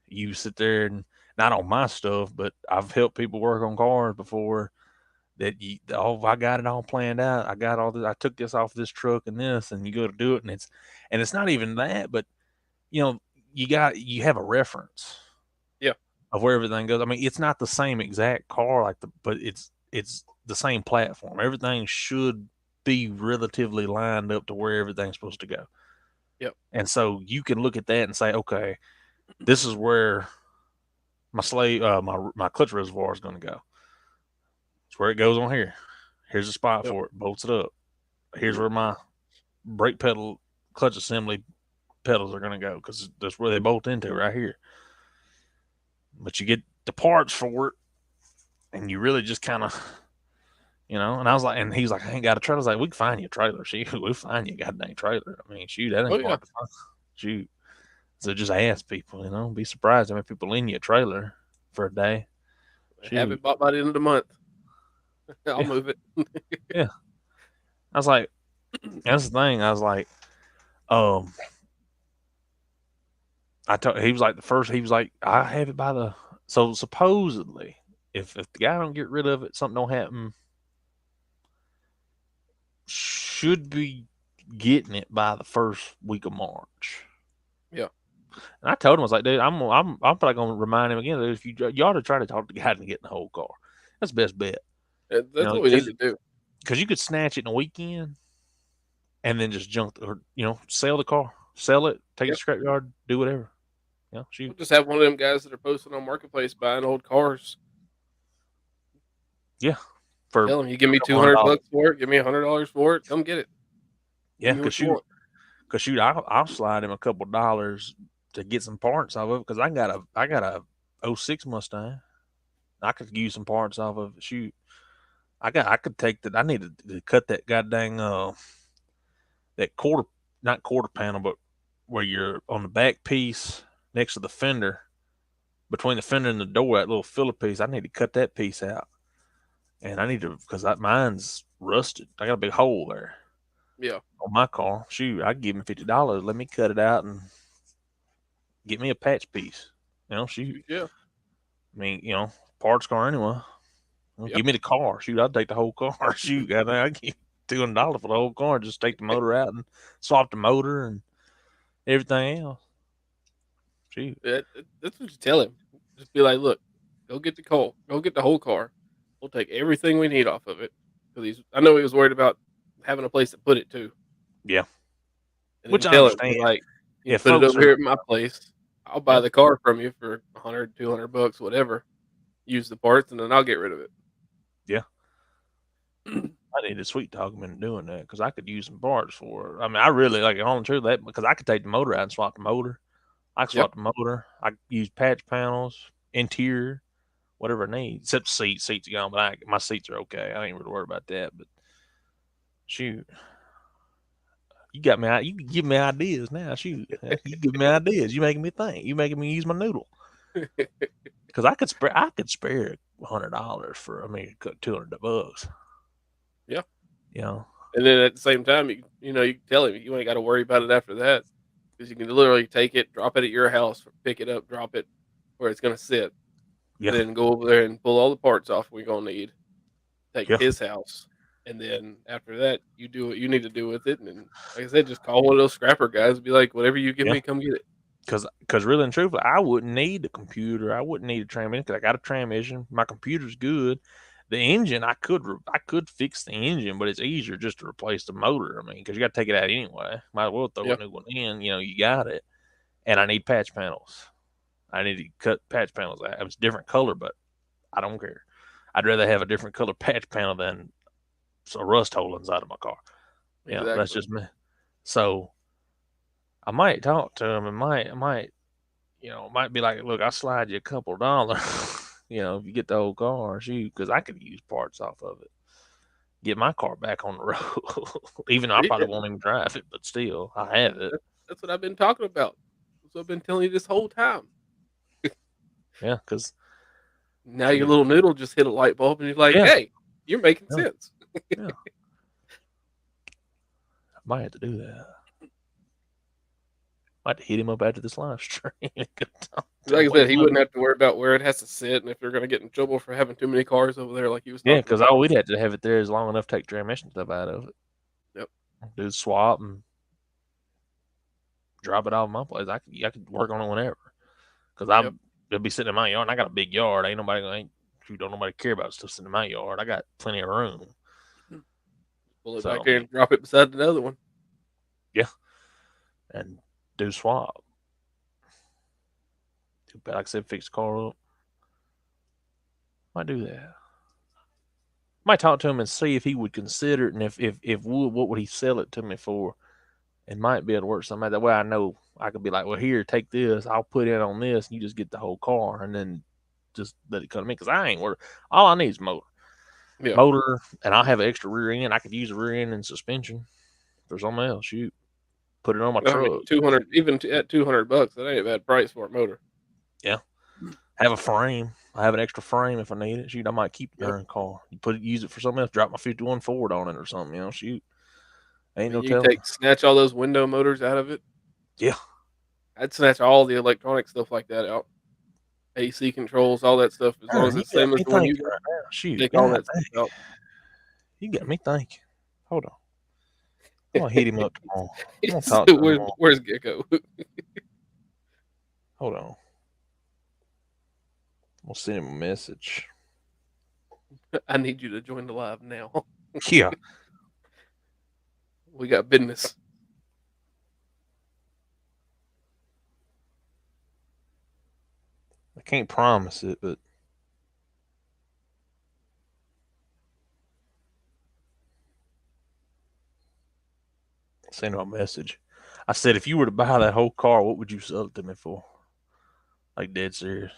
S1: you sit there and not on my stuff, but I've helped people work on cars before. That I got it all planned out. I got all this. I took this off this truck and this, and you go to do it, and it's not even that, but you have a reference, of where everything goes. I mean, it's not the same exact car but it's the same platform. Everything should be relatively lined up to where everything's supposed to go.
S4: Yep.
S1: And so you can look at that and say, okay, this is where my my clutch reservoir is going to go. It's where it goes on here. Here's a spot for it. Bolts it up. Here's where my brake pedal, clutch assembly pedals are going to go because that's where they bolt into right here. But you get the parts for it, and you really just kind of, and I was like, and he's like, I ain't got a trailer. I was like, we can find you a trailer. Shoot, we'll find you a goddamn trailer. I mean, shoot, that ain't hard to find. Shoot. So just ask people, be surprised how many people lend you a trailer for a day.
S4: Have it bought by the end of the month. I'll move it.
S1: Yeah. I was like, that's the thing. I was like, he was like, I have it by the, so supposedly, if the guy don't get rid of it, something don't happen, should be getting it by the first week of March.
S4: Yeah.
S1: And I told him, I was like, dude, I'm probably going to remind him again, if you ought to try to talk to the guy and get in the whole car. That's the best bet.
S4: That's what we need to do.
S1: Because you could snatch it in a weekend and then just sell the car, sell it, take it to the scrapyard, do whatever. Shoot.
S4: We'll just have one of them guys that are posting on Marketplace buying old cars.
S1: Yeah.
S4: Tell them, you give me $200 for it, give me $100 for it, come get it.
S1: Yeah, because shoot, I'll slide him a couple dollars to get some parts off of it because I got a 06 Mustang. I could use some parts off of it. Shoot, I could take that. I needed to cut that goddamn that not quarter panel, but where you're on the back piece next to the fender, between the fender and the door, that little filler piece, I need to cut that piece out. And I need to, because mine's rusted. I got a big hole there.
S4: Yeah.
S1: On my car. Shoot, I give him $50. Let me cut it out and get me a patch piece. Shoot.
S4: Yeah.
S1: I mean, parts car anyway.
S4: Yep.
S1: Give me the car. Shoot, I'll take the whole car. Shoot, I give $200 for the whole car. Just take the motor out and swap the motor and everything else. Shoot.
S4: That's what you tell him. Just be like, look, go get the car. Go get the whole car. We'll take everything we need off of it. Because I know he was worried about having a place to put it too.
S1: Yeah.
S4: And
S1: which I
S4: tell
S1: understand.
S4: Him, like,
S1: yeah,
S4: put it over here at my place. I'll buy the car from you for $100, $200, whatever. Use the parts, and then I'll get rid of it.
S1: Yeah. I need to sweet talk him into doing that because I could use some parts for it. I mean, I really like it on true that because I could take the motor out and swap the motor. I can swap the motor. I use patch panels, interior, whatever I need, except the seats. Seats are gone, but my seats are okay. I ain't really worried about that. But shoot, you got me. You give me ideas now. Shoot, you give me ideas. You making me think. You making me use my noodle. Because I could spare $100 for. I mean, $200.
S4: Yeah.
S1: And
S4: then at the same time, you can tell him you ain't got to worry about it after that. Because you can literally take it, drop it at your house, pick it up, drop it where it's going to sit. Yeah. Then go over there and pull all the parts off we're going to need. Take his house. And then after that, you do what you need to do with it. And like I said, just call one of those scrapper guys and be like, whatever you give me, come get it.
S1: Because really and truthfully, I wouldn't need a computer. I wouldn't need a transmission because I got a transmission. My computer's good. The engine, I could fix the engine, but it's easier just to replace the motor. I mean, because you got to take it out anyway. Might as well throw a new one in. You got it. And I need patch panels. I need to cut patch panels out. It's a different color, but I don't care. I'd rather have a different color patch panel than a rust hole inside of my car. Yeah, exactly. That's just me. So I might talk to him and might be like, look, I'll slide you a couple of dollars. If you get the whole car, shoot, because I could use parts off of it. Get my car back on the road. Even though I probably won't even drive it, but still, I have it.
S4: That's what I've been talking about. That's what I've been telling you this whole time.
S1: Yeah, because
S4: now your little noodle just hit a light bulb, and you're like, hey, you're making sense.
S1: I might have to do that. Might hit him up after this live stream.
S4: Like I said, he wouldn't have to worry about where it has to sit and if they're going to get in trouble for having too many cars over there like he was talking
S1: because all we'd have to have it there is long enough to take transmission stuff out of it.
S4: Yep.
S1: Do the swap and drop it off my place. I could work on it whenever. Because it'll be sitting in my yard, and I got a big yard. Don't nobody care about stuff sitting in my yard. I got plenty of room.
S4: Pull it back there and drop it beside another one.
S1: Yeah. And do swap. Like I said, fix the car up. Might do that. Might talk to him and see if he would consider it, and if would, what would he sell it to me for? And might be able to work something out. That way I know I could be like, well, here, take this. I'll put in on this, and you just get the whole car, and then just let it come to me. Because I ain't worried. All I need is motor. Yeah. Motor, and I'll have an extra rear end. I could use a rear end and suspension. If there's something else, shoot. Put it on my truck.
S4: I mean, even at $200, that ain't a bad price for a motor.
S1: Yeah. Have a frame. I have an extra frame if I need it. Shoot, I might keep the darn car. Use it for something else. Drop my 51 Ford on it or something. Shoot. Ain't no telling.
S4: Snatch all those window motors out of it.
S1: Yeah.
S4: I'd snatch all the electronic stuff like that out. AC controls, all that stuff. As long as it's the same as the one you got.
S1: Shoot.
S4: Take all that stuff out.
S1: You got me thinking. Hold on. I'm going to hit him up tomorrow. I'm gonna talk to him tomorrow.
S4: Where's Gecko?
S1: Hold on. We'll send him a message.
S4: I need you to join the live now.
S1: Yeah.
S4: We got business.
S1: I can't promise it, but send him a message. I said, if you were to buy that whole car, what would you sell it to me for? Like dead serious.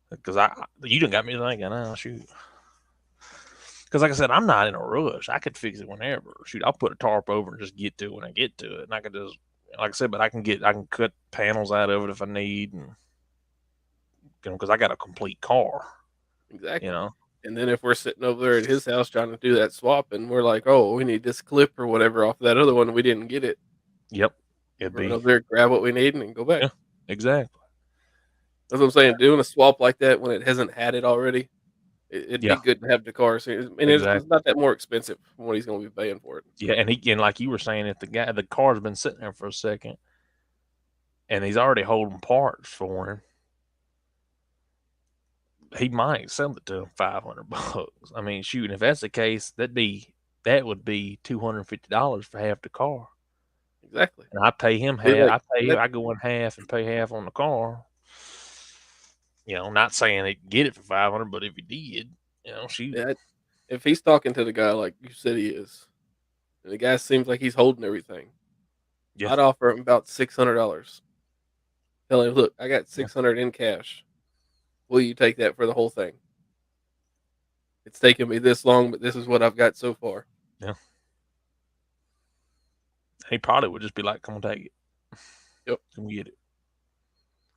S1: Because you done got me thinking now, shoot. Because like I said, I'm not in a rush. I could fix it whenever. Shoot, I'll put a tarp over and just get to it when I get to it. And I can just, like I said, but I can cut panels out of it if I need. And because I got a complete car.
S4: Exactly.
S1: You know.
S4: And then if we're sitting over there at his house trying to do that swap, and we're like, "Oh, we need this clip or whatever off that other one, we didn't get it."
S1: Yep. It'd
S4: Run
S1: be
S4: over there, grab what we need, and go back.
S1: yeah, exactly.
S4: That's what I'm saying. Doing a swap like that when it hasn't had it already, it'd be
S1: Yeah,
S4: good to have the car. So, and it's
S1: exactly.
S4: not that more expensive from what he's going to be paying for it.
S1: Yeah, and like you were saying, if the car's been sitting there for a second, and he's already holding parts for him, he might sell it to him $500. I mean, shoot, if that's the case, that would be $250 for half the car.
S4: Exactly.
S1: And I pay him half. I go in half and pay half on the car. You know, not saying he can get it for $500, but if he did, you know, shoot.
S4: Yeah, if he's talking to the guy like you said he is, and the guy seems like he's holding everything,
S1: Yeah.
S4: I'd offer him about $600. Tell him, look, I got $600 in cash. Will you take that for the whole thing? It's taken me this long, but this is what I've got so far.
S1: Yeah. He probably would just be like, "Come on, take it.
S4: Yep,
S1: come get it."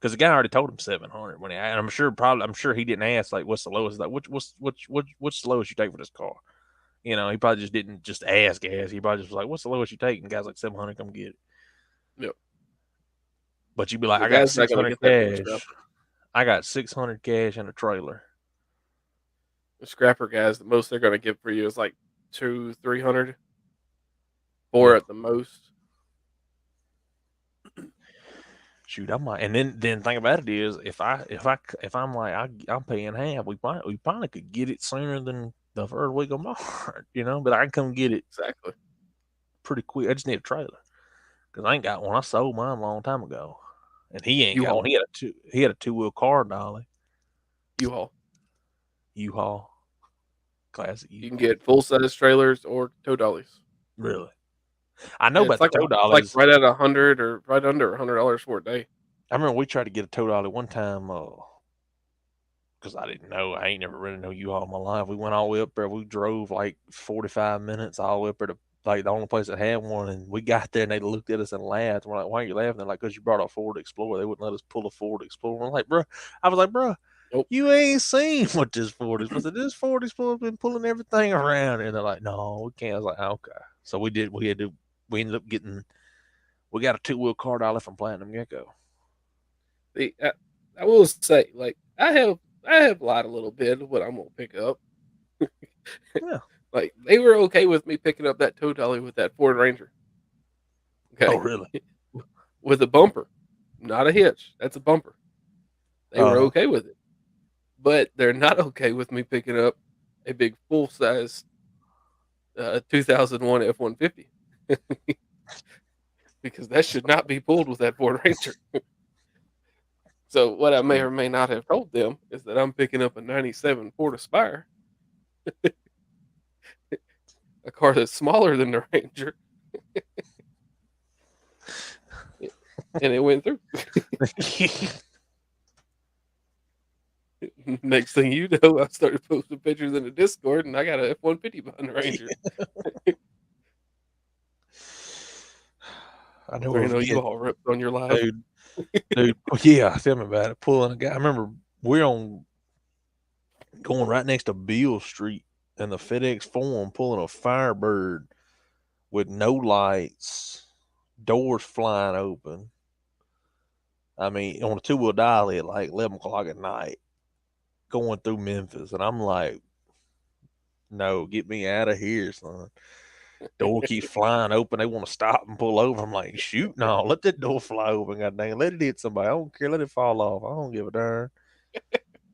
S1: Because the guy already told him 700 when and I'm sure he didn't ask like what's the lowest, like what's the lowest you take for this car. You know, he probably just didn't just ask. He probably just was like, "What's the lowest you take?" And the guy's like 700, come get it.
S4: Yep.
S1: But you'd be like, "I got 600 cash. I got 600 cash in a trailer."
S4: The scrapper guys, the most they're going to give for you is like 200-300, 4 at the most.
S1: Shoot, I might. And then think about it is if I'm like I'm paying half, we probably could get it sooner than the first week of March, you know. But I can come get it
S4: Exactly
S1: pretty quick. I just need a trailer because I ain't got one. I sold mine a long time ago, and he ain't got one. He had a 2-wheel car dolly. U-Haul. Classic.
S4: You can get full size trailers or tow dollies.
S1: Really? I know about the tow dollies.
S4: Like right at $100 or right under $100 for a day.
S1: I remember we tried to get a tow dolly one time because I didn't know. I ain't never really know U-Haul in my life. We went all the way up there. We drove like 45 minutes all the way up there to like the only place that had one. And we got there and they looked at us and laughed. We're like, "Why are you laughing?" They're like, "Because you brought a Ford Explorer. They wouldn't let us pull a Ford Explorer." I'm like, "Bro," I was like, "Bro,
S4: nope.
S1: You ain't seen what this Ford is." I said, "This Ford Explorer been pulling everything around." And they're like, "No, we can't." I was like, "Okay." So we ended up getting, we got a 2-wheel car dolly from Platinum Gecko.
S4: I will say, like, I have lied a little bit of what I'm gonna pick up.
S1: Yeah.
S4: Like they were okay with me picking up that tow dolly with that Ford Ranger.
S1: Okay. Oh, really?
S4: With a bumper, not a hitch. That's a bumper. They were okay with it, but they're not okay with me picking up a big full size 2001 F-150 because that should not be pulled with that Ford Ranger. So what I may or may not have told them is that I'm picking up a 97 Ford Aspire, a car that's smaller than the Ranger, and it went through. Next thing you know, I started posting pictures in the Discord, and I got an F-150 behind the Ranger.
S1: I know.
S4: You all ripped on your live,
S1: dude. Yeah, tell me about it. Pulling a guy. I remember we're going right next to Beale Street in the FedEx Forum, pulling a Firebird with no lights, doors flying open. I mean, on a 2-wheel dolly at like 11 o'clock at night, going through Memphis, and I'm like, "No, get me out of here, son." Door keeps flying open. They want to stop and pull over. I'm like, "Shoot, no, let that door fly open, god dang, let it hit somebody. I don't care, let it fall off. I don't give a darn."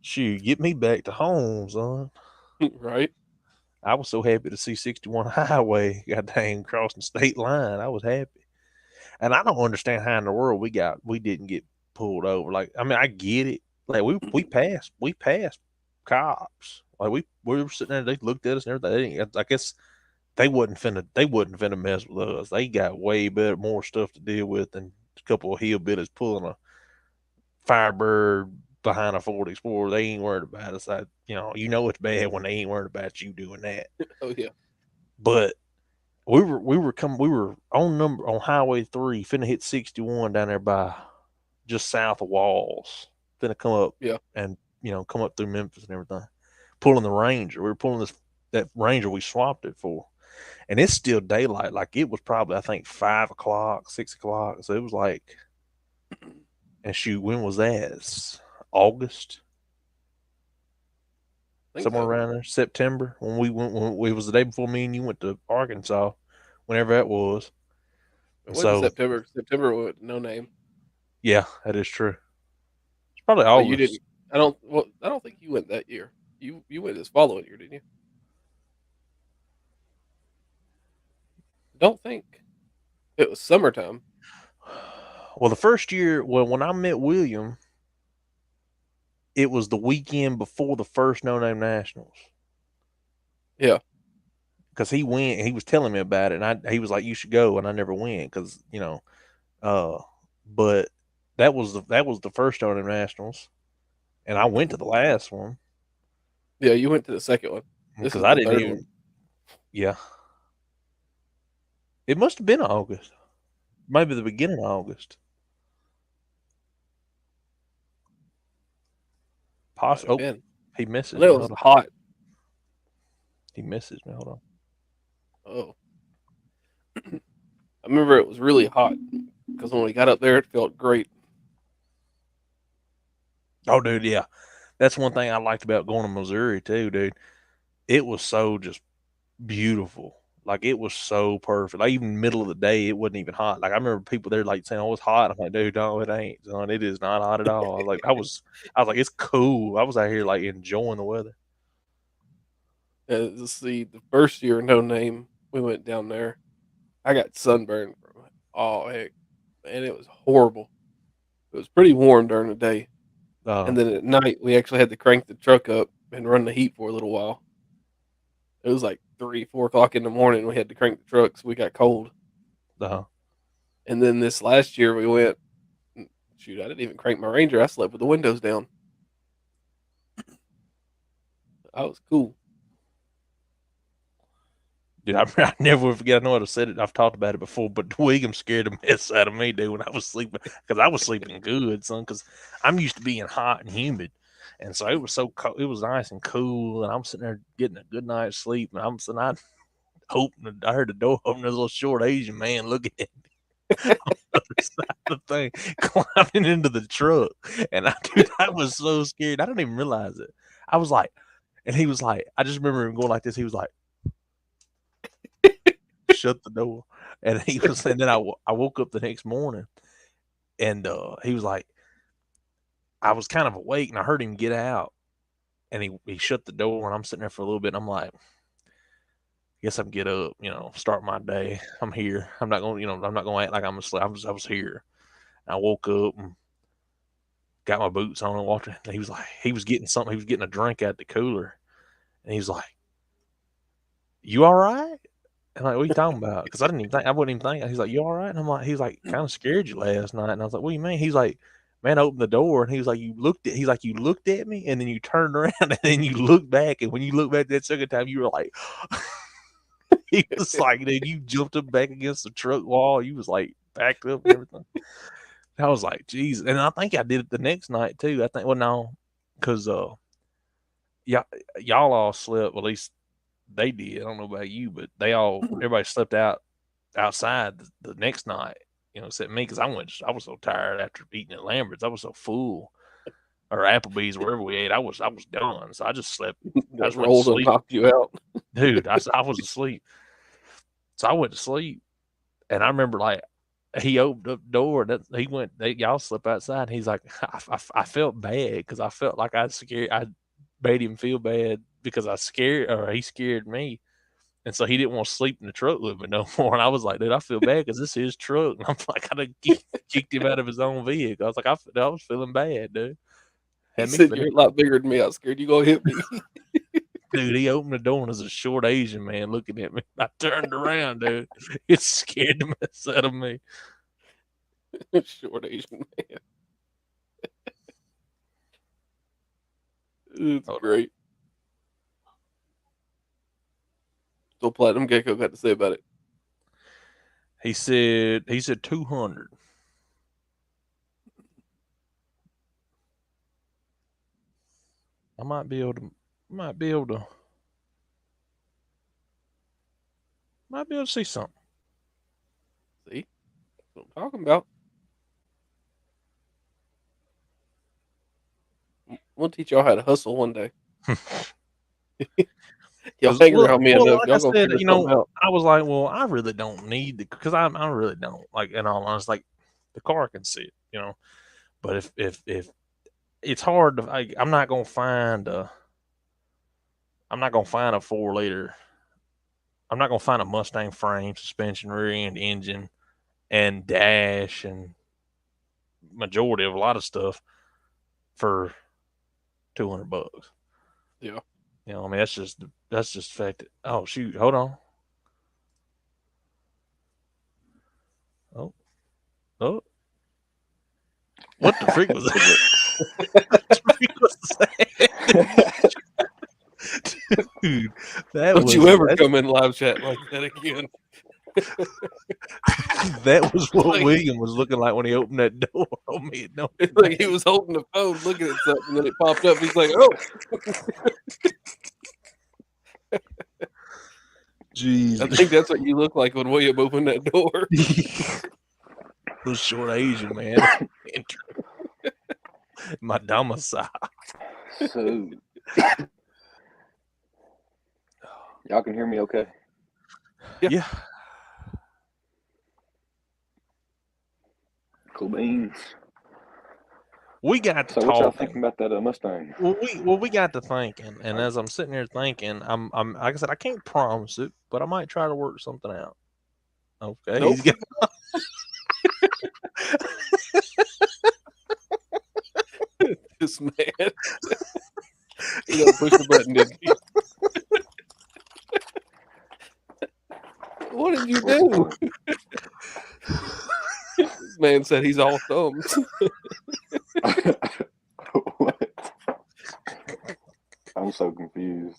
S1: Shoot, get me back to home, son.
S4: Right?
S1: I was so happy to see 61 highway, god dang, crossing state line. I was happy, and I don't understand how in the world we didn't get pulled over. Like, I mean, I get it. Like we passed cops. Like we were sitting there, they looked at us and everything. I guess they wasn't finna mess with us. They got way better, more stuff to deal with than a couple of hillbillies pulling a Firebird behind a Ford Explorer. They ain't worried about us. You know it's bad when they ain't worried about you doing that.
S4: Oh yeah.
S1: But we were on Highway 3, finna hit 61 down there by just south of Walls. finna come up, and come up through Memphis and everything. Pulling the Ranger, we were pulling that Ranger we swapped it for, and it's still daylight. Like it was probably I think 5 o'clock, 6 o'clock. So it was like, and shoot, when was that? It's August. Somewhere around there, September, when we went. When it was the day before me and you went to Arkansas, whenever that was.
S4: It wasn't September. September with No Name.
S1: Yeah, that is true. It's probably
S4: August.
S1: You
S4: didn't. I don't. Well, I don't think you went that year. You went this following year, didn't you? I don't think it was summertime.
S1: Well, the first year, when I met William, it was the weekend before the first No Name Nationals.
S4: Yeah,
S1: because he went. He was telling me about it, and he was like, "You should go," and I never went because But that was the first No Name Nationals, and I went to the last one.
S4: Yeah, you went to the second one
S1: because I didn't even. One. Yeah, it must have been August, maybe the beginning of August. Possibly. He misses.
S4: It was hot.
S1: He misses me. Hold on.
S4: Oh. I remember it was really hot because when we got up there, it felt great.
S1: Oh, dude, yeah. That's one thing I liked about going to Missouri, too, dude. It was so just beautiful. Like, it was so perfect. Like, even middle of the day, it wasn't even hot. Like, I remember people there, like, saying, "Oh, it's hot." I'm like, "Dude, no, it ain't, son. It is not hot at all." I was like, "It's cool." I was out here, like, enjoying the weather.
S4: Let's see, the first year, No Name, we went down there. I got sunburned from it. Oh, heck. And it was horrible. It was pretty warm during the day. And then at night, we actually had to crank the truck up and run the heat for a little while. It was like 3, 4 o'clock in the morning. We had to crank the truck, so we got cold. And then this last year, we went, shoot, I didn't even crank my Ranger. I slept with the windows down. That was cool.
S1: Dude, I never will forget. I know I've said it. I've talked about it before, but William scared the mess out of me, dude, when I was sleeping. Because I was sleeping good, son, because I'm used to being hot and humid. And so it was so cold. It was nice and cool. And I'm sitting there getting a good night's sleep. And I'm sitting, I heard the door open. This little short Asian man looking at me on the other side of the thing, climbing into the truck. And I was so scared. I didn't even realize it. I was like, and he was like, I just remember him going like this. He was like, shut the door. And he was, and then I woke up the next morning, and he was like, I was kind of awake, and I heard him get out, and he shut the door, and I'm sitting there for a little bit, and I'm like, guess I'm get up, start my day. I'm here. I'm not going to act like I'm asleep. I was here. I woke up and got my boots on and walked in. And he was like, he was getting something. He was getting a drink out the cooler, and he was like, "You all right?" I'm like, "What are you talking about?" Because I wasn't even thinking. He's like, "You all right?" And I'm like, he's like, "Kind of scared you last night." And I was like, "What do you mean?" He's like, "Man, opened the door," and he was like, "You looked at me, and then you turned around, and then you looked back, and when you looked back that second time, you were like," he was like, "Dude, you jumped up back against the truck wall. You was like backed up and everything." I was like, "Geez," and I think I did it the next night too. I think, well, no, because y'all all slept. Well, at least they did. I don't know about you, but everybody slept outside the next night, except me, because I was so tired after eating at Lambert's. I was so full, or Applebee's, wherever we ate. I was done, so I just slept. I just
S4: rolled and knocked you out,
S1: dude. I was asleep, so I went to sleep, and I remember like he opened up the door. Y'all slept outside. And he's like, I felt bad because I felt like I made him feel bad because he scared me. And so he didn't want to sleep in the truck with me no more. And I was like, "Dude, I feel bad because this is his truck." And I'm like, I done kicked him out of his own vehicle. I was like, I was feeling bad, dude.
S4: He said, "You're a lot bigger than me. I was scared you gonna hit me."
S1: Dude, he opened the door and there's a short Asian man looking at me. I turned around, dude. It scared the mess out of me.
S4: Short Asian man. It's great. So Platinum Gecko got to say about it.
S1: He said 200. might be able to might be able to see something.
S4: See? That's what I'm talking about. We'll teach y'all how to hustle one day. Y'all hang around me enough.
S1: Like
S4: y'all
S1: I
S4: gonna
S1: said,
S4: figure something out.
S1: I was like, well, I really don't need it because I really don't. Like, in all honesty, like the car can see it, But if it's hard to, I'm not gonna find a 4-liter. I'm not gonna find a Mustang frame, suspension, rear end, engine, and dash, and majority of a lot of stuff for $200.
S4: Yeah.
S1: I mean, that's just fact. Oh shoot, hold on. Oh, what the freak was that? What the freak was that? Dude,
S4: Don't you ever come in live chat like that again.
S1: That was what William was looking like when he opened that door on me. No,
S4: it's like he was holding the phone, looking at something, and then it popped up. He's like, "Oh,
S1: jeez!"
S4: I think that's what you look like when William opened that door."
S1: Those short Asian man, my domicile.
S2: So, y'all can hear me, okay?
S1: Yeah.
S2: Cool beans.
S1: We got to
S2: So,
S1: talking.
S2: what y'all thinking about that Mustang?
S1: Well, we got to thinking, and as I'm sitting here thinking, I'm like I said, I can't promise it, but I might try to work something out. Okay.
S4: Nope. This man. You gotta push the button, didn't you? What did you do? This man said he's all thumbs.
S2: What? I'm so confused.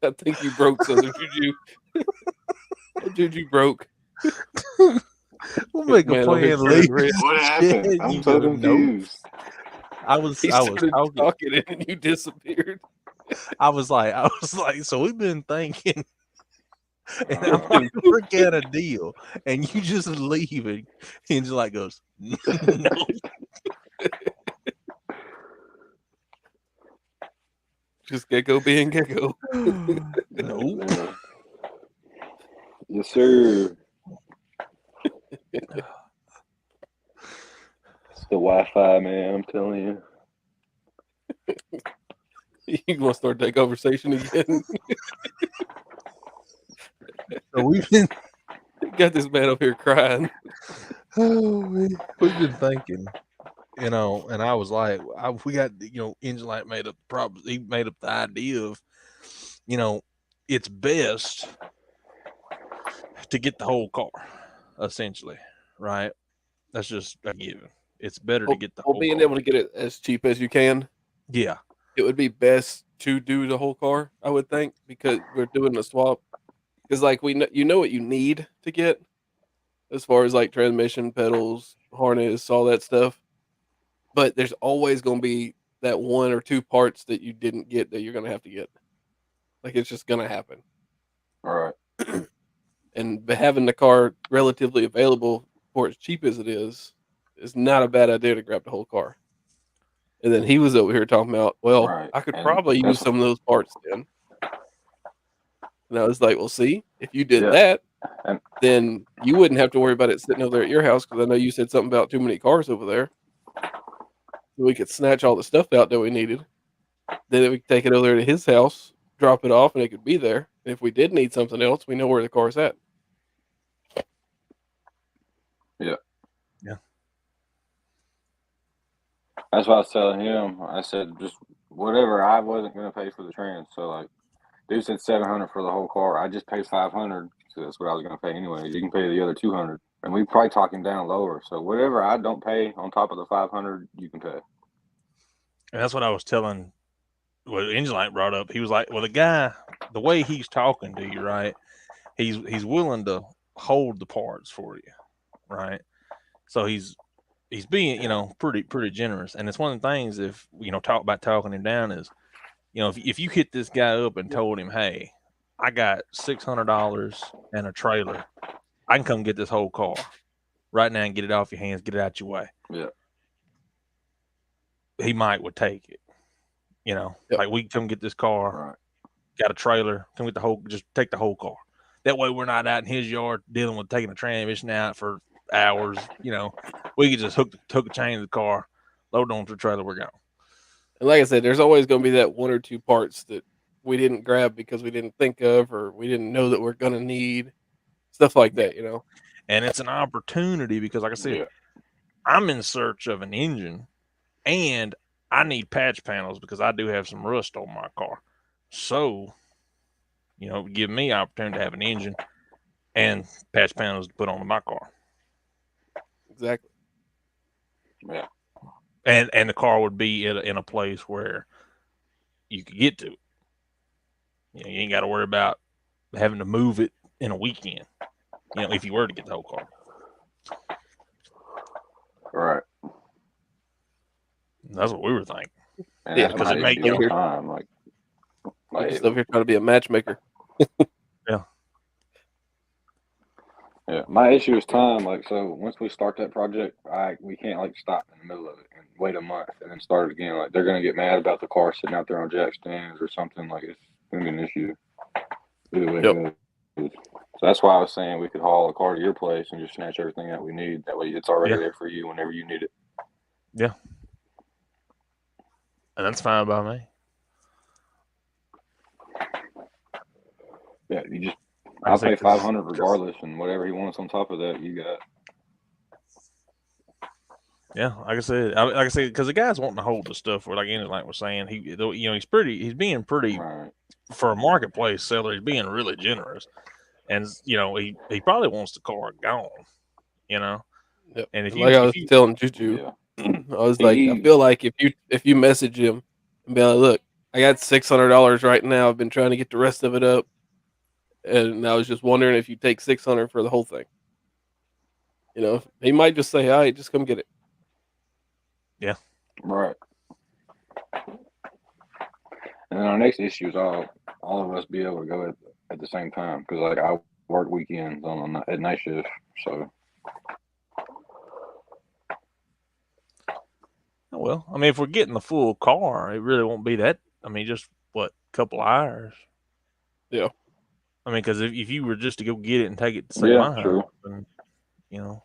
S4: I think you broke something, Juju. Juju broke.
S1: We'll make a plan later.
S2: What happened? I'm so confused.
S1: I was
S4: talking and you disappeared.
S1: I was like, so we've been thinking, and I'm like, work out a deal, and you just leave it, and just like goes, no.
S4: Just Gecko being Gecko.
S1: No.
S2: Yes, sir. It's the Wi-Fi, man. I'm telling you.
S4: You gonna start that conversation again?
S1: So we've been
S4: got this man up here crying.
S1: We've been thinking, and I was like, we got, Engine Light made up he made up the idea of, it's best to get the whole car, essentially, right? That's just a given. It's better to get the whole
S4: being
S1: car.
S4: able to get it as cheap as you can.
S1: Yeah.
S4: It would be best to do the whole car, I would think, because we're doing a swap. Because like what you need to get, as far as like transmission, pedals, harness, all that stuff. But there's always going to be that 1 or 2 parts that you didn't get that you're going to have to get. Like it's just going to happen.
S2: All right.
S4: And having the car relatively available for as cheap as it is not a bad idea to grab the whole car. And then he was over here talking about, well,
S2: right.
S4: I could probably use some of those parts then. And I was like, well, see, if you did that, then you wouldn't have to worry about it sitting over there at your house, because I know you said something about too many cars over there. So we could snatch all the stuff out that we needed. Then we could take it over there to his house, drop it off, and it could be there. And if we did need something else, we know where the car's at.
S2: Yeah.
S1: Yeah.
S2: That's what I was telling him. I said, just whatever. I wasn't going to pay for the trans. So, like, dude said $700 for the whole car. I just paid $500. So that's what I was going to pay anyway. You can pay the other $200. And we probably talking down lower. So, whatever I don't pay on top of the $500, you can pay.
S1: And that's what I was telling. What Engine Light brought up. He was like, well, the guy, the way he's talking to you, right? He's willing to hold the parts for you, right? So he's being, pretty generous. And it's one of the things, if talk about talking him down, is, if you hit this guy up and told him, hey, I got $600 and a trailer, I can come get this whole car right now and get it off your hands, get it out your way.
S2: Yeah.
S1: He would take it.
S4: Yep.
S1: Like, we come get this car,
S2: Right.
S1: got a trailer, come get just take the whole car. That way we're not out in his yard dealing with taking the transmission out for hours. We could just hook a chain to the car, load it onto the trailer, we're gone.
S4: And like I said, there's always going to be that one or two parts that we didn't grab because we didn't think of, or we didn't know that we're going to need, stuff like that,
S1: And it's an opportunity because, like I said,
S2: Yeah.
S1: I'm in search of an engine, and I need patch panels because I do have some rust on my car. So, give me opportunity to have an engine and patch panels to put on my car.
S4: Exactly.
S2: Yeah.
S1: And the car would be in a place where you could get to it. You ain't got to worry about having to move it in a weekend, if you were to get the whole car.
S2: Right.
S1: That's what we were thinking.
S2: And
S4: Yeah,
S2: that's
S1: because
S2: my
S1: it
S2: issue
S1: make
S2: all the time. Like
S4: Just over here trying to be a matchmaker.
S2: yeah, my issue is time. Like, so once we start that project, we can't stop in the middle of it and wait a month and then start it again. Like, they're gonna get mad about the car sitting out there on jack stands or something. Like, it's gonna be an issue. Either way it goes. So that's why I was saying we could haul a car to your place and just snatch everything that we need. That way, it's already there for you whenever you need it.
S1: Yeah, and that's fine by me.
S2: Yeah, I'll pay $500 regardless, and whatever he wants on top of that, you got.
S1: Yeah, like I said, because the guy's wanting to hold the stuff where, like we're saying, he's being pretty
S2: Right.
S1: for a marketplace seller. He's being really generous, and he probably wants the car gone.
S4: Yep.
S1: And if
S4: I was telling Juju,
S2: Yeah.
S4: I was like, I feel like if you message him and be like, look, I got $600 right now. I've been trying to get the rest of it up, and I was just wondering if you take $600 for the whole thing. He might just say, all right, just come get it.
S1: Yeah.
S2: Right. And then our next issue is all of us be able to go at the same time, because I work weekends at night shift, so.
S1: Well, I mean, if we're getting the full car, it really won't be that. I mean, just a couple hours.
S4: Yeah.
S1: I mean, because if you were just to go get it and take it to say my house, then,
S2: Yeah.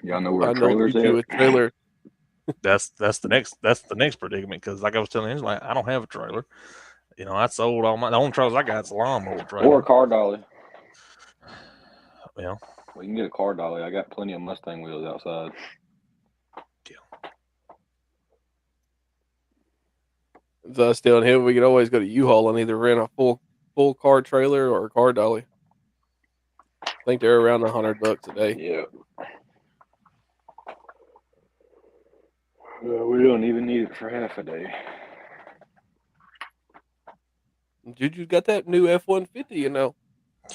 S2: Y'all know where trailers at?
S4: A trailer.
S1: That's the next predicament, because like I was telling him, I don't have a trailer. I sold all the only trailers I got is a lawnmower trailer.
S2: Or a car dolly.
S1: Yeah.
S2: Well, you can get a car dolly. I got plenty of Mustang wheels outside.
S1: Yeah.
S4: So I was telling him we could always go to U-Haul and either rent a full car trailer or a car dolly. I think they're around $100 a day.
S2: Yeah. We don't even need it for half a day.
S4: Juju got that new F-150,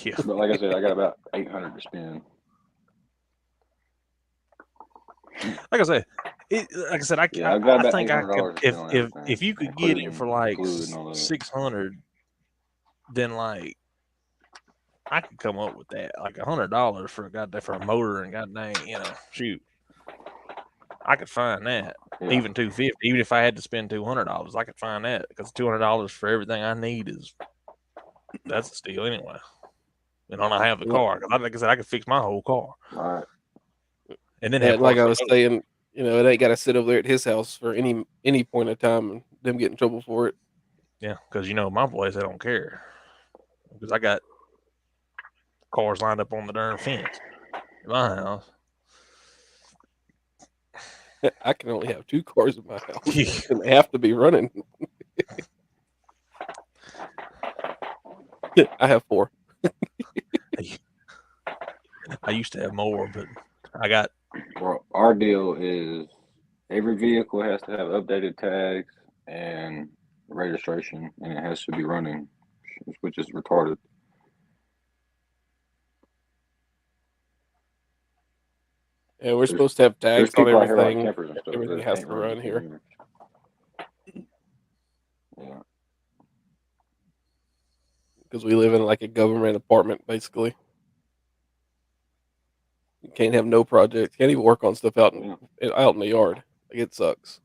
S1: Yeah.
S2: But like I said, I got about $800 to spend.
S1: Like I said, I think I could, if you could get it for like 600, then like I could come up with that, like $100 for a motor and goddamn, shoot, I could find that.
S2: Yeah.
S1: Even $250, even if I had to spend $200, I could find that, because $200 for everything I need that's a steal anyway. And I have the car, like I said, I could fix my whole car.
S2: All right.
S1: And then
S4: like I was saying, it ain't got to sit over there at his house for any point of time and them get in trouble for it.
S1: Yeah, because my place, I don't care, because I got cars lined up on the darn fence in my house.
S4: I can only have 2 cars in my house, and they have to be running. I have 4.
S1: I used to have more, but I got.
S2: Well, our deal is every vehicle has to have updated tags and registration, and it has to be running. which is retarded.
S4: Yeah, we're supposed to have
S2: There's
S4: tags on
S2: people out here like
S4: everything.
S2: campers and stuff
S4: Everything
S2: that
S4: has
S2: can't
S4: to
S2: run
S4: run here.
S2: Yeah.
S4: Because we live in like a government apartment, basically. You can't have no projects. Can't even work on stuff out in the yard. Like, it sucks.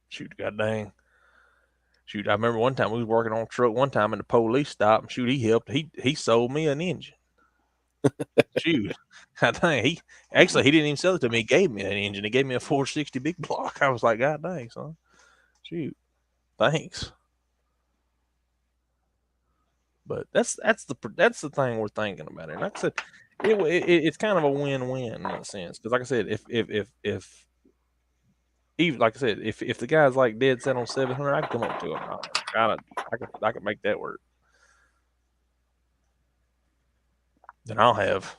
S1: Shoot, god dang. Shoot, I remember one time we was working on a truck one time and the police stopped and shoot, he helped. He sold me an engine. Shoot. I think he didn't even sell it to me. He gave me an engine. He gave me a 460 big block. I was like, God dang, son. Shoot. Thanks. But that's the thing we're thinking about it. And like I said, it's kind of a win-win in a sense. Because like I said, if even like I said, if the guy's like dead set on 700, I can come up to him. I could make that work. Then I'll have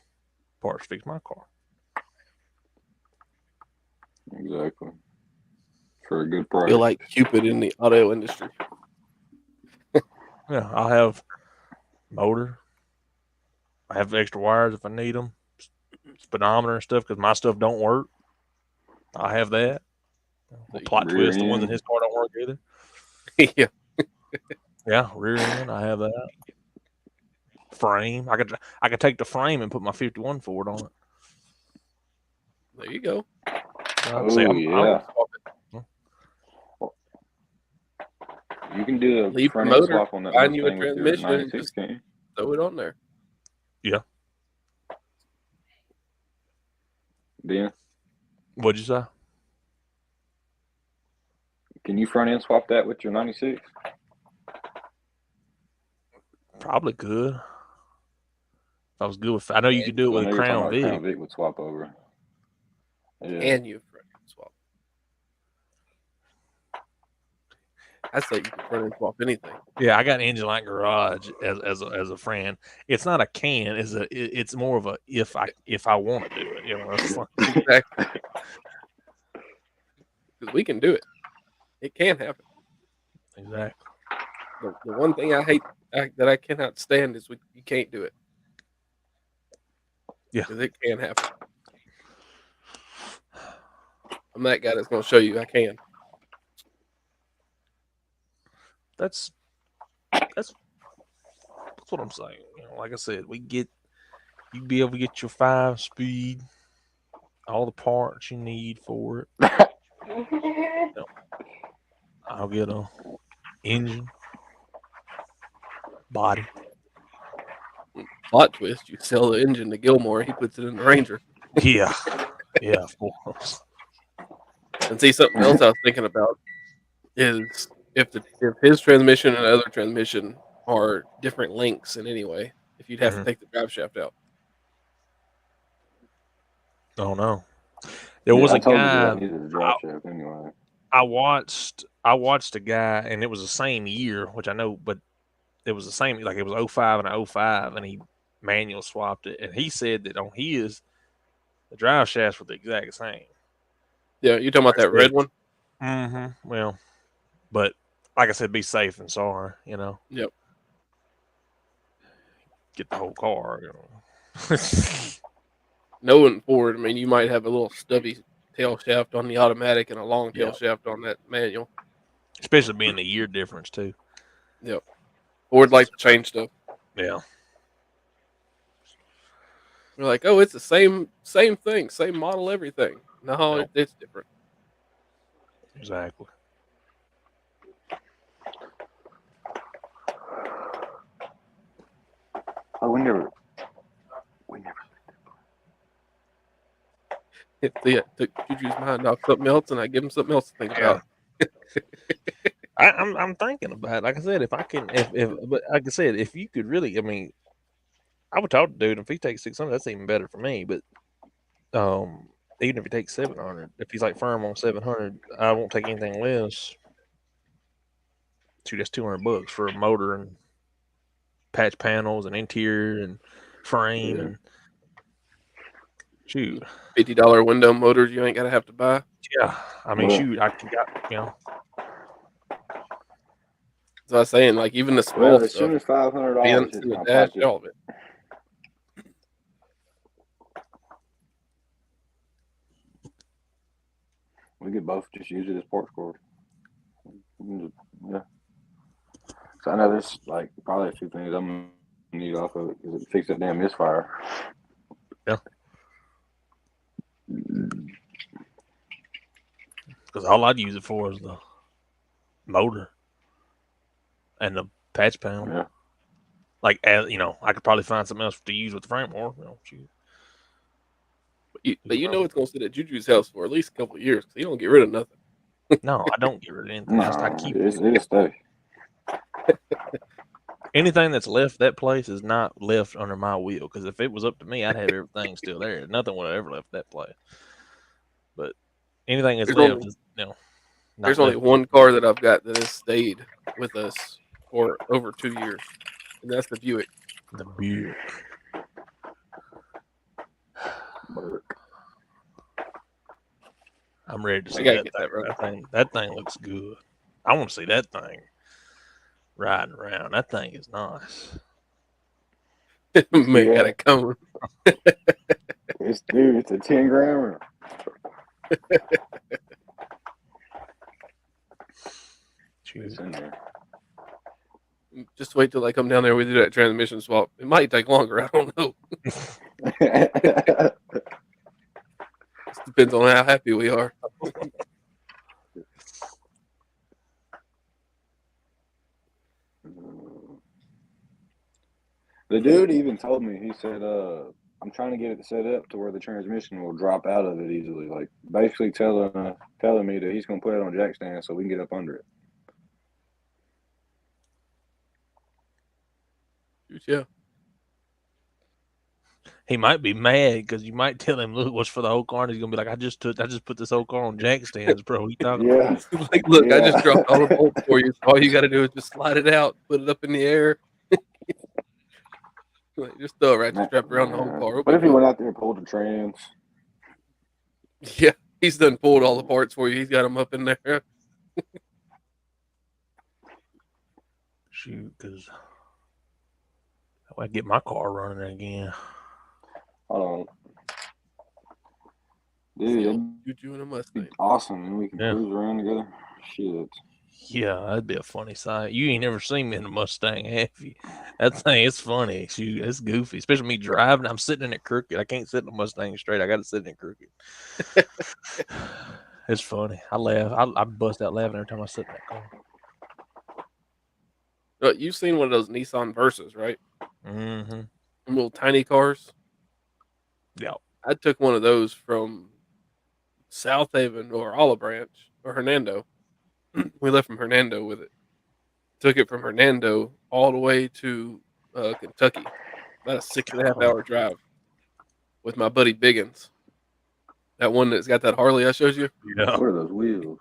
S1: parts fix my car.
S2: Exactly. For a good
S4: I
S2: price.
S4: feel like Cupid in the auto industry.
S1: Yeah, I'll have motor. I have extra wires if I need them. Speedometer and stuff because my stuff don't work. I have that. A plot
S2: Rear
S1: twist, the ones in
S2: end.
S1: his car don't work either.
S4: Yeah.
S1: Yeah, rear end, I have that. Frame, I could take the frame and put my 51 Ford on it.
S4: There you go.
S2: Yeah. You can do a
S4: Leave the
S2: front end
S4: motor,
S2: swap on that
S4: find you a
S2: Mustang with your
S4: transmission, and
S2: 96,
S4: just
S2: can't you?
S4: throw it on there.
S1: Yeah.
S2: Dan,
S1: What'd you say?
S2: can you front end swap that with your 96?
S1: Probably could. If I was good with, I know you could do it with a Crown Vic.
S2: Crown Vic would swap over. Yeah.
S4: And you front end swap. I say you can front end swap anything.
S1: Yeah, I got an Engine Light Garage as a friend. It's not a can. It's more of a if I want to do it. You know, it's like,
S4: Exactly. Because we can do it. It can happen.
S1: exactly.
S4: The one thing I hate that I cannot stand is you can't do it.
S1: Yeah.
S4: Because it can happen. I'm that guy that's going to show you I can.
S1: That's what I'm saying. You know, like I said, you'd be able to get your 5-speed, all the parts you need for it. You know, I'll get a engine, body.
S4: Plot twist, you sell the engine to Gilmore, he puts it in the Ranger.
S1: Yeah, yeah, of course.
S4: And see, something else I was thinking about is if his transmission and other transmission are different links in any way, if you'd have to take the drive shaft out.
S1: Oh no, there was a guy.
S2: Anyway.
S1: I watched a guy, and it was the same year, which I know, but it was the same. Like it was 05 and 05, and he manual swapped it, and he said that on his the drive shafts were the exact same.
S4: Yeah, you talking about that red one?
S1: Mm-hmm. Well, but like I said, be safe and sorry. You know.
S4: Yep.
S1: Get the whole car. You know.
S4: Knowing Ford, I mean, you might have a little stubby tail shaft on the automatic and a long tail shaft on that manual.
S1: Especially being the year difference too.
S4: Yep. Ford likes to change stuff.
S1: Yeah.
S4: You're like, oh, it's the same thing, same model, everything. No,
S1: Yep.
S4: it's different.
S1: Exactly.
S2: Oh, we never.
S4: Took Juju's mind off something else, and I give him something else to think about.
S1: I'm thinking about it. Like I said, if I can, but like I said, if you could really, I mean, I would talk to dude. If he takes 600, that's even better for me. But even if he takes 700, if he's like firm on 700, I won't take anything less. Shoot, that's $200 for a motor and patch panels and interior and frame and shoot.
S4: $50 window motors you ain't gotta have to buy.
S1: Yeah, I mean, shoot, I got
S4: So I was saying, like, even the small
S2: Well, as
S4: stuff,
S2: soon as $500
S4: vents
S2: hits
S4: in the
S2: my
S4: dash,
S2: pocket,
S4: all of it.
S2: we could both just use it as parts cord. Yeah. So I know there's like probably a few things I'm gonna need off of it because it fixed that damn misfire.
S1: Yeah. Because all I'd use it for is the motor and the patch panel.
S2: Yeah.
S1: Like, as you know, I could probably find something else to use with the frame or, you know, shoot.
S4: But you know it's going to sit at Juju's house for at least a couple of years because he don't get rid of nothing.
S1: No, I don't get rid of anything.
S2: No,
S1: I keep
S2: it'll stay.
S1: anything that's left that place is not left under my wheel. Because if it was up to me, I'd have everything still there. Nothing would have ever left that place. But anything that's left is, you know, not
S4: There's only
S1: left.
S4: one car that I've got that has stayed with us for over 2 years, and that's the Buick.
S1: The Buick. I'm ready to see
S4: gotta
S1: that
S4: get
S1: thing.
S4: that right.
S1: That thing looks good. I want to see that thing riding around. That thing is nice.
S4: Man,
S2: Yeah.
S4: got it coming.
S2: It's a 10 grammer. It's in there.
S4: Just wait till I come down there. We do that transmission swap. It might take longer. I don't know. Just depends on how happy we are.
S2: The dude even told me, he said, I'm trying to get it set up to where the transmission will drop out of it easily. Like, basically telling me that he's going to put it on jack stand so we can get up under it.
S4: Yeah.
S1: He might be mad because you might tell him, "Look, what's for the whole car?" And he's gonna be like, "I just put this whole car on jack stands, bro. What you talking about?"
S4: Like, look, I
S2: Yeah.
S4: just dropped all the bolts for you. So all you got to do is just slide it out, put it up in the air. Like, just throw a ratchet strap around the whole car.
S2: What if he went out there and pulled the trans?
S4: Yeah, he's done pulled all the parts for you. He's got them up in there.
S1: Shoot, because I get my car running again.
S2: Hold on. Dude,
S4: You and a
S2: that'd
S4: Mustang.
S2: be awesome. And we can
S1: Yeah.
S2: cruise around together. Shit.
S1: Yeah, that'd be a funny sight. You ain't never seen me in a Mustang, have you? That thing, it's funny. Shoot, it's goofy. Especially me driving. I'm sitting in it crooked. I can't sit in a Mustang straight. I got to sit in it crooked. It's funny. I laugh. I bust out laughing every time I sit in that car.
S4: You've seen one of those Nissan Versas, right?
S1: Mm-hmm.
S4: Little tiny cars.
S1: Yeah.
S4: I took one of those from South Haven or Olive Branch or Hernando. We left from Hernando with it. Took it from Hernando all the way to Kentucky. About a 6.5 hour drive with my buddy Biggins. That one that's got that Harley I showed you.
S1: Yeah.
S2: What are those wheels?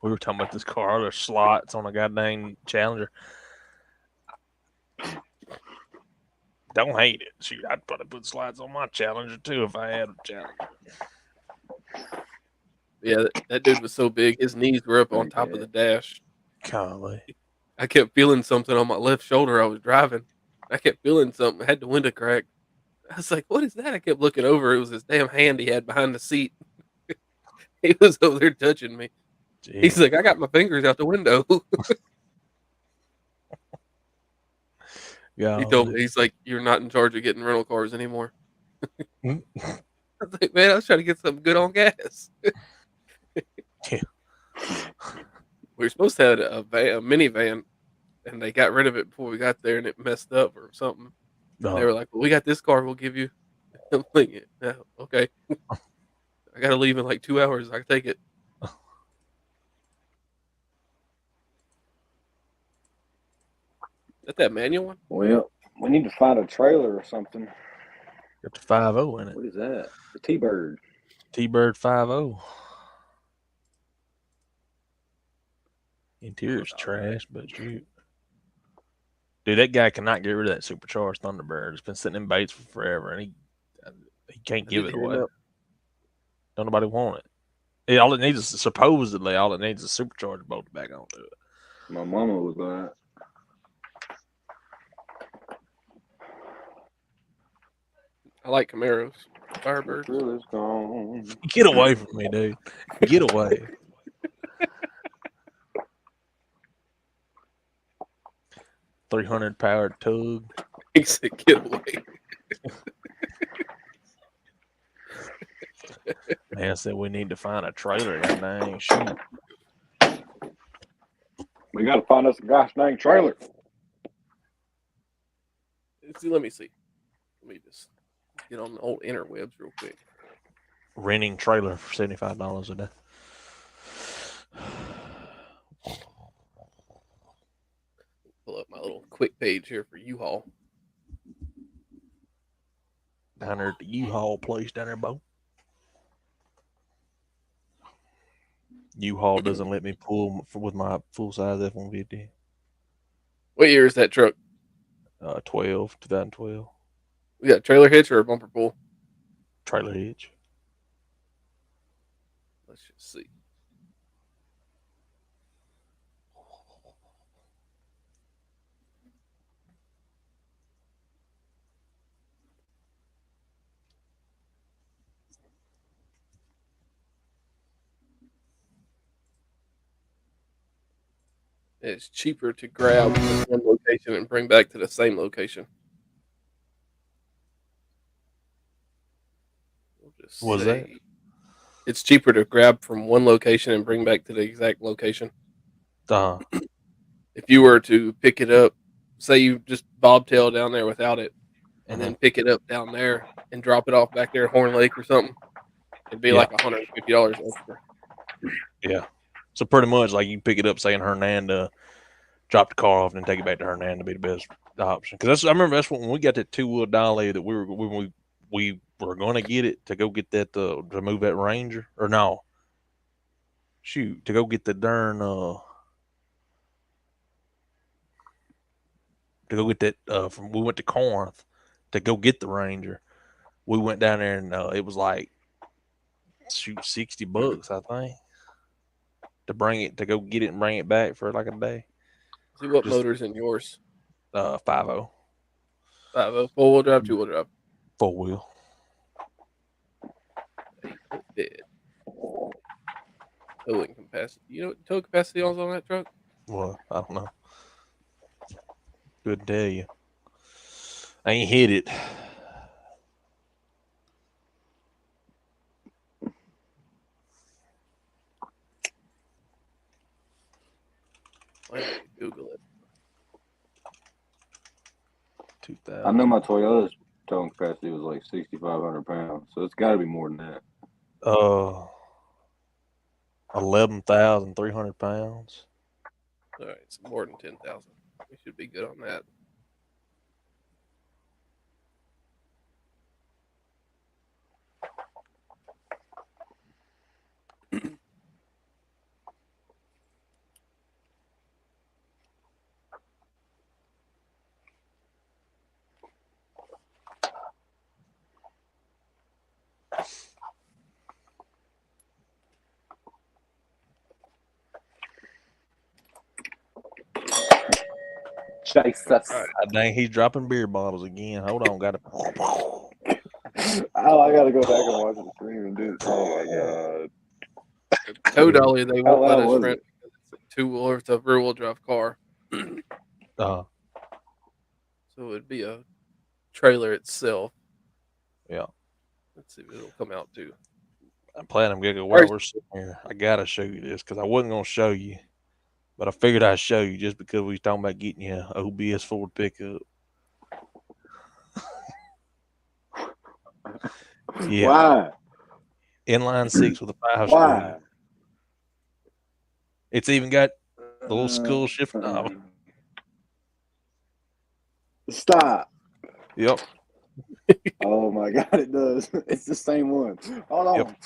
S1: We were talking about this car. There's slots on a goddamn Challenger. Don't hate it. Shoot, I'd probably put slides on my Challenger too if I had a Challenger.
S4: Yeah, that dude was so big. His knees were up on top of the dash.
S1: Golly.
S4: I kept feeling something on my left shoulder. I was driving. I kept feeling something. I had the window cracked. I was like, what is that? I kept looking over. It was this damn hand he had behind the seat. He was over there touching me.
S1: Jeez.
S4: He's like, I got my fingers out the window.
S1: Yeah.
S4: He told me, he's like, you're not in charge of getting rental cars anymore. I was like, man, I was trying to get something good on gas.
S1: Yeah.
S4: We were supposed to have a minivan, and they got rid of it before we got there, and it messed up or something.
S1: No.
S4: They were like, well, we got this car, we'll give you. I'm like, yeah, okay. I got to leave in like 2 hours. I can take it. Is that manual one?
S2: Well, we need to find a trailer or something.
S1: Got the 5.0 in it.
S2: What is that? The T-Bird.
S1: T-Bird 5.0. Interior's trash, but shoot. Dude, that guy cannot get rid of that supercharged Thunderbird. It's been sitting in Bates for forever, and he can't give it away. Don't nobody want it. All it needs is supposedly all it needs is a supercharger bolted back onto it.
S2: My mama was like,
S4: I like Camaros,
S2: the
S4: Firebirds.
S2: thrill is gone.
S1: Get away from me, dude. Get away. $300 powered tug.
S4: He said, "Get away."
S1: Man said we need to find a trailer. God dang, shoot.
S2: We got to find us a gosh dang trailer.
S4: Let me see. Let me just get on the old interwebs real quick.
S1: Renting trailer for $75 a day.
S4: Pull up my little quick page here for U-Haul.
S1: Down there at the U-Haul place down there, Bo. U-Haul doesn't let me pull with my full-size F-150.
S4: What year is that truck?
S1: 2012.
S4: We got a trailer hitch or a bumper pull?
S1: Trailer hitch.
S4: Let's just see. It's cheaper to grab from one location and bring back to the same location. We'll just
S1: What was that?
S4: say it's cheaper to grab from one location and bring back to the exact location. If you were to pick it up, say you just bobtail down there without it, and then pick it up down there and drop it off back there at Horn Lake or something, it'd be like $150 extra.
S1: Yeah. So pretty much like you pick it up, say in Hernanda, drop the car off, and then take it back to Hernanda be the best option. Because I remember that's when we got that 2-wheel dolly that we were going to get it to go get that to move that Ranger or no, shoot, to go get the darn to go get that from we went to Corinth to go get the Ranger. We went down there and it was like shoot $60, I think, to bring it to go get it and bring it back for like a day.
S4: See what motor's in yours?
S1: 5.0.
S4: 5.0, 4-wheel drive, 2-wheel drive,
S1: 4-wheel.
S4: Towing capacity. You know what the tow capacity was on that truck?
S1: Well, I don't know. Couldn't tell you. I ain't hit it.
S4: Google it.
S1: 2000.
S2: I know my Toyota's towing capacity was like 6,500 pounds, so it's got to be more than that.
S1: 11,300 pounds.
S4: All right, it's more than 10,000. We should be good on that.
S2: Jesus.
S1: Dang, he's dropping beer bottles again. Hold on, got to.
S2: Oh, I got to go back and watch the stream and do it. Oh my god.
S4: Tow dolly, they won't let us
S2: was
S4: rent because it's a 2-wheel or it's a rear-wheel drive car.
S1: So
S4: it'd be a trailer itself.
S1: Yeah.
S4: Let's see what it'll come out to.
S1: I'm planning to go while we're sitting here. I gotta show you this because I wasn't gonna show you, but I figured I'd show you just because we was talking about getting you an OBS Ford pickup. Yeah.
S2: Why?
S1: Inline 6 with a 5
S2: Why?
S1: speed. It's even got the little skull shift knob.
S2: Stop.
S1: Yep.
S2: Oh my god, it does. It's the same one. Hold on.
S1: Yep.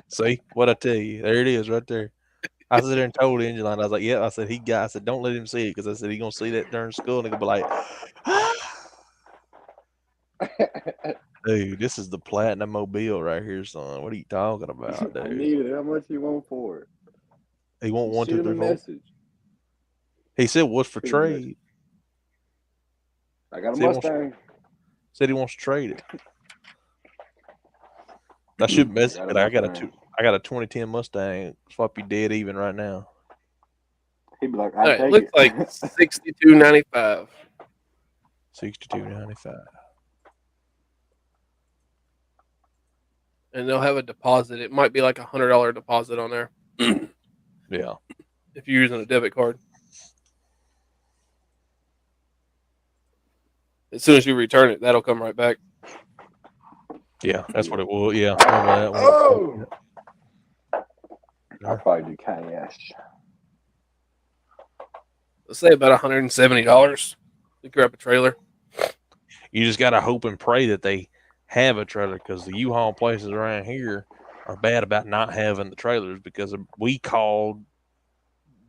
S1: See what I tell you? There it is, right there. I sit there and told the engine line. I was like, "Yeah." I said, "Don't let him see it," because I said he gonna see that darn skull and he gonna be like, "Dude, this is the Platinum Mobile right here, son. What are you talking about,
S2: I
S1: dude?"
S2: need it. How much you want for it?
S1: He won't 1, 2,
S2: Shoot him
S1: 3,
S2: a
S1: 4.
S2: message.
S1: He said, "What's for
S2: Shoot him a
S1: trade?"
S2: message. I got a
S1: Said he wants-
S2: Mustang.
S1: Said he wants to trade it. I should message
S2: Got a
S1: it. I got
S2: Mustang.
S1: I got a 2010 Mustang. Swap you dead even right now.
S2: He'd be like,
S4: All
S2: I'd
S4: right,
S2: take
S4: looks
S2: it.
S4: like $62.95.
S1: 62.95.
S4: And they'll have a deposit. It might be like $100 deposit on there
S1: Yeah.
S4: if you're using a debit card. As soon as you return it, that'll come right back.
S1: Yeah, that's what it will. Yeah. Remember that one?
S2: Oh! I'll probably do cash.
S4: Let's say about $170 to grab a trailer.
S1: You just gotta hope and pray that they have a trailer, because the U-Haul places around here are bad about not having the trailers, because we called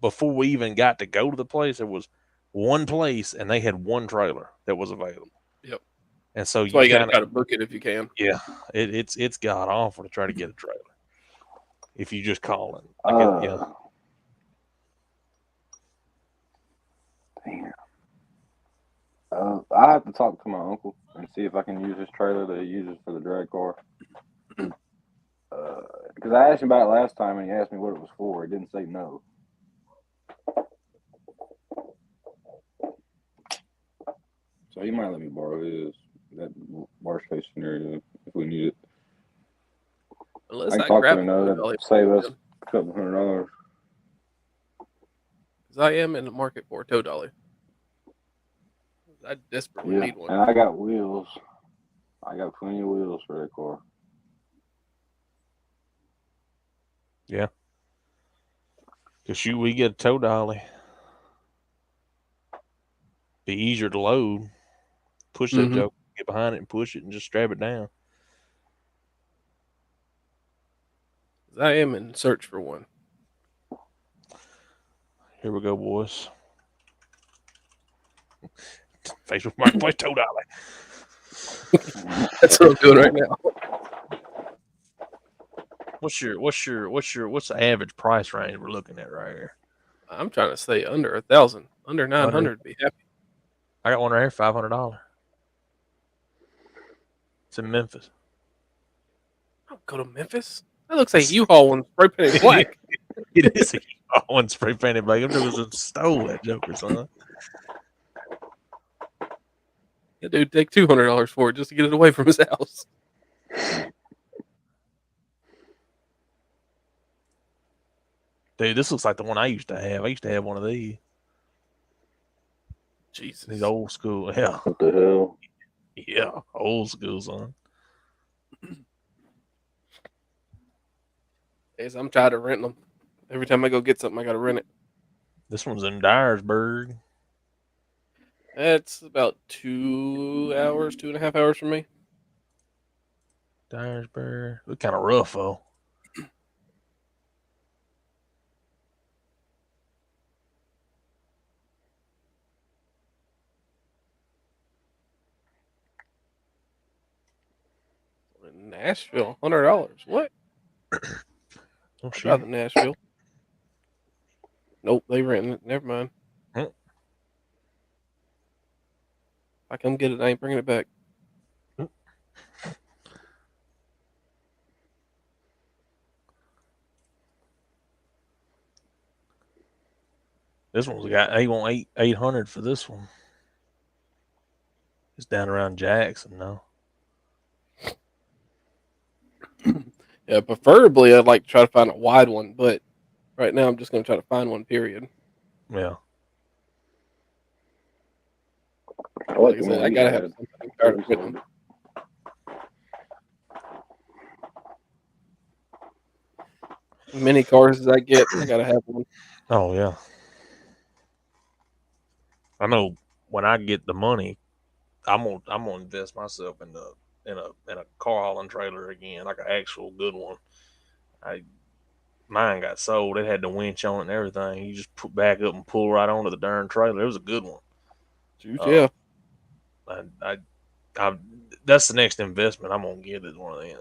S1: before we even got to go to the place. There was one place and they had one trailer that was available.
S4: Yep.
S1: And so
S4: That's why you got to
S1: kinda-
S4: try to book it if you can.
S1: Yeah, it's god awful to try to get a trailer if you just call it. Yeah.
S2: Damn. I have to talk to my uncle and see if I can use his trailer that he uses for the drag car. Because I asked him about it last time and he asked me what it was for. He didn't say no. So he might let me borrow his. That worst case scenario if we need it.
S4: Unless
S2: I
S4: I
S2: can talk to
S4: grab
S2: him
S4: a
S2: now.
S4: $100
S2: That'd save us a couple $100.
S4: because I am in the market for a tow dolly. I desperately
S2: Yeah,
S4: need one.
S2: and I got wheels. I got plenty of wheels for that car.
S1: Yeah. Because we get a tow dolly. Be easier to load. Push that joke, get behind it and push it and just strap it down.
S4: I am in search for one.
S1: Here we go, boys. Facebook Marketplace tow dolly.
S4: That's what I'm doing right now.
S1: What's the average price range we're looking at right here?
S4: I'm trying to stay under 1,000, under 900. Be happy.
S1: I got one right here, $500. It's in Memphis.
S4: I'll go to Memphis. That looks like U-Haul one spray painted black.
S1: It is a one spray painted black. Them niggas stole that joker, son.
S4: That dude take $200 for it just to get it away from his house.
S1: Dude, this looks like the one I used to have. I used to have one of these.
S4: Jesus.
S1: These old school. Yeah.
S2: What the hell?
S1: Yeah. Old school, son.
S4: Yes, I'm tired of renting them. Every time I go get something, I got to rent it.
S1: This one's in Dyersburg.
S4: That's about 2.5 hours from me.
S1: Dyersburg. Look kind of rough, though.
S4: Nashville, $100. What?
S1: Oh,
S4: I'd
S1: shit.
S4: rather Nashville. Nope, they renting it. Never mind.
S1: Hmm.
S4: If I come get it, I ain't bringing it back.
S1: This one's got they want 800 for this one. It's down around Jackson now.
S4: Yeah, preferably I'd like to try to find a wide one, but right now I'm just going to try to find one, period.
S1: Yeah.
S4: Like I said, I got to have something tired of quitting. As many cars as I get, I got to have one.
S1: Oh yeah. I know when I get the money, I'm gonna invest myself in a car hauling trailer again, like an actual good one. Mine got sold. It had the winch on it and everything. You just put back up and pull right onto the darn trailer. It was a good one.
S4: Yeah.
S1: I that's the next investment I'm gonna get is one of them.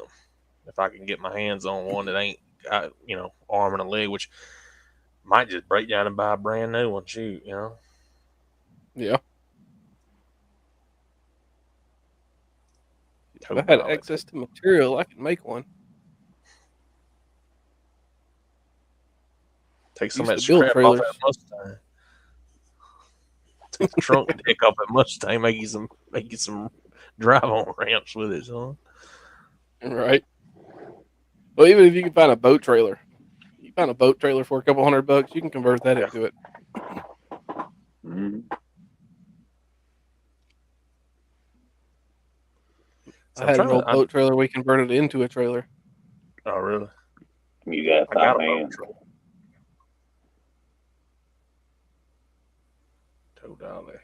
S1: If I can get my hands on one that ain't got arm and a leg, which Might just break down and buy a brand new one. Shoot, you know.
S4: Yeah. If I
S1: Tote
S4: had
S1: dolly.
S4: access to material, I could make one.
S1: Take some
S4: Used
S1: of
S4: to
S1: that
S4: build
S1: scrap off
S4: trailers.
S1: that Mustang. Take the trunk deck off that Mustang. Make you some drive on ramps with it, son.
S4: Right. Well, even if you can find a boat trailer, you find a boat trailer for a couple $100, you can convert that into it.
S2: Mhm.
S1: So
S4: I
S1: I'm
S4: had an
S1: trying to.
S4: old boat trailer. We converted it into a trailer.
S1: Oh, really?
S2: You got
S1: I got a
S2: man.
S1: boat trailer. Tote dolly.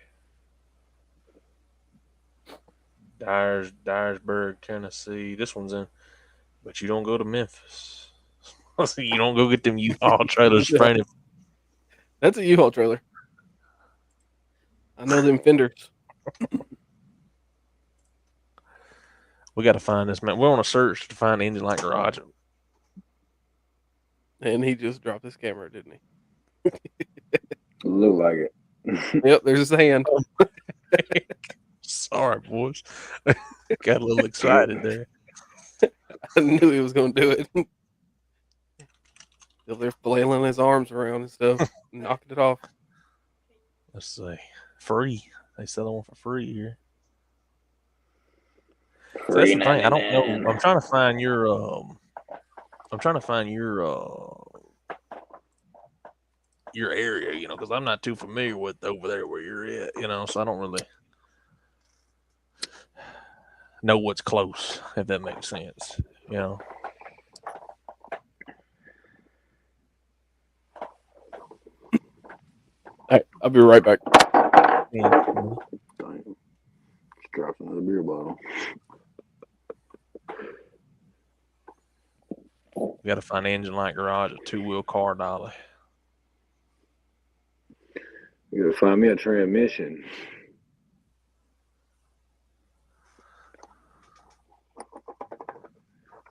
S1: Dyersburg, Tennessee. This one's in, but you don't go to Memphis. You don't go get them U-Haul trailers
S4: Yeah.
S1: spraying.
S4: That's a U-Haul trailer. I know them fenders.
S1: We got to find this man. We're on a search to find Engine Light Garage.
S4: And he just dropped his camera, didn't he?
S2: Look like it.
S4: Yep, there's his hand.
S1: Sorry, boys. Got a little excited there.
S4: I knew he was going to do it. They're flailing his arms around and stuff, knocking it off.
S1: Let's see. Free. They sell one for free here. So that's the thing. I don't know. I'm trying to find your. I'm trying to find your area, you know, because I'm not too familiar with over there where you're at, you know, so I don't really know what's close, if that makes sense, you know.
S4: All right, I'll be right back.
S1: Yeah.
S2: Just dropped another beer bottle.
S1: We got to find Engine Light Garage, a 2-wheel car dolly.
S2: You gotta find me a transmission.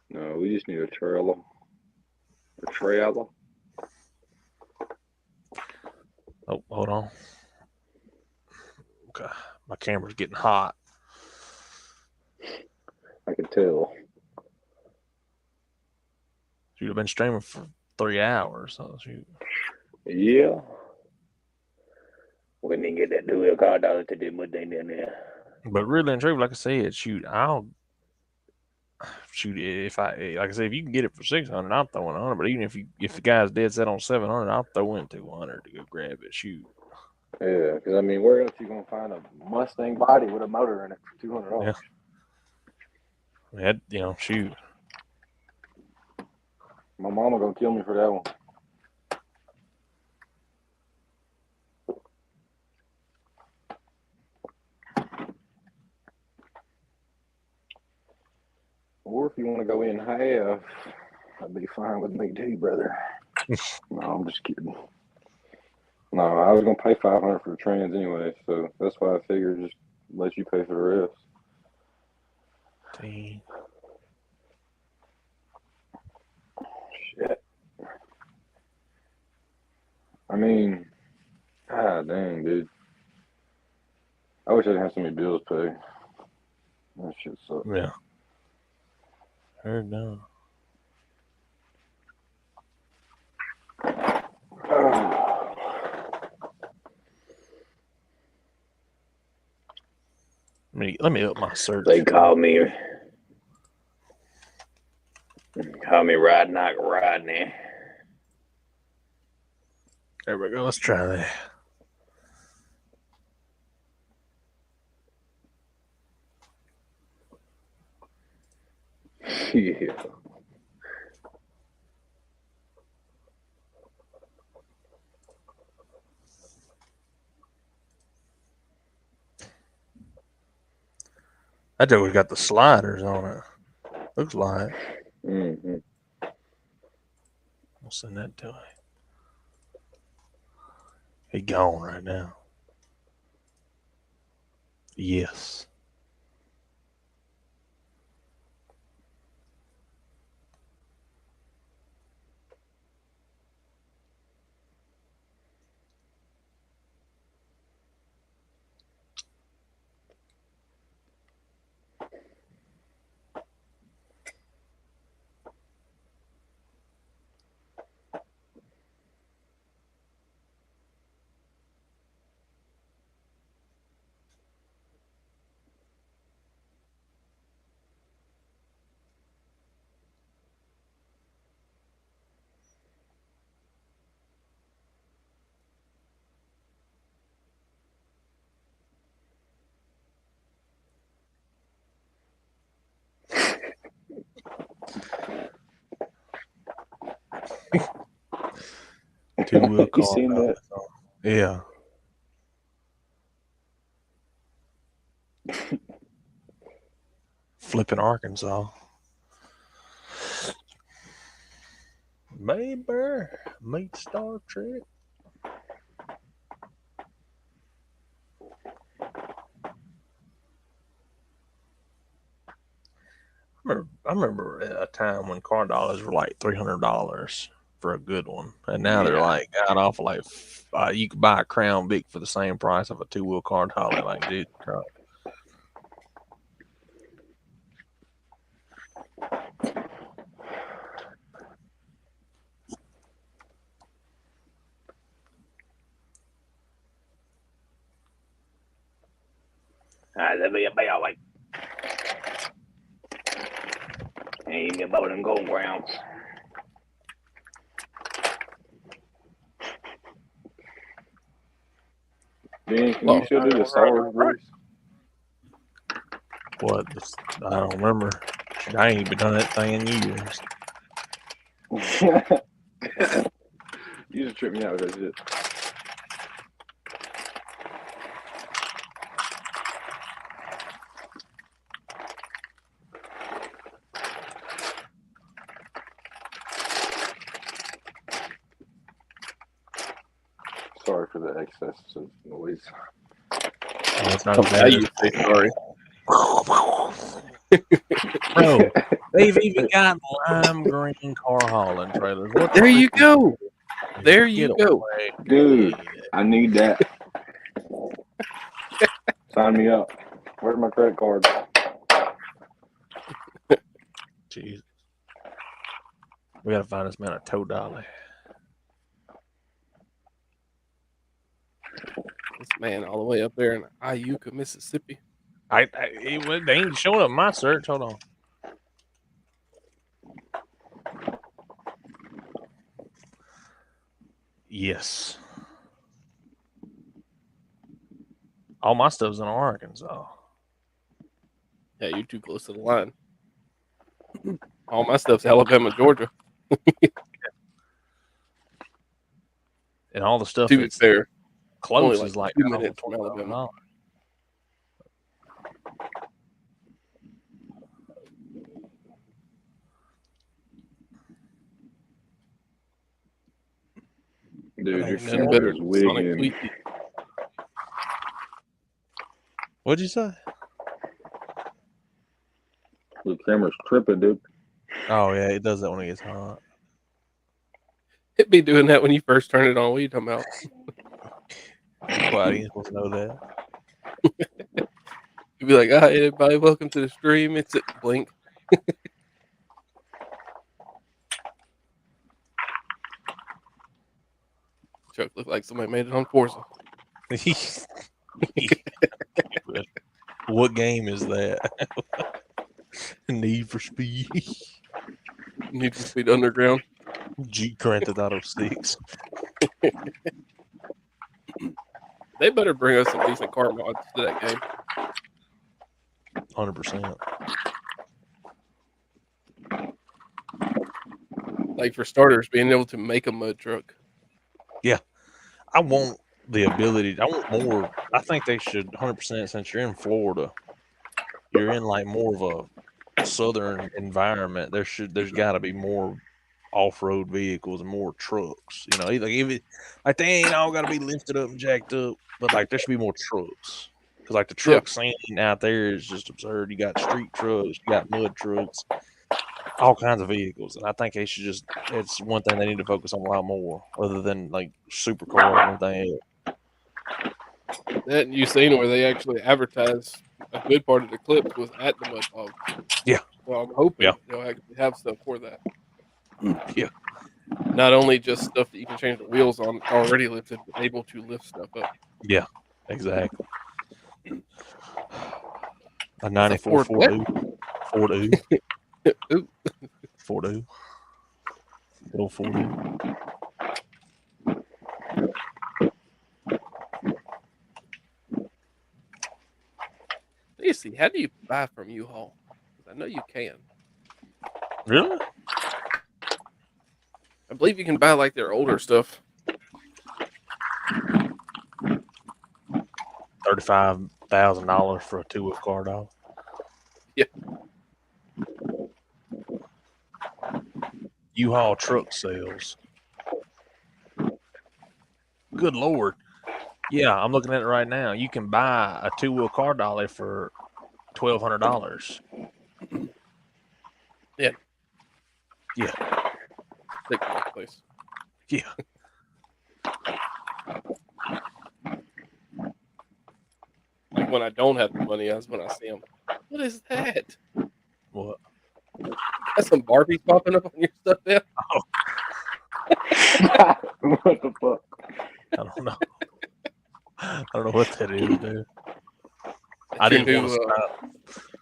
S2: No, we just need a trailer. A trailer.
S1: Oh, hold on. Okay. My camera's getting hot.
S2: I can tell.
S1: You've been streaming for 3 hours. So shoot.
S2: Yeah. We didn't get that dual car dollar to do much thing down there.
S1: But really and truly, like I said, I'll shoot if like I said, if you can get it for 600, I'll throw in 100. But even if the guy's dead set on 700, I'll throw in 200 to go grab it. Shoot.
S2: Yeah, because I mean, where else you gonna find a Mustang body with a motor in it for $200?
S1: Yeah. You know, shoot.
S2: My mama gonna kill me for that one. Or if you want to go in half, I'd be fine with me too, brother. No, I'm just kidding. No, I was gonna pay $500 for the trans anyway, so that's why I figured just let you pay for the rest.
S1: Dang.
S2: Shit. I mean, god dang, dude. I wish I didn't have so many bills to pay. That shit sucks.
S1: Yeah. Heard no. Let me up my search.
S2: They call me Rodney Rodney.
S1: There we go. Let's try that.
S2: Yeah.
S1: That joker's got the sliders on it. Looks like.
S2: Mm-hmm.
S1: I'll send that to him. He gone right now. Yes. 2-wheel
S2: You
S1: car.
S2: seen that?
S1: Yeah. Flipping Arkansas. Baby, meet Star Trek. I remember a time when car dollars were like $300 for a good one, and now they're
S2: Yeah.
S1: like god awful. Like you could buy a Crown Vic for the same price of a 2-wheel car dollar. Like, dude,
S2: Let me be all like, ain't about them gold grounds. Dan, can you still do the Star Wars voice?
S1: what? I don't remember. I ain't even done that thing in years.
S2: You just tripped me out with that shit. Sorry for the excess of noise.
S1: Oh, it's not
S4: I used to say sorry.
S1: Bro, they've even got lime green car hauling trailers. What the
S4: There you
S1: freak
S4: go.
S1: is-
S4: There
S1: Get
S4: you go.
S1: away.
S2: Dude, I need that. Sign me up. Where's my credit card?
S1: Jeez. We gotta find this man a tow dolly.
S4: This man all the way up there in Iuka, Mississippi.
S1: They ain't showing up my search. Hold on. Yes. All my stuff's in Arkansas.
S4: Yeah, you're too close to the line. All my stuff's Alabama, Georgia.
S1: And all the stuff
S4: To be
S1: that's
S4: fair,
S1: close
S4: only like
S1: is like
S4: 2
S1: over
S4: minutes from Alabama.
S1: $12.
S2: Dude, your
S1: Ain't
S4: Nothing better
S2: camera's
S4: than Sonic
S2: wigging.
S4: Tweety.
S1: What'd you say?
S2: Your camera's tripping, dude.
S1: Oh yeah, it does that when it gets hot.
S4: It be doing that when you first turn it on. What are you talking about?
S1: Well, you ain't supposed to know that.
S4: You'd be like, "Hi, everybody, welcome to the stream." It's at blink. Truck looked like somebody made it on Forza.
S1: What game is that? Need for Speed.
S4: Need for Speed Underground.
S1: G Grand Theft Auto 6.
S4: They better bring us some decent car mods to that game.
S1: 100%.
S4: Like for starters, being able to make a mud truck.
S1: I want the ability. I want more. I think they should 100%. Since you're in Florida, you're in like more of a southern environment. There's got to be more off-road vehicles and more trucks. You know, like they ain't all got to be lifted up and jacked up, but like there should be more trucks. Because like the truck scene out there is just absurd. You got street trucks, you got mud trucks, all kinds of vehicles, and I think they should it's one thing they need to focus on a lot more, other than like supercars and everything else.
S4: That you seen where they actually advertised a good part of the clips was at the Mud Hog.
S1: Yeah.
S4: So I'm hoping
S1: Yeah.
S4: they'll actually have stuff for that.
S1: Yeah.
S4: Not only just stuff that you can change the wheels on already lifted, but able to lift stuff up.
S1: Yeah, exactly. A
S4: a
S1: 94
S4: Ford
S1: Ford U.
S4: Ooh.
S1: Ford U. Little Ford U.
S4: Let me see. How do you buy from U-Haul? 'Cause I know you can.
S1: Really?
S4: I believe you can buy like their older stuff.
S1: $35,000 for a 2-wheel car, dog.
S4: Yeah.
S1: U-Haul truck sales. Good Lord. Yeah, I'm looking at it right now. You can buy a 2-wheel car dolly for $1,200.
S4: Yeah.
S1: Yeah.
S4: Take my place.
S1: Yeah.
S4: Like when I don't have the money, that's when I see them. What is that?
S1: What?
S4: Got some Barbies popping up on your stuff there?
S2: What the fuck?
S1: I don't know. I don't know what that is, dude. I
S4: That's your
S1: didn't want to
S4: new,
S1: stop.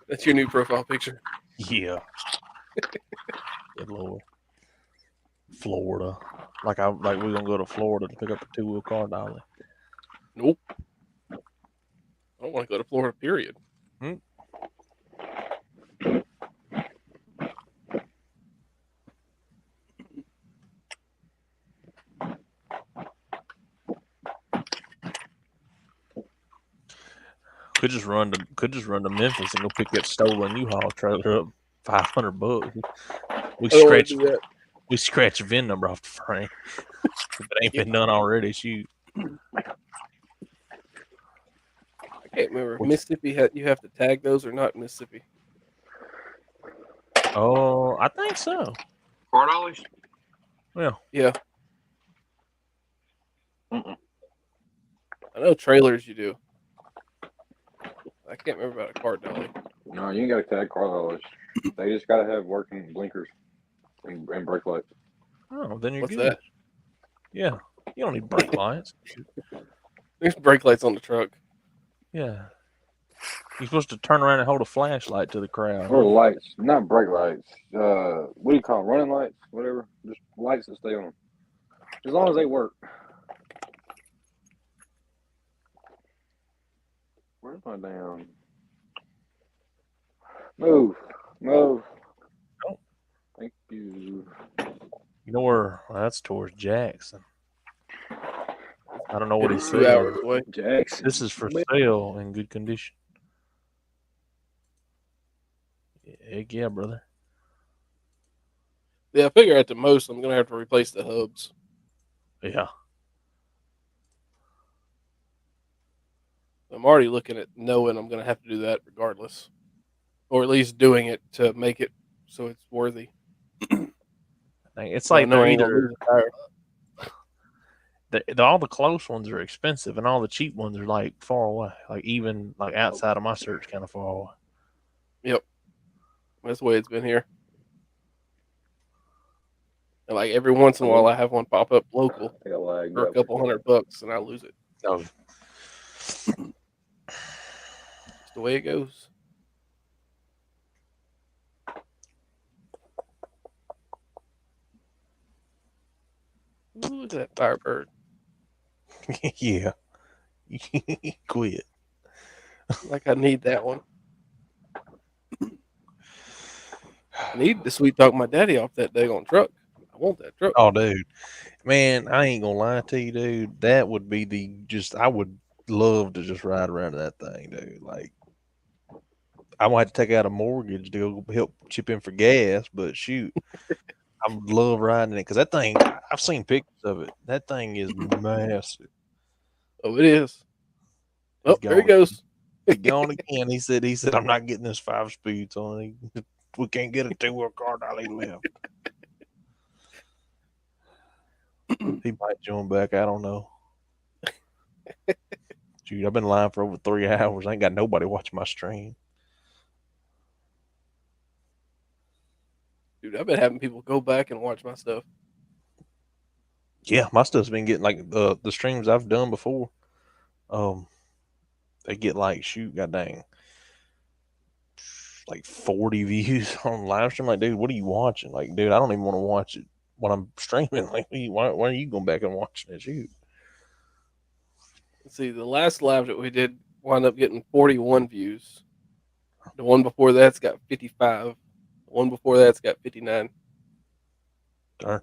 S4: that's your new profile picture.
S1: Yeah. Good Lord. Florida. Like we're gonna go to Florida to pick up a 2-wheel car dolly.
S4: Nope. I don't want to go to Florida, period.
S1: Could just run to Memphis and go pick that stolen U-Haul trailer up. $500. We
S4: I don't want
S1: scratch
S4: to do that.
S1: we scratch a VIN number off the frame. If it ain't been done already, shoot.
S4: I can't remember. Mississippi, you have to tag those or not in Mississippi?
S1: Oh, I think so.
S3: Car dollies?
S1: Well,
S4: Yeah.
S2: Mm-mm.
S4: I know trailers you do. I can't remember about a car dolly.
S2: No, you ain't got to tag car dollars. They just got to have working blinkers and brake lights.
S1: oh, then you're
S4: What's
S1: good.
S4: that?
S1: Yeah, you don't need brake lights.
S4: There's brake lights on the truck.
S1: Yeah, you're supposed to turn around and hold a flashlight to the crowd.
S2: Or lights, not brake lights. What do you call them? Running lights? Whatever. Just lights that stay on. As long as they work. Where's my damn... Move.
S1: Oh.
S2: Thank you.
S1: You know where? Well, that's towards Jackson. I don't know what he's
S4: 2
S1: saying.
S4: hours away.
S2: Jackson.
S1: This is for sale in good condition. Heck yeah, brother.
S4: Yeah, I figure at the most I'm gonna have to replace the hubs.
S1: Yeah.
S4: I'm already looking at knowing I'm gonna have to do that regardless, or at least doing it to make it so it's worthy.
S1: It's
S4: So I
S1: like
S4: know I
S1: they're
S4: ain't gonna
S1: either
S4: lose a tire.
S1: all the close ones are expensive and all the cheap ones are like far away. Like even like outside of my search kind of far away.
S4: Yep, that's the way it's been here. And like every once in a while, I have one pop up local
S2: I got lagged
S4: for a
S2: up.
S4: couple $100, and I lose it.
S1: Oh,
S4: It's the way it goes. Ooh, look at that Firebird.
S1: yeah. Quit.
S4: Like I need that one. I need to sweet talk my daddy off that daggone truck. I want that truck.
S1: Oh, dude. Man, I ain't gonna lie to you, dude. That would be I would love to just ride around in that thing, dude. Like, I might have to take out a mortgage to go help chip in for gas, but shoot, I would love riding it because that thing, I've seen pictures of it. That thing is massive.
S4: Oh, it is. Oh,
S1: He's
S4: there he
S1: gone.
S4: goes.
S1: He's gone again. He said, I'm not getting this 5 speeds on it. We can't get a 2-wheel car dolly left. He might join back. I don't know. Dude, I've been lying for over 3 hours. I ain't got nobody watching my stream.
S4: Dude, I've been having people go back and watch my stuff.
S1: Yeah, my stuff's been getting like the streams I've done before. They get like god dang, like 40 views on live stream. Like, dude, what are you watching? Like, dude, I don't even want to watch it when I'm streaming. Like, why are you going back and watching it? Shoot.
S4: Let's see, the last live that we did wound up getting 41 views. The one before that's got 55. The one before that's got 59.
S1: Darn.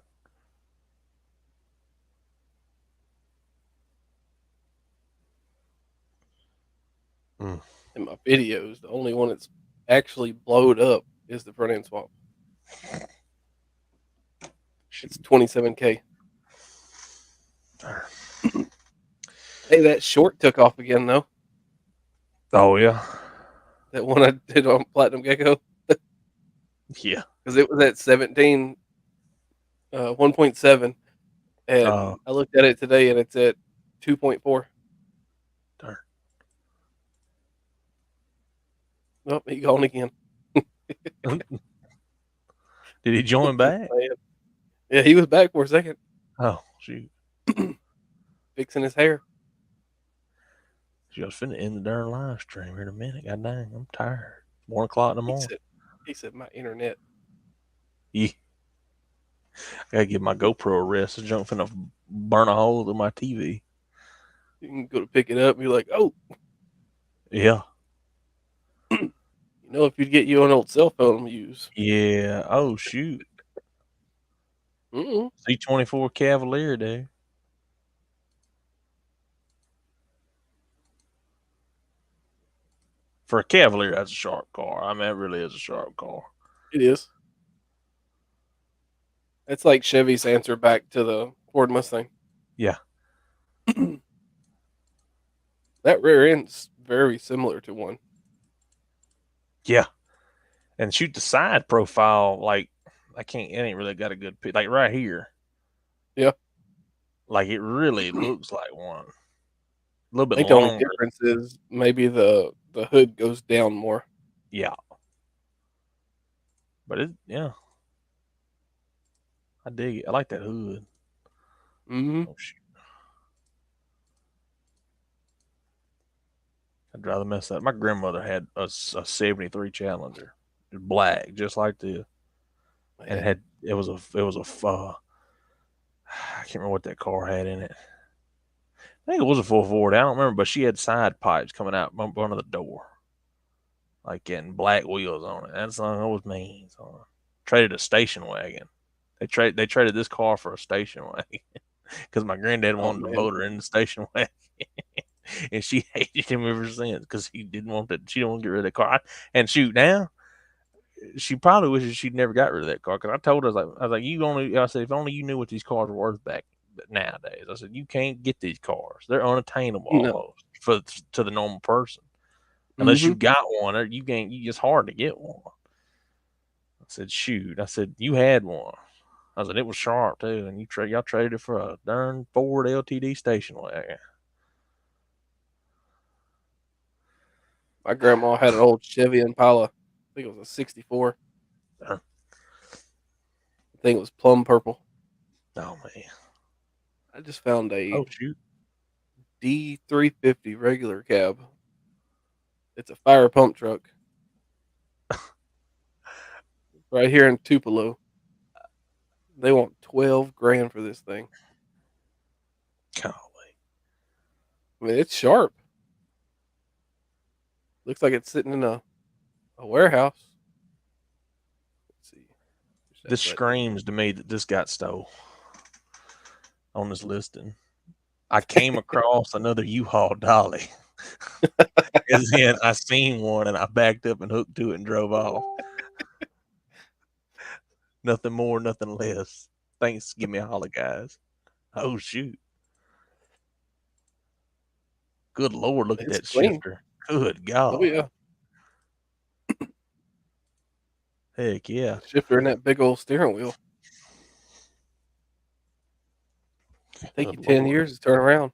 S1: Mm.
S4: In my videos, the only one that's actually blowed up is the front end swap. It's 27K. Hey, that short took off again though.
S1: Oh yeah,
S4: That one I did on Platinum Gecko
S1: yeah.
S4: because it was at 17, 1.7, and I looked at it today and it's at 2.4.
S1: Darn.
S4: Oh, he gone again.
S1: Did he join back?
S4: Yeah, he was back for a second.
S1: Oh shoot!
S4: Fixing his hair.
S1: She was finna end the darn live stream here in a minute. God dang, I'm tired. 1 o'clock in the morning.
S4: He said my internet.
S1: Yeah. I gotta give my GoPro a rest. This junk finna burn a hole in my TV.
S4: You can go to pick it up and be like, oh.
S1: Yeah.
S4: You know, if you'd get you an old cell phone to use.
S1: Yeah. Oh shoot.
S4: Mm-mm.
S1: C24 Cavalier, dude. For a Cavalier, that's a sharp car. I mean, it really is a sharp car.
S4: It is. It's like Chevy's answer back to the Ford Mustang.
S1: Yeah.
S4: That rear end's very similar to one.
S1: Yeah. And shoot the side profile, like, it ain't really got a good pic. Like right here.
S4: Yeah.
S1: Like it really looks like one. A little bit
S4: I think the
S1: longer.
S4: only difference is maybe the hood goes down more.
S1: Yeah. But yeah. I dig it. I like that hood.
S4: Mm-hmm.
S1: Oh, shoot. I'd rather mess that. My grandmother had a 73 Challenger, black, just like this, and it was a I can't remember what that car had in it. I think it was a 440. I don't remember, but she had side pipes coming out under the door, like getting black wheels on it. That was mean. So I traded a station wagon. They traded this car for a station wagon because my granddad wanted to vote her in the station wagon. And she hated him ever since because he didn't want that. She didn't want to get rid of that car. And shoot, now she probably wishes she'd never got rid of that car. Because I told her, I said, if only you knew what these cars were worth back nowadays. I said, you can't get these cars; they're unattainable almost to the normal person. Unless you got one, or you can't. It's hard to get one. I said, shoot. I said, you had one. I said, it was sharp too, and y'all traded it for a darn Ford LTD station wagon.
S4: My grandma had an old Chevy Impala. I think it was a 64.
S1: I
S4: think it was plum purple.
S1: Oh, man.
S4: I just found a
S1: shoot.
S4: D350 regular cab. It's a fire pump truck. Right here in Tupelo. They want $12,000 for this thing.
S1: Golly.
S4: I mean, it's sharp. Looks like it's sitting in a warehouse. Let's see.
S1: This screams to me that this got stole on this listing. I came across another U-Haul dolly. As in, I seen one and I backed up and hooked to it and drove off. Nothing more, nothing less. Thanks. Give me a holler, guys. Oh, shoot. Good Lord, look at that shifter. Good God.
S4: Oh, yeah.
S1: Heck yeah.
S4: Shifter and that big old steering wheel. Take you 10 years to turn around.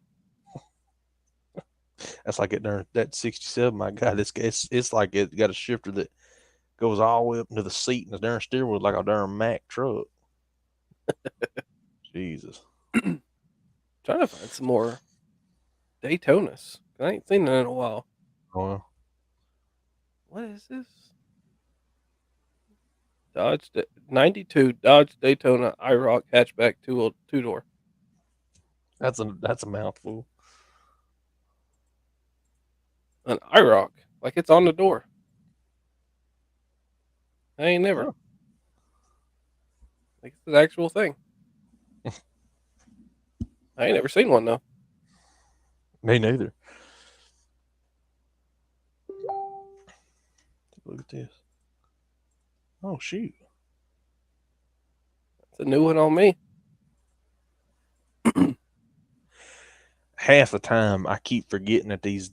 S1: That's like that 67. My God, it's like it got a shifter that goes all the way up into the seat, and the darn steering wheel like a darn Mack truck. Jesus.
S4: Trying to find some more Daytonas. I ain't seen that in a while.
S1: Oh,
S4: what is this? 92 Dodge Daytona IROC hatchback two-door.
S1: That's a mouthful.
S4: An IROC, like it's on the door. I ain't never.
S1: Oh.
S4: Like it's an actual thing. I ain't never seen one though.
S1: Me neither. Look at this. Oh shoot!
S4: It's a new one on me.
S1: Half the time, I keep forgetting that these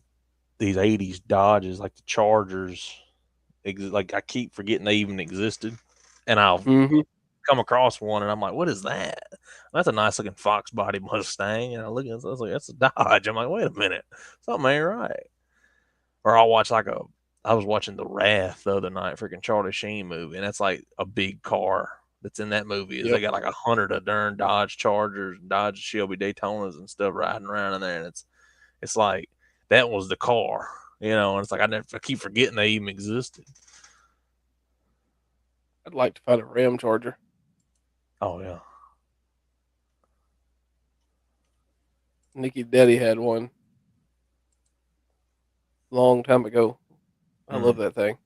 S1: '80s Dodges, like the Chargers, like I keep forgetting they even existed, and I'll
S4: Mm-hmm.
S1: come across one, and I'm like, "What is that?" That's a nice looking Fox body Mustang, and I look at it, I was like, "That's a Dodge." I'm like, "Wait a minute, something ain't right." Or I'll watch I was watching The Wrath the other night, freaking Charlie Sheen movie, and that's like a big car that's in that movie. Is
S4: Yep.
S1: they got like 100 of darn Dodge Chargers, Dodge Shelby Daytonas, and stuff riding around in there, and it's like that was the car, and it's like I keep forgetting they even existed.
S4: I'd like to find a Ram Charger.
S1: Oh yeah,
S4: Nikki Daddy had one long time ago. I love that thing.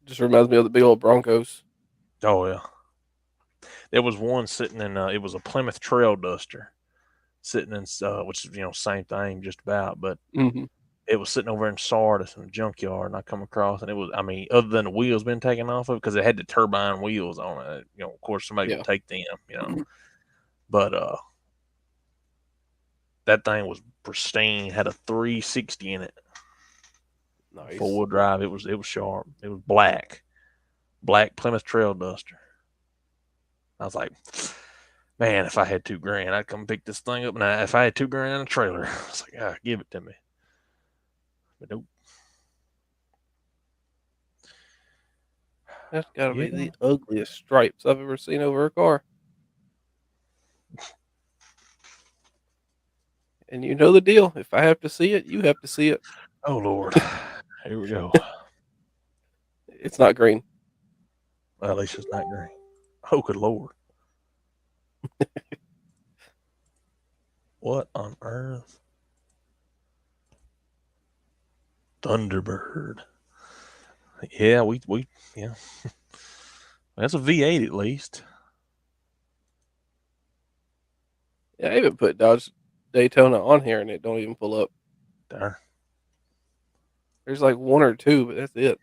S4: Just reminds me of the big old Broncos.
S1: oh yeah. There was one sitting in. It was a Plymouth Trail Duster, sitting in, which is same thing just about, but
S4: Mm-hmm.
S1: it was sitting over in Sardis in a junkyard, and I come across, and it was, I mean, other than the wheels being taken off of it, because it had the turbine wheels on it. Of course, somebody would take them, but that thing was pristine. Had a 360 in it,
S4: Nice.
S1: 4-wheel drive. It was sharp. It was black Plymouth Trail Duster. I was like, man, if I had $2,000, I'd come pick this thing up. Now, if I had $2,000 in a trailer, I was like, give it to me. But nope.
S4: That's got to be the ugliest stripes I've ever seen over a car. And you know the deal. If I have to see it, you have to see it.
S1: Oh, Lord. Here we go.
S4: It's not green.
S1: Well, at least it's not green. Oh, good Lord. What on earth? Thunderbird. Yeah, yeah. That's a V8 at least.
S4: Yeah, I even put Dodge Daytona on here and it don't even pull up.
S1: Darn.
S4: There's like one or two, but that's it.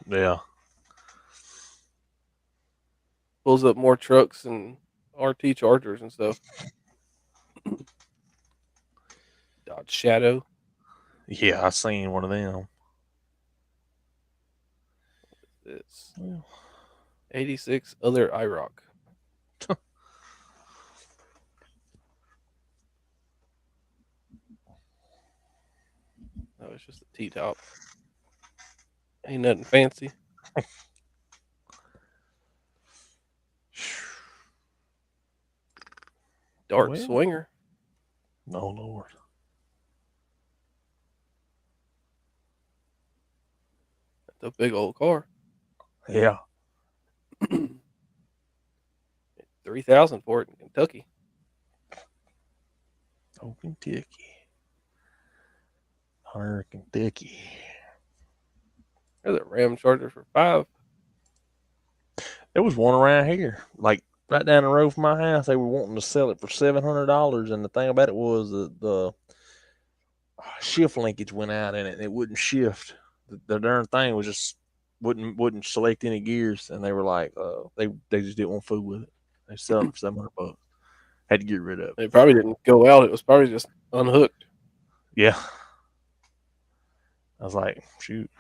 S1: Yeah.
S4: Pulls up more trucks and RT Chargers and stuff. Dodge Shadow.
S1: Yeah, I seen one of them.
S4: It's 86 other IROC. Oh, it's just a T-top. Ain't nothing fancy. Dark Swinger.
S1: No, Lord.
S4: That's a big old car.
S1: Yeah.
S4: 3,000 for it in Kentucky.
S1: Oh, Kentucky. Hunter, Kentucky.
S4: There's a Ram Charger for $5,000.
S1: There was one around here, like right down the road from my house. They were wanting to sell it for $700, and the thing about it was the shift linkage went out in it, and it wouldn't shift. The darn thing was just wouldn't select any gears, and they were like, they just didn't want to fool with it. They sell it for $700. Had to get rid of it.
S4: It probably didn't go out. It was probably just unhooked.
S1: Yeah. I was like, shoot.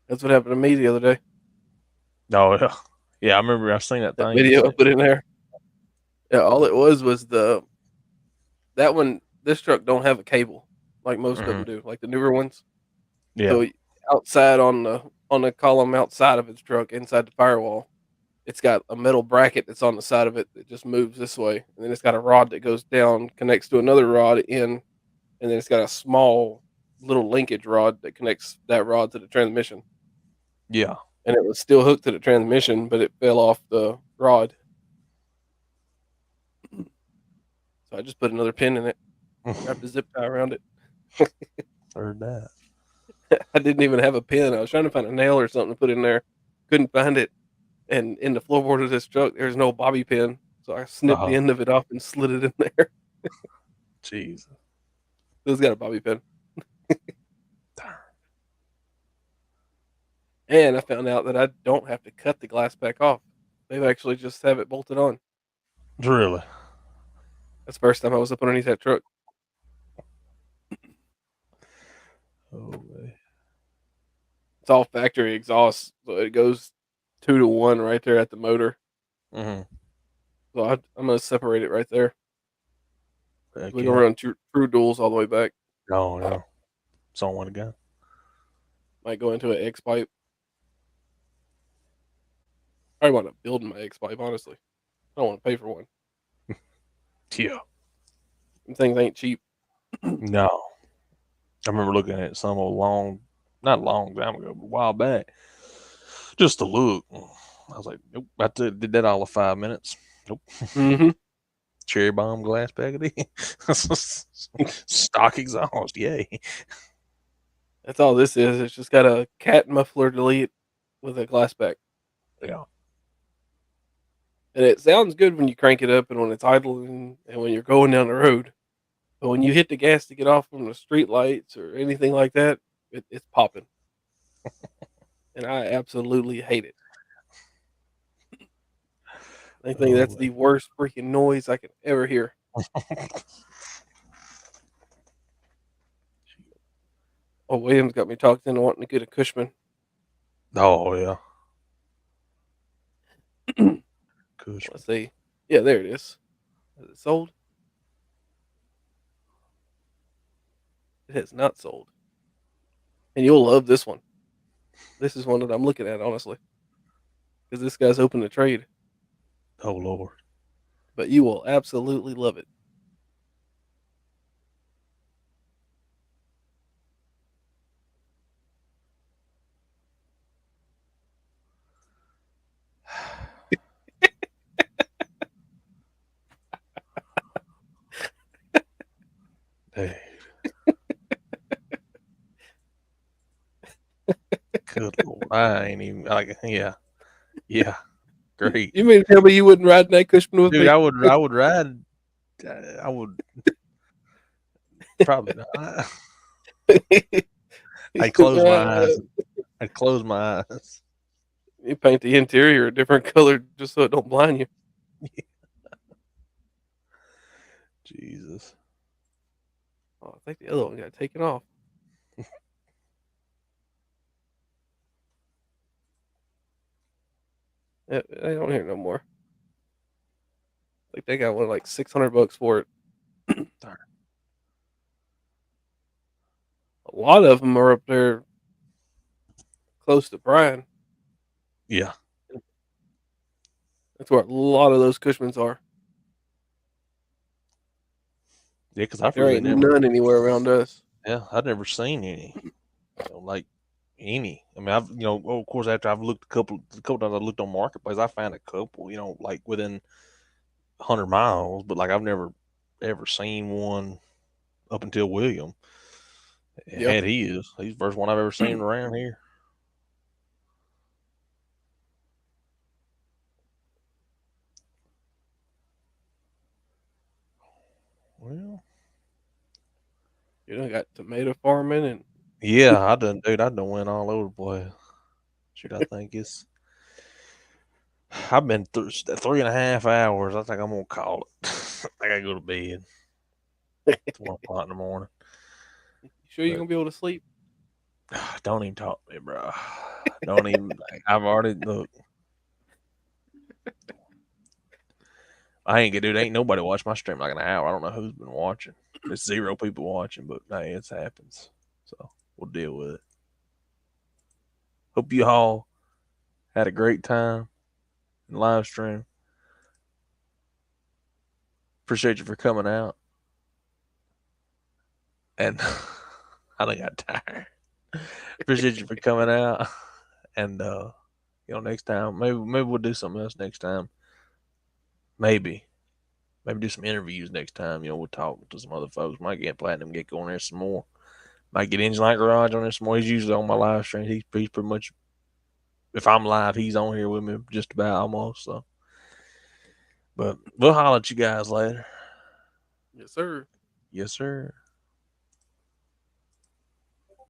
S4: That's what happened to me the other day.
S1: No, yeah, I remember I've seen that thing.
S4: Video I put in there. Yeah, all it was that one. This truck don't have a cable like most of them do, like the newer ones.
S1: Yeah.
S4: So outside on the column outside of its truck, inside the firewall, it's got a metal bracket that's on the side of it that just moves this way, and then it's got a rod that goes down, connects to another rod in, and then it's got a small little linkage rod that connects that rod to the transmission.
S1: Yeah.
S4: And it was still hooked to the transmission, but it fell off the rod. So I just put another pin in it, wrapped a zip tie around it.
S1: Heard that.
S4: I didn't even have a pin. I was trying to find a nail or something to put in there. Couldn't find it. And in the floorboard of this truck, there's no bobby pin. So I snipped the end of it off and slid it in there.
S1: Jeez.
S4: It's got a bobby pin.
S1: Darn.
S4: And I found out that I don't have to cut the glass back off. They actually just have it bolted on.
S1: Really?
S4: That's the first time I was up underneath that truck.
S1: Oh, man.
S4: It's all factory exhaust, so it goes 2-to-1 right there at the motor.
S1: Mm-hmm.
S4: So I'm gonna separate it right there.
S1: Heck
S4: We're
S1: yeah.
S4: gonna run true duals all the way back.
S1: Oh, no. It's on one again.
S4: Might go into an X pipe. I want to build my X pipe, honestly. I don't want to pay for one.
S1: Yeah.
S4: Them things ain't cheap.
S1: No. I remember looking at some not a long time ago, but a while back, just to look. I was like, nope. I did that all in 5 minutes. Nope.
S4: Mm-hmm.
S1: Cherry bomb glass package. Stock exhaust. Yay.
S4: That's all this is. It's just got a cat muffler delete with a glass back.
S1: Yeah.
S4: And it sounds good when you crank it up and when it's idling and when you're going down the road. But when you hit the gas to get off from the street lights or anything like that, it's popping. And I absolutely hate it. I think that's the worst freaking noise I could ever hear. Oh, Williams got me talked into wanting to get a Cushman.
S1: Oh, yeah. Cushman.
S4: Let's see. Yeah, there it is. Is it sold? It has not sold. And you'll love this one. This is one that I'm looking at, honestly. Because this guy's open to trade.
S1: Oh, Lord.
S4: But you will absolutely love it.
S1: Hey. Good Lord. I ain't even like, yeah. Yeah. Great.
S4: You mean to tell me you wouldn't ride in that Cushman with
S1: Dude,
S4: me?
S1: I would ride. I would probably not. I'd close my eyes. I'd close my eyes.
S4: You paint the interior a different color just so it don't blind you.
S1: Jesus.
S4: Oh, I think the other one got taken off. I don't hear no more. Like they got one like $600 for it.
S1: Darn.
S4: A lot of them are up there close to Brian.
S1: Yeah.
S4: That's where a lot of those Cushmans are.
S1: Yeah, because
S4: Like, there ain't none anywhere around us.
S1: Yeah, I've never seen any. Like any. I mean, of course, after I've looked a couple times, I looked on Marketplace. I found a couple. Like within 100 miles, but like I've never ever seen one up until William.
S4: Yep.
S1: He's the first one I've ever seen around here. Well,
S4: You got tomato farming and
S1: yeah, I done went all over the place. Shoot, I think I've been through 3.5 hours. I think I'm gonna call it. I gotta go to bed. It's 1 o'clock in the morning.
S4: you sure you're gonna be able to sleep?
S1: Don't even talk to me, bro. Don't even. I've already looked. I ain't gonna do. Ain't nobody watch my stream like an hour. I don't know who's been watching. There's 0 people watching, but hey, it happens. So we'll deal with it. Hope you all had a great time in live stream. Appreciate you for coming out. And I think I got tired. Appreciate you for coming out. And next time maybe we'll do something else next time. Maybe do some interviews next time. We'll talk to some other folks. Might get Platinum Gecko on there some more. Might get Engine Light Garage on there some more. He's usually on my live stream. He's pretty much, if I'm live, he's on here with me just about almost. So, but we'll holler at you guys later.
S4: Yes, sir.
S1: Yes, sir.